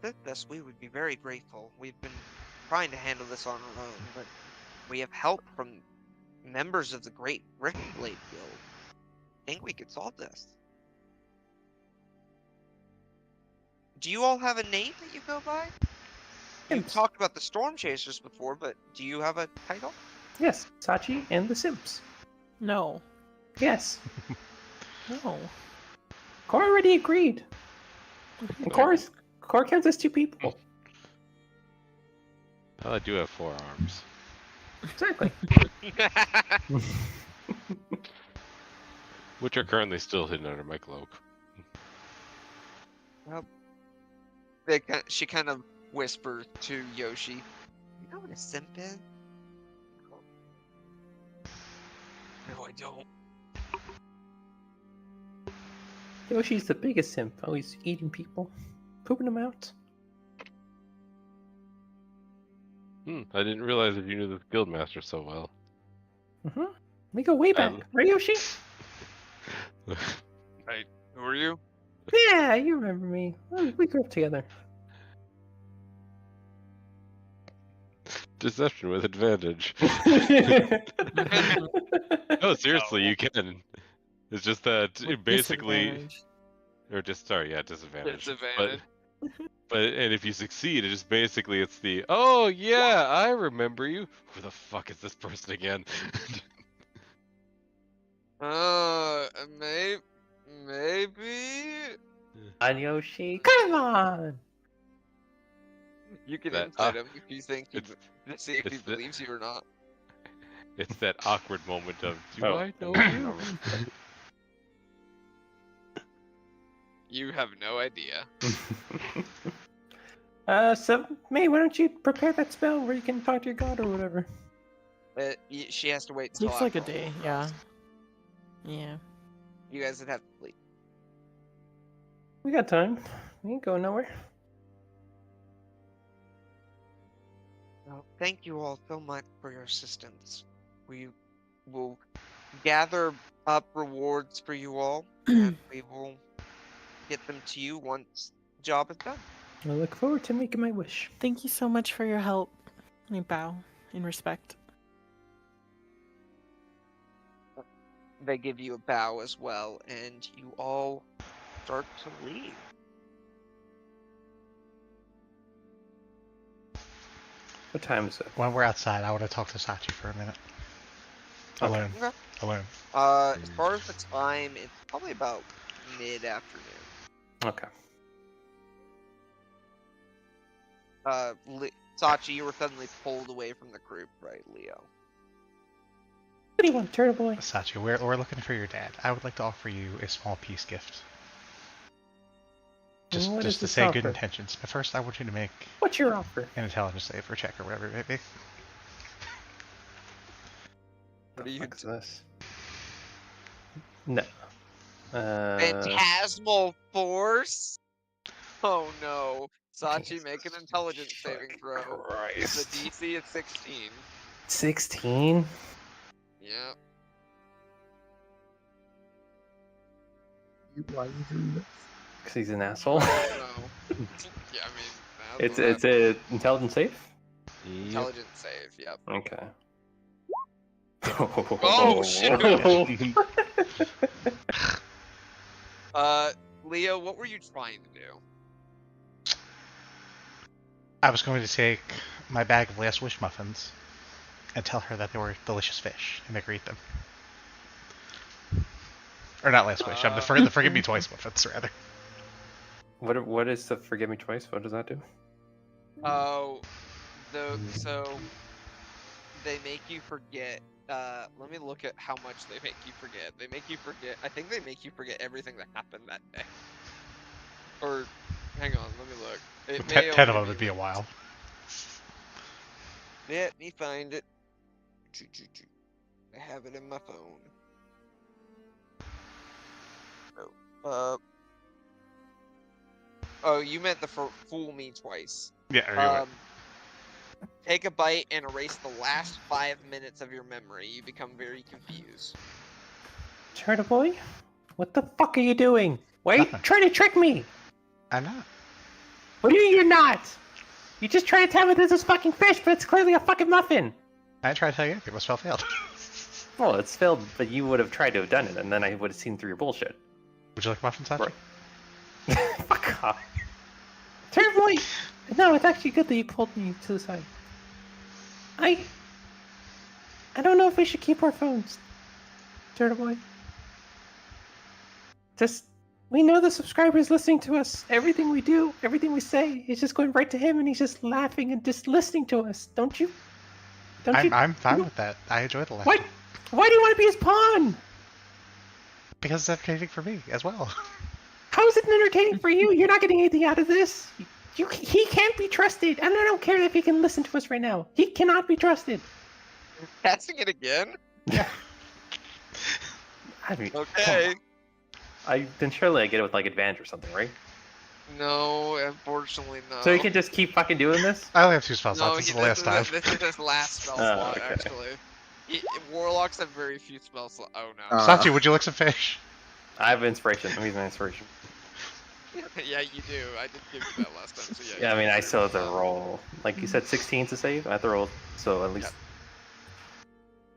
fit this, we would be very grateful. We've been trying to handle this on our own, but we have help from members of the Great Riftblade Guild. I think we could solve this. Do you all have a name that you go by? You've Simps. talked about the Storm Chasers before, but do you have a title? Yes, Sachi and the Simps. No. Yes. No. Cor already agreed. And Cor counts as 2 people. Well, I do have 4 arms. Exactly. Which are currently still hidden under my cloak. She kind of whispers to Yoshi, "You know what a simp is?" No, I don't. Yoshi's the biggest simp, always eating people, pooping them out. I didn't realize that you knew this guildmaster so well. We go way back, right, Yoshi? Hey, who are you? Yeah, you remember me. We grew up together. Deception with advantage. No, seriously, you can. It's just that With basically, disadvantage. or just sorry, yeah, disadvantage. Disadvantage. And if you succeed, it just basically it's the oh yeah, I remember you. Who the fuck is this person again? Maybe. Maybe. Anyoshi, come on! You can That- insight him if you think he, it's- to see if he it's the- believes you or not. It's that awkward moment of do Oh. I know you? You have no idea. So, May, why don't you prepare that spell where you can talk to your god or whatever? She has to wait until Takes like a after all day, the yeah. rest. Yeah. You guys would have to sleep. We got time. We ain't going nowhere. Well, thank you all so much for your assistance. We will gather up rewards for you all, and we will get them to you once the job is done. I look forward to making my wish. Thank you so much for your help. I bow in respect. They give you a bow as well, and you all start to leave. What time is it? When we're outside, I want to talk to Sachi for a minute. Alone. Okay. Alone. As far as the time, it's probably about mid-afternoon. Okay. Sachi, you were suddenly pulled away from the group, right, Leo? What do you want, Turtle Boy? Sachi, we're looking for your dad. I would like to offer you a small peace gift. Just, What just is to this say good offer? intentions. But first, I want you to make What's your offer? an intelligence save or check or whatever it may be. What do you Fuck is this? No. Phantasmal Force? Oh no. Sachi, Jesus make an intelligence saving fucking throw. The Christ. DC is 16. 16? Yeah. Why are you doing this? Because he's an asshole. No. Yeah, I mean, that's It's a intelligence save? intelligence save, yep. Okay. Oh, shoot. Leo, what were you trying to do? I was going to take my bag of Last Wish muffins and tell her that they were delicious fish and make her eat them. Or not Last Wish, the Forgive Me Twice muffins, rather. What is the Forgive Me Twice? What does that do? Oh, so they make you forget. Let me look at how much they make you forget. They make you forget. I think they make you forget everything that happened that day. Or, hang on, let me look. It may 10 of only them would be a while. Let me find it. I have it in my phone. Oh, you meant the fool me twice. Yeah, or you would. Take a bite and erase the last 5 minutes of your memory. You become very confused. Turtle Boy? What the fuck are you doing? Why are you Nothing. trying to trick me? I'm not. What do you mean you're not? You just trying to tell me this is fucking fish, but it's clearly a fucking muffin. I tried to tell you anything, but spell failed. Well, it's failed, but you would have tried to have done it, and then I would have seen through your bullshit. Would you like muffins, Sachi? Right. Fuck off. Turtle Boy! No, it's actually good that you pulled me to the side. I don't know if we should keep our phones. Turtle Boy. We know the subscriber is listening to us. Everything we do, everything we say is just going right to him, and he's just laughing and just listening to us. Don't you? I'm fine with that. I enjoy the laughter. What? Why do you want to be his pawn? Because it's entertaining for me as well. How is it entertaining for you? You're not getting anything out of this. He can't be trusted, and I don't care if he can listen to us right now. He cannot be trusted. Casting it again? I mean, Okay. then surely I get it with like advantage or something, right? No, unfortunately not. So you can just keep fucking doing this? I only have 2 spell No, slots. This is the last time. This is his last spell Oh, slot, okay. actually. Warlocks have very few spell slots. Oh no. Uh, Sachi, would you like some fish? I have inspiration. I'm using my inspiration. Yeah, you do. I did give you that last time, so yeah. Yeah, I you mean, can I save still have to that. roll. Like you said, 16 to save. I have to roll, so at least.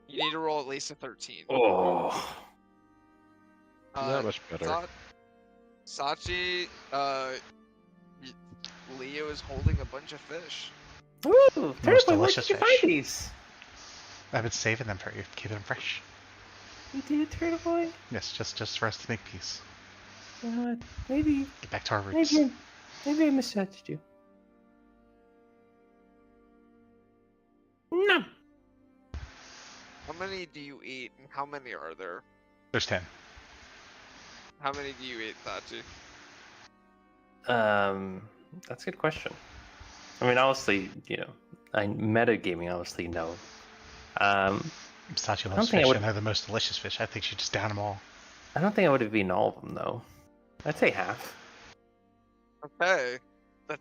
You need to roll at least a 13. Oh, Uh, Not much better. Sachi, Leo is holding a bunch of fish. Ooh, Most Turtle Boy, where delicious did you fish. find these? I've been saving them for you, keeping them fresh. You did, Turtle Boy? Yes, just for us to make peace. You know what? Maybe Get back to our roots. I misjudged you. No. How many do you eat, and how many are there? There's 10. How many do you eat, Sachi? that's a good question. I mean, honestly, metagaming, honestly, no. Sachi don't loves think I fish, would- and they're the most delicious fish. I think she'd just down them all. I don't think I would have eaten all of them, though. I'd say half. Okay. But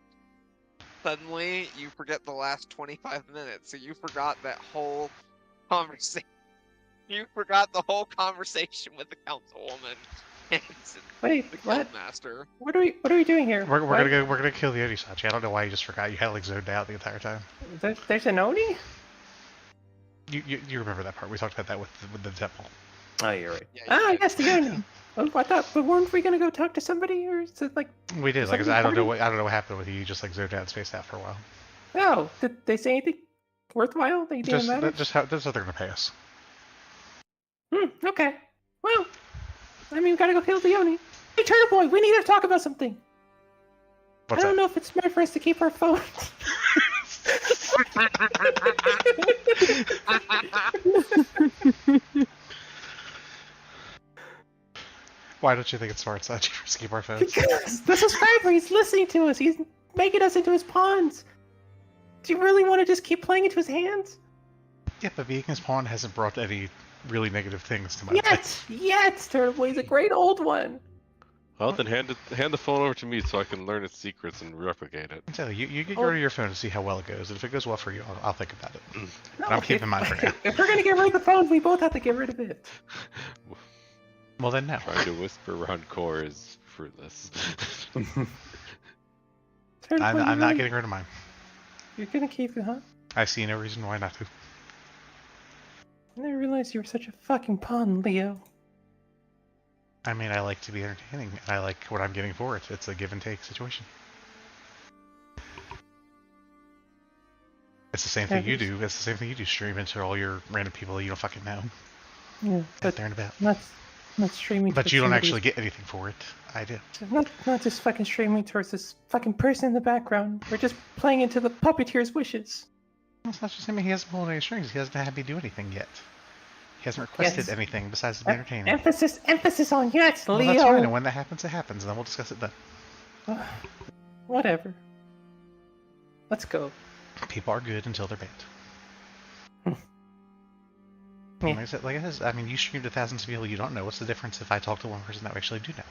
suddenly, you forget the last 25 minutes, so you forgot that whole conversation. You forgot the whole conversation with the councilwoman and Wait, the what? guildmaster. What are we doing here? We're What? gonna kill the Oni, Sachi. I don't know why you just forgot. You had like zoned out the entire time. There's an Oni? You remember that part? We talked about that with the temple. Oh, you're right. Yeah, Ah, you yes, the Oni. Oh, I thought, but weren't we gonna go talk to somebody, or is it like? We did. Like I something said, I don't know important? what happened with you. You just like zoned out and spaced out for a while. Oh, did they say anything worthwhile? They didn't matter. That's what they're gonna pay us. Okay. Well, I mean, we gotta go kill the Oni. Hey, Turtle Boy, we need to talk about something. What's I don't that? know if it's smart for us to keep our phones. Why don't you think it's smart, Sachi, for us to keep our phones? Because the subscriber, he's listening to us. He's making us into his pawns. Do you really want to just keep playing into his hands? Yeah, but being his pawn hasn't brought any really negative things to my life. Yes, Turtle Boy, he's a great old one. Well, then hand the phone over to me so I can learn its secrets and replicate it. So you get rid of your phone to see how well it goes, and if it goes well for you, I'll think about it. No, But I'm keeping mine for now. If we're gonna get rid of the phone, we both have to get rid of it. Well then, no. Trying to whisper around core is fruitless. Turtle I'm Boy, not getting rid of mine. You're gonna keep it, huh? I see no reason why not to. I never realized you were such a fucking pawn, Leo. I mean, I like to be entertaining, and I like what I'm getting for it. It's a give and take situation. It's the same thing you do. It's the same thing you do. Stream into all your random people that you don't fucking know. Yeah, Out but there and about. not streaming. But towards you don't somebody's- actually get anything for it. I do. Not just fucking streaming towards this fucking person in the background. We're just playing into the puppeteer's wishes. Well, it's not just him. He hasn't pulled any strings. He hasn't had me do anything yet. He hasn't requested Yes. anything besides to be entertaining. Emphasis on yes, Well, Leo. that's fine. And when that happens, it happens, and then we'll discuss it then. Whatever. Let's go. People are good until they're bad. Yeah. Like I said, I mean, you stream to thousands of people you don't know. What's the difference if I talk to one person that we actually do know?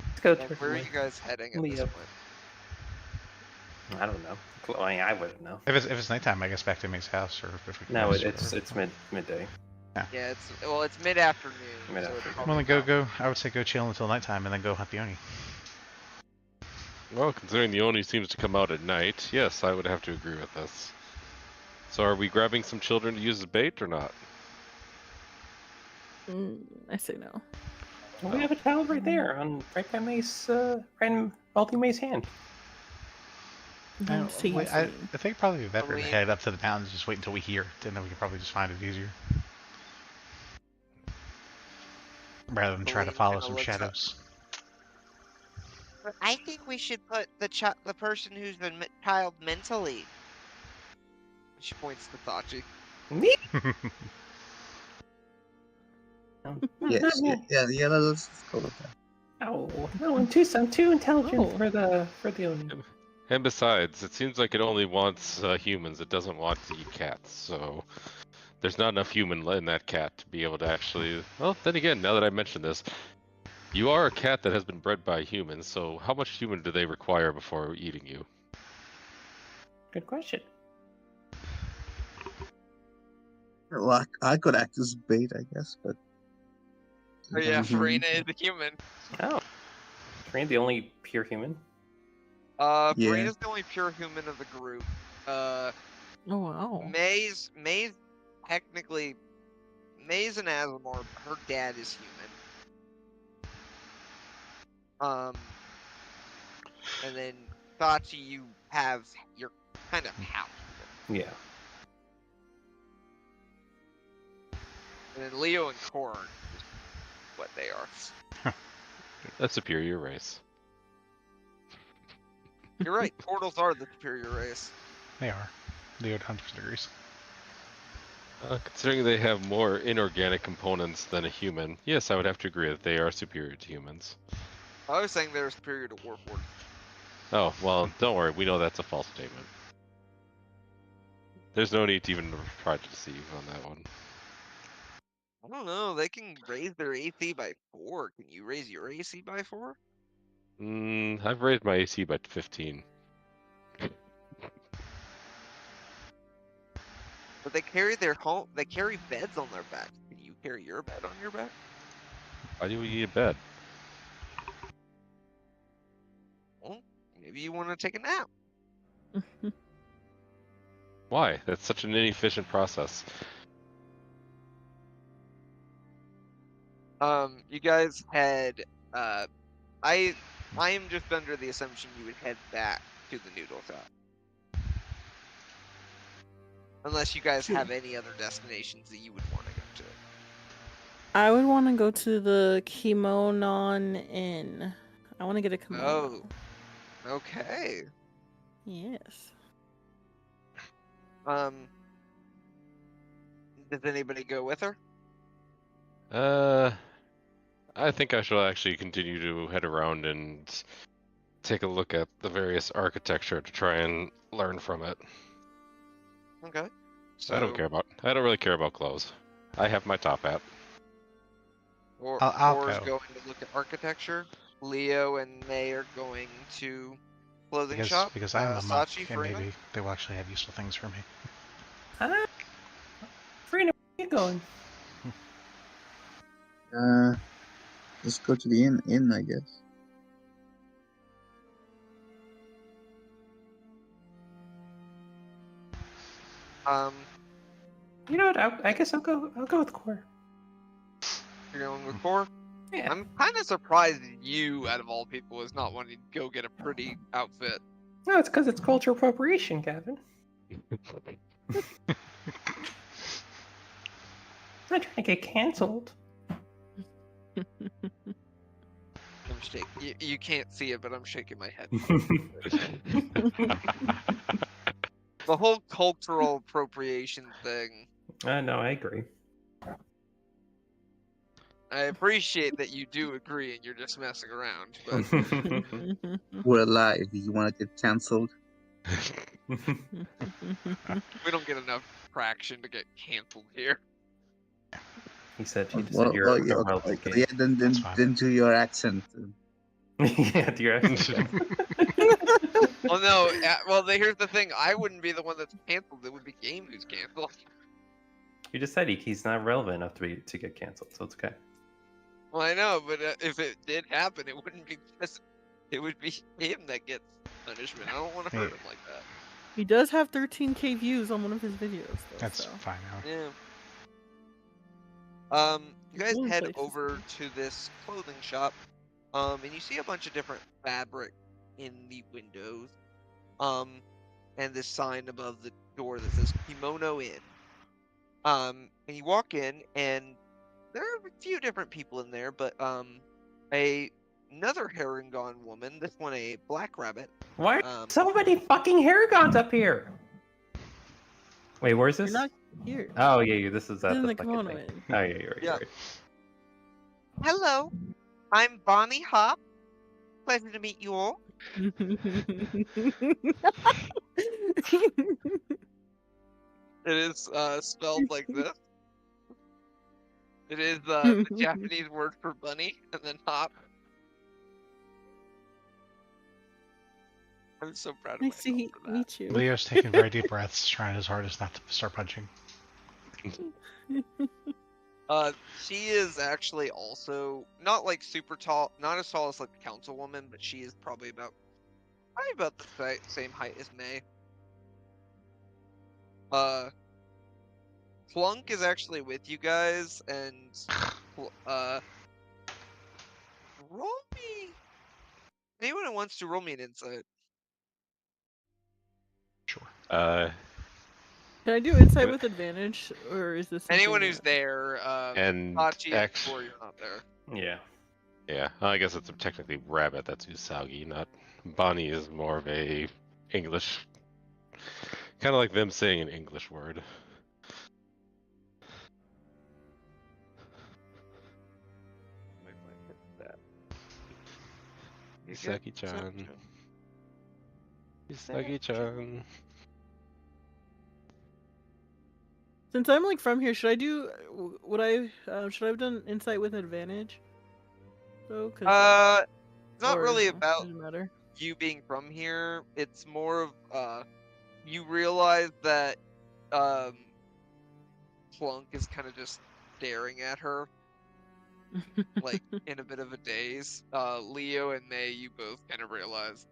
Let's go, Well, Turtle where are Boy. you guys heading at this Leo. point? I don't know. I mean, I wouldn't know. If it's nighttime, I guess back to Mick's house, or if we can No, rest or it's whatever. midday. Yeah, it's mid-afternoon. So Mid-afternoon. it's Well, probably then about- I would say go chill until nighttime, and then go hunt the Oni. Well, considering the Oni seems to come out at night, yes, I would have to agree with this. So are we grabbing some children to use as bait or not? I say no. Well, we have a child right there, right by Mace, right in Balti May's hand. Don't say I think probably be better to Believe- head up to the mountains, just wait until we hear it, and then we can probably just find it easier. Rather than try to Believe follow kinda some looks up. shadows. But I think we should put the person who's been child mentally. She points to Thachi. Me? Yes, yeah, let's go with that. No, I'm too intelligent Oh. for the Oni. And besides, it seems like it only wants humans. It doesn't want to eat cats, so there's not enough human in that cat to be able to actually... Well, then again, now that I mention this, you are a cat that has been bred by humans, so how much human do they require before eating you? Good question. Well, I could act as bait, I guess, but Oh yeah, Mhm. Farina is a human. Oh, Trina, the only pure human. Yeah. Farina's the only pure human of the group. Oh wow. May's technically May's an Azamor, but her dad is human. And then Sachi, you're kind of half human. Yeah. And then Leo and Core are just what they are. A superior race. You're right. Portals are the superior race. They are. Leo 100% agrees. Considering they have more inorganic components than a human, yes, I would have to agree that they are superior to humans. I was saying they're superior to Warforged. Oh, well, don't worry, we know that's a false statement. There's no need to even try to deceive on that one. I don't know. They can raise their AC by 4. Can you raise your AC by 4? I've raised my AC by 15. But they carry they carry beds on their back. Can you carry your bed on your back? Why do we need a bed? Well, maybe you want to take a nap. Why? That's such an inefficient process. You guys had I am just under the assumption you would head back to the noodle shop. Unless you guys have any other destinations that you would want to go to. I would want to go to the Kimonon Inn. I want to get a kimono. Oh. Okay. Yes. Does anybody go with her? I think I shall actually continue to head around and take a look at the various architecture to try and learn from it. Okay. So I don't really care about clothes. I have my top hat. I'll Or's go. going to look at architecture. Leo and May are going to clothing shop. Because I'm a monk, Sachi, and Farina? maybe they will actually have useful things for me. Farina, where you going? Just go to the inn, I guess. You know what? I guess I'll go with Core. You're going with Core? Yeah. I'm kind of surprised you, out of all people, is not wanting to go get a pretty outfit. No, it's because it's cultural appropriation, Gavin. I'm not trying to get canceled. I'm shaking. You can't see it, but I'm shaking my head. The whole cultural appropriation thing. No, I agree. I appreciate that you do agree and you're just messing around, but We're alive. You want to get cancelled? we don't get enough traction to get canceled here. He said she Well, said you're yeah, a royalty king. yeah, then That's fine. then do your accent. Yeah, do your accent. Well, no. Well, here's the thing. I wouldn't be the one that's canceled. It would be Game who's canceled. You just said he's not relevant enough to get canceled, so it's okay. Well, I know, but if it did happen, it wouldn't be just. It would be him that gets punishment. I don't want to hurt him like that. He does have 13K views on one of his videos, though. That's so. fine. Yeah. You guys One head place is over to this clothing shop, and you see a bunch of different fabric in the windows, and this sign above the door that says Kimono Inn. And you walk in, and there are a few different people in there, but another Harangon woman, this one a black rabbit. Why are so many fucking Haragons up here? Wait, where's You're this? not here. Oh yeah, this is This is the the fucking kimono thing. inn. Oh yeah, you're right. Yeah. You're right. Hello, I'm Bonnie Hop. Pleasure to meet you all. It is spelled like this. It is the Japanese word for bunny, and then hop. I'm so proud of Nice to myself for that. meet you. Leo's taking very deep breaths, trying his hardest not to start punching. She is actually also not like super tall, not as tall as like the councilwoman, but she is probably about the same height as May. Plunk is actually with you guys, and roll me. Anyone who wants to roll me an insight. Sure. Can I do insight with advantage, or is this something Anyone who's that- there, And Hachi and X. Tor, you're not there. Yeah. Yeah, I guess it's technically rabbit. That's Usagi, not Bonnie. Is more of a English, kind of like them saying an English word. Usagi-chan. Usagi-chan. Since I'm like from here, should I do? Would I? Should I have done insight with advantage? Though, It's not or really no, about doesn't matter. you being from here. It's more of you realize that Plunk is kind of just staring at her, like in a bit of a daze. Leo and May, you both kind of realize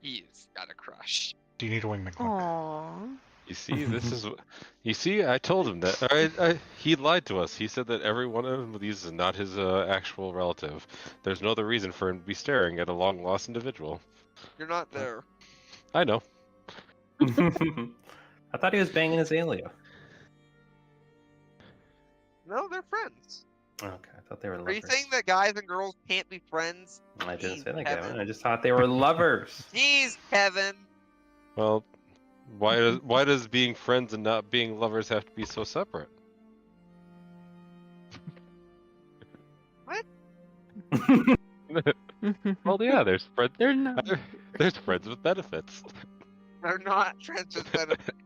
he's got a crush. Do you need a wing McClunk? Aww. You see, this is. You see, I told him that. He lied to us. He said that every one of these is not his actual relative. There's no other reason for him to be staring at a long-lost individual. You're not there. I know. I thought he was banging Azalea. No, they're friends. Okay, I thought they were Are lovers. you saying that guys and girls can't be friends? I didn't Jeez, say that, Kevin. Gavin. I just thought they were lovers. Jeez, Kevin. Well, why does being friends and not being lovers have to be so separate? Well, yeah, there's friends. They're not. There's friends with benefits. They're not friends with benefits.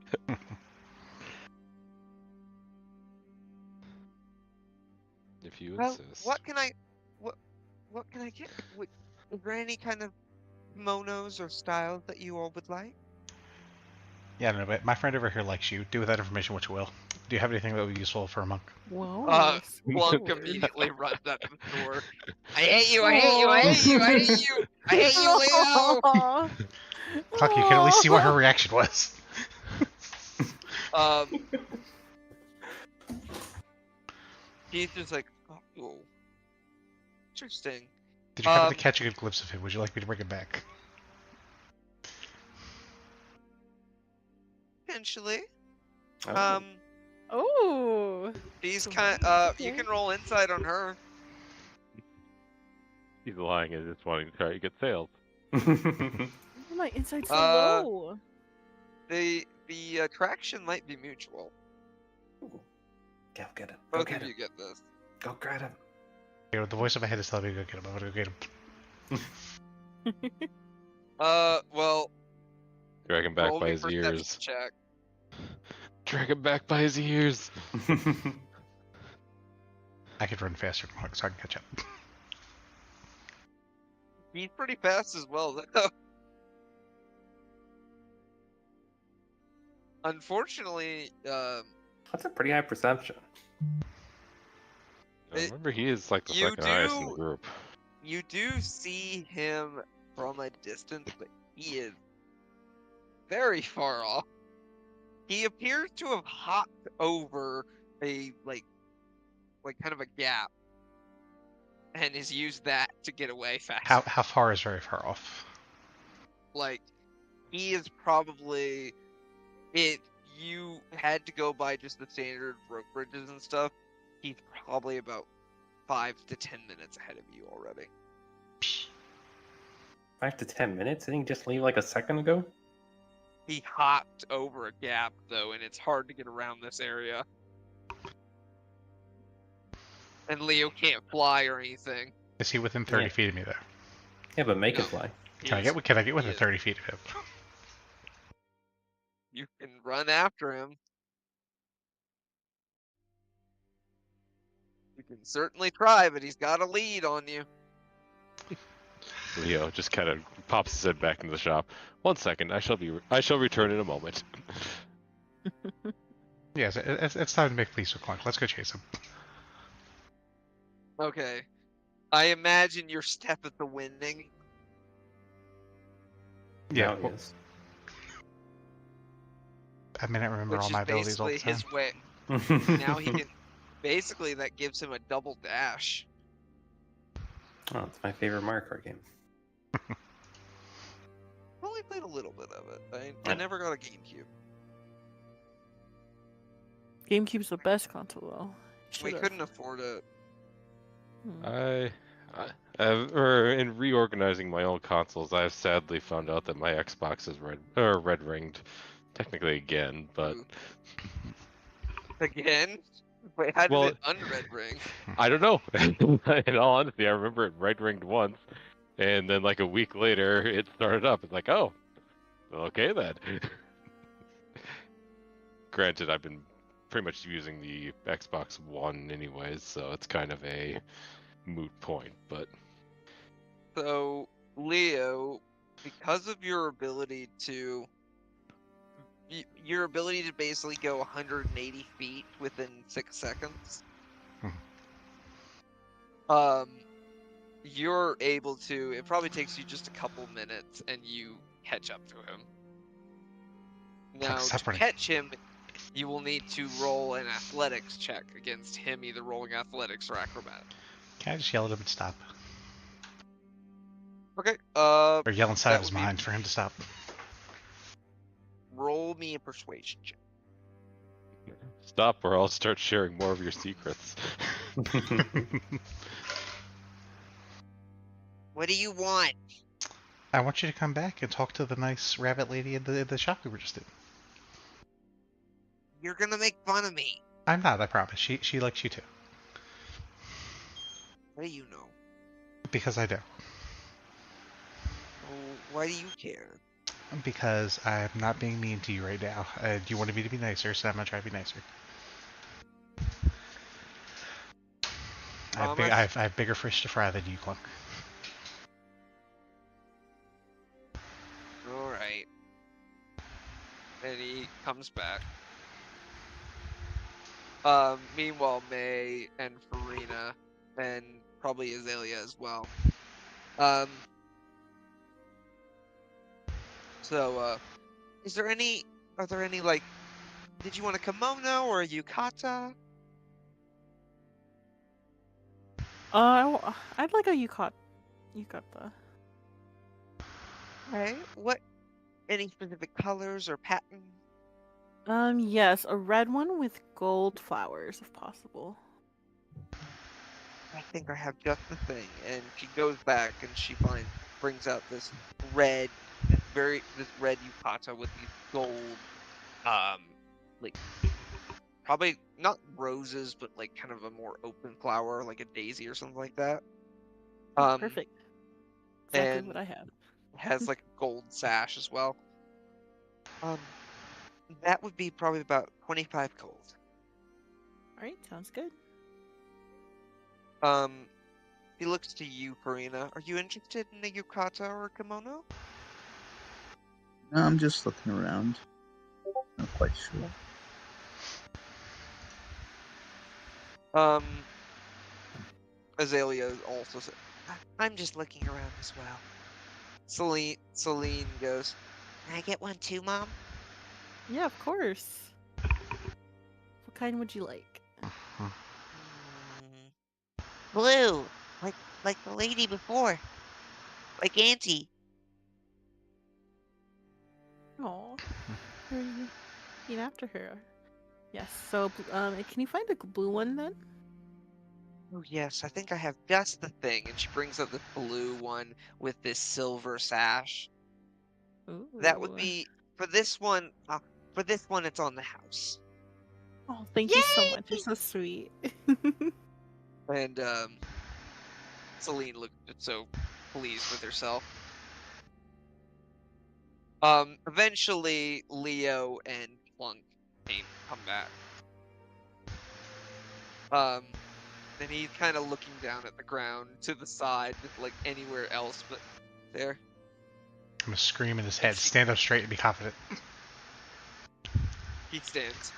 If you Well, insist. what can I get? Is there any kind of kimonos or styles that you all would like? Yeah, I don't know, but my friend over here likes you. Do with that information what you will. Do you have anything that would be useful for a monk? Whoa. Plunk immediately runs out of the door. I hate you, I hate you, I hate you, I hate you, I hate you, Leo! Cluck, you can at least see what her reaction was. He's just like, oh, interesting. Did you happen to catch a good glimpse of him? Would you like me to bring him back? Potentially. Oh. Oh. He's kind. You can roll insight on her. He's lying and just wanting to try to get sales. My insight's so Uh, low. The attraction might be mutual. Go get him. Go Both get of him. you get this. Go grab him. Okay, with the voice of my head is telling me to go get him. I'm gonna go get him. Well, Drag him back roll by me his perception ears. check. Drag him back by his ears. I could run faster, Cluck, so I can catch up. He's pretty fast as well, though. Unfortunately, That's a pretty high perception. Remember, he is like the you second highest in the do- group. you do see him from a distance, but he is very far off. He appears to have hopped over a like kind of a gap, and has used that to get away fast. How far is very far off? Like, he is probably, if you had to go by just the standard rope bridges and stuff, he's probably about 5 to 10 minutes ahead of you already. 5 to 10 minutes? Didn't he just leave like a second ago? He hopped over a gap, though, and it's hard to get around this area. And Leo can't fly or anything. Is he within 30 Yeah. feet of me, though? Yeah, but make No. it fly. Can I get within 30 feet of him? You can run after him. You can certainly try, but he's got a lead on you. Leo just kind of pops his head back into the shop. 1 second, I shall return in a moment. Yes, it's time to make peace with Clunk. Let's go chase him. Okay. I imagine your step at the winning. Yeah, Now he well, is. I mean, I remember Which all is my abilities all the basically time. his way. Now he can. Basically, that gives him a double dash. Oh, it's my favorite Mario Kart game. I only played a little bit of it. I Yeah. never got a GameCube. GameCube's the best console, though. We Should've. couldn't afford it. In reorganizing my own consoles, I have sadly found out that my Xbox is red ringed, technically again. But Ooh. Again? Wait, how did well, it unred ring? I don't know. In all honesty, I remember it red ringed once, and then like a week later, it started up. It's like, oh, okay then. Granted, I've been pretty much using the Xbox One anyways, so it's kind of a moot point. But So, Leo, because of your ability to basically go 180 feet within 6 seconds, you're able to. It probably takes you just a couple minutes, and you catch up to him. Now, to separating. catch him, you will need to roll an athletics check against him, either rolling athletics or acrobatic. Can I just yell at him and stop? Okay. Or yell inside that of his would be- mind for him to stop? Roll me a persuasion check. stop, or I'll start sharing more of your secrets. What do you want? I want you to come back and talk to the nice rabbit lady in the shop we were just in. You're gonna make fun of me. I'm not, I promise. She likes you too. What do you know? Because I do. Oh, why do you care? Because I'm not being mean to you right now. You wanted me to be nicer, so I'm gonna try to be nicer. I have bigger fish to fry than you, Clunk. Alright. And he comes back. Meanwhile, May and Farina, and probably Azalea as well. Are there any, like, did you want a kimono or a yukata? I'd like a yukata. Okay, any specific colors or patterns? Yes, a red one with gold flowers, if possible. I think I have just the thing. And she goes back and she brings out this red yukata with these gold, like, probably not roses, but like kind of a more open flower, like a daisy or something like that. Perfect. Exactly and what I had. has like a gold sash as well. That would be probably about 25 gold. Alright, sounds good. He looks to you, Farina. Are you interested in a yukata or a kimono? No, I'm just looking around. Not quite sure. Azalea also said, I'm just looking around as well. Celine goes, can I get one too, Mom? Yeah, of course. What kind would you like? Blue, like the lady before, like Auntie. Oh, you're looking after her. Yes. So, can you find a blue one then? Oh yes, I think I have just the thing. And she brings up this blue one with this silver sash. Ooh. That would be for this one. For this one, it's on the house. Oh, thank you so much. You're so sweet. And Celine looked so pleased with herself. Eventually, Leo and Plunk come back. And he's kind of looking down at the ground to the side, just like anywhere else but there. I'm gonna scream in his head, stand up straight and be confident. He stands,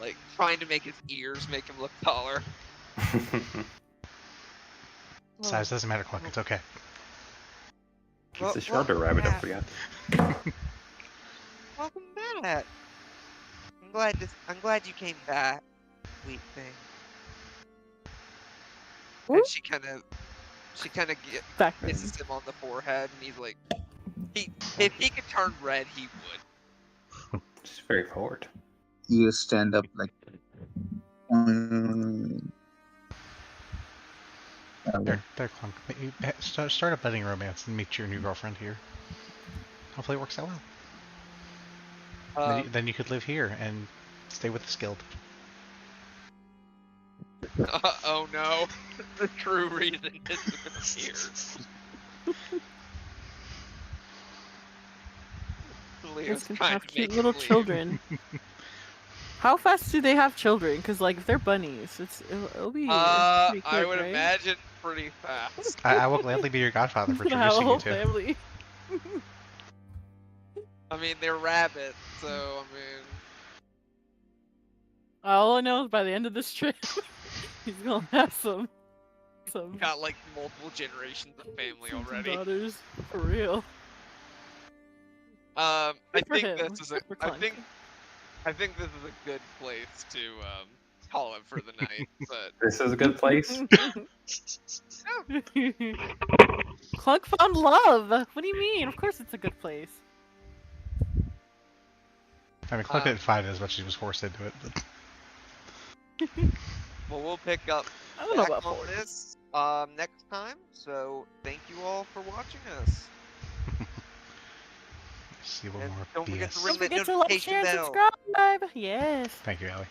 like trying to make his ears make him look taller. Size doesn't matter, Clunk. It's okay. He's a shorter rabbit, don't forget. Welcome back. I'm glad you came back, sweet thing. And she kind of Back kisses him on the forehead, and he's like, if he could turn red, he would. She's very forward. You stand up like. There, Clunk. Start a budding romance and meet your new girlfriend here. Hopefully it works out well. Then you could live here and stay with this guild. Oh no, the true reason is here. Leo's Can trying have to cute make little him leave. children. How fast do they have children? Because like if they're bunnies, it'll be. Pretty quick, I would right? imagine pretty fast. I will gladly be your godfather for Gonna have a introducing whole you to. family. I mean, they're rabbits, so I mean. All I know is by the end of this trip, he's gonna have some Got like multiple generations of family some already. daughters for real. I Good for think him. this is a. Good for Clunk. I think this is a good place to call it for the night. But This is a good place. Clunk found love. What do you mean? Of course it's a good place. I mean, Clunk didn't find it as much as he was forced into it. But... well, we'll pick up I don't know back about on forced. this next time. So thank you all for watching us. See one And more don't forget BS. to ring Don't that forget to like, notification share, and bell. subscribe. Yes. Thank you, Allie.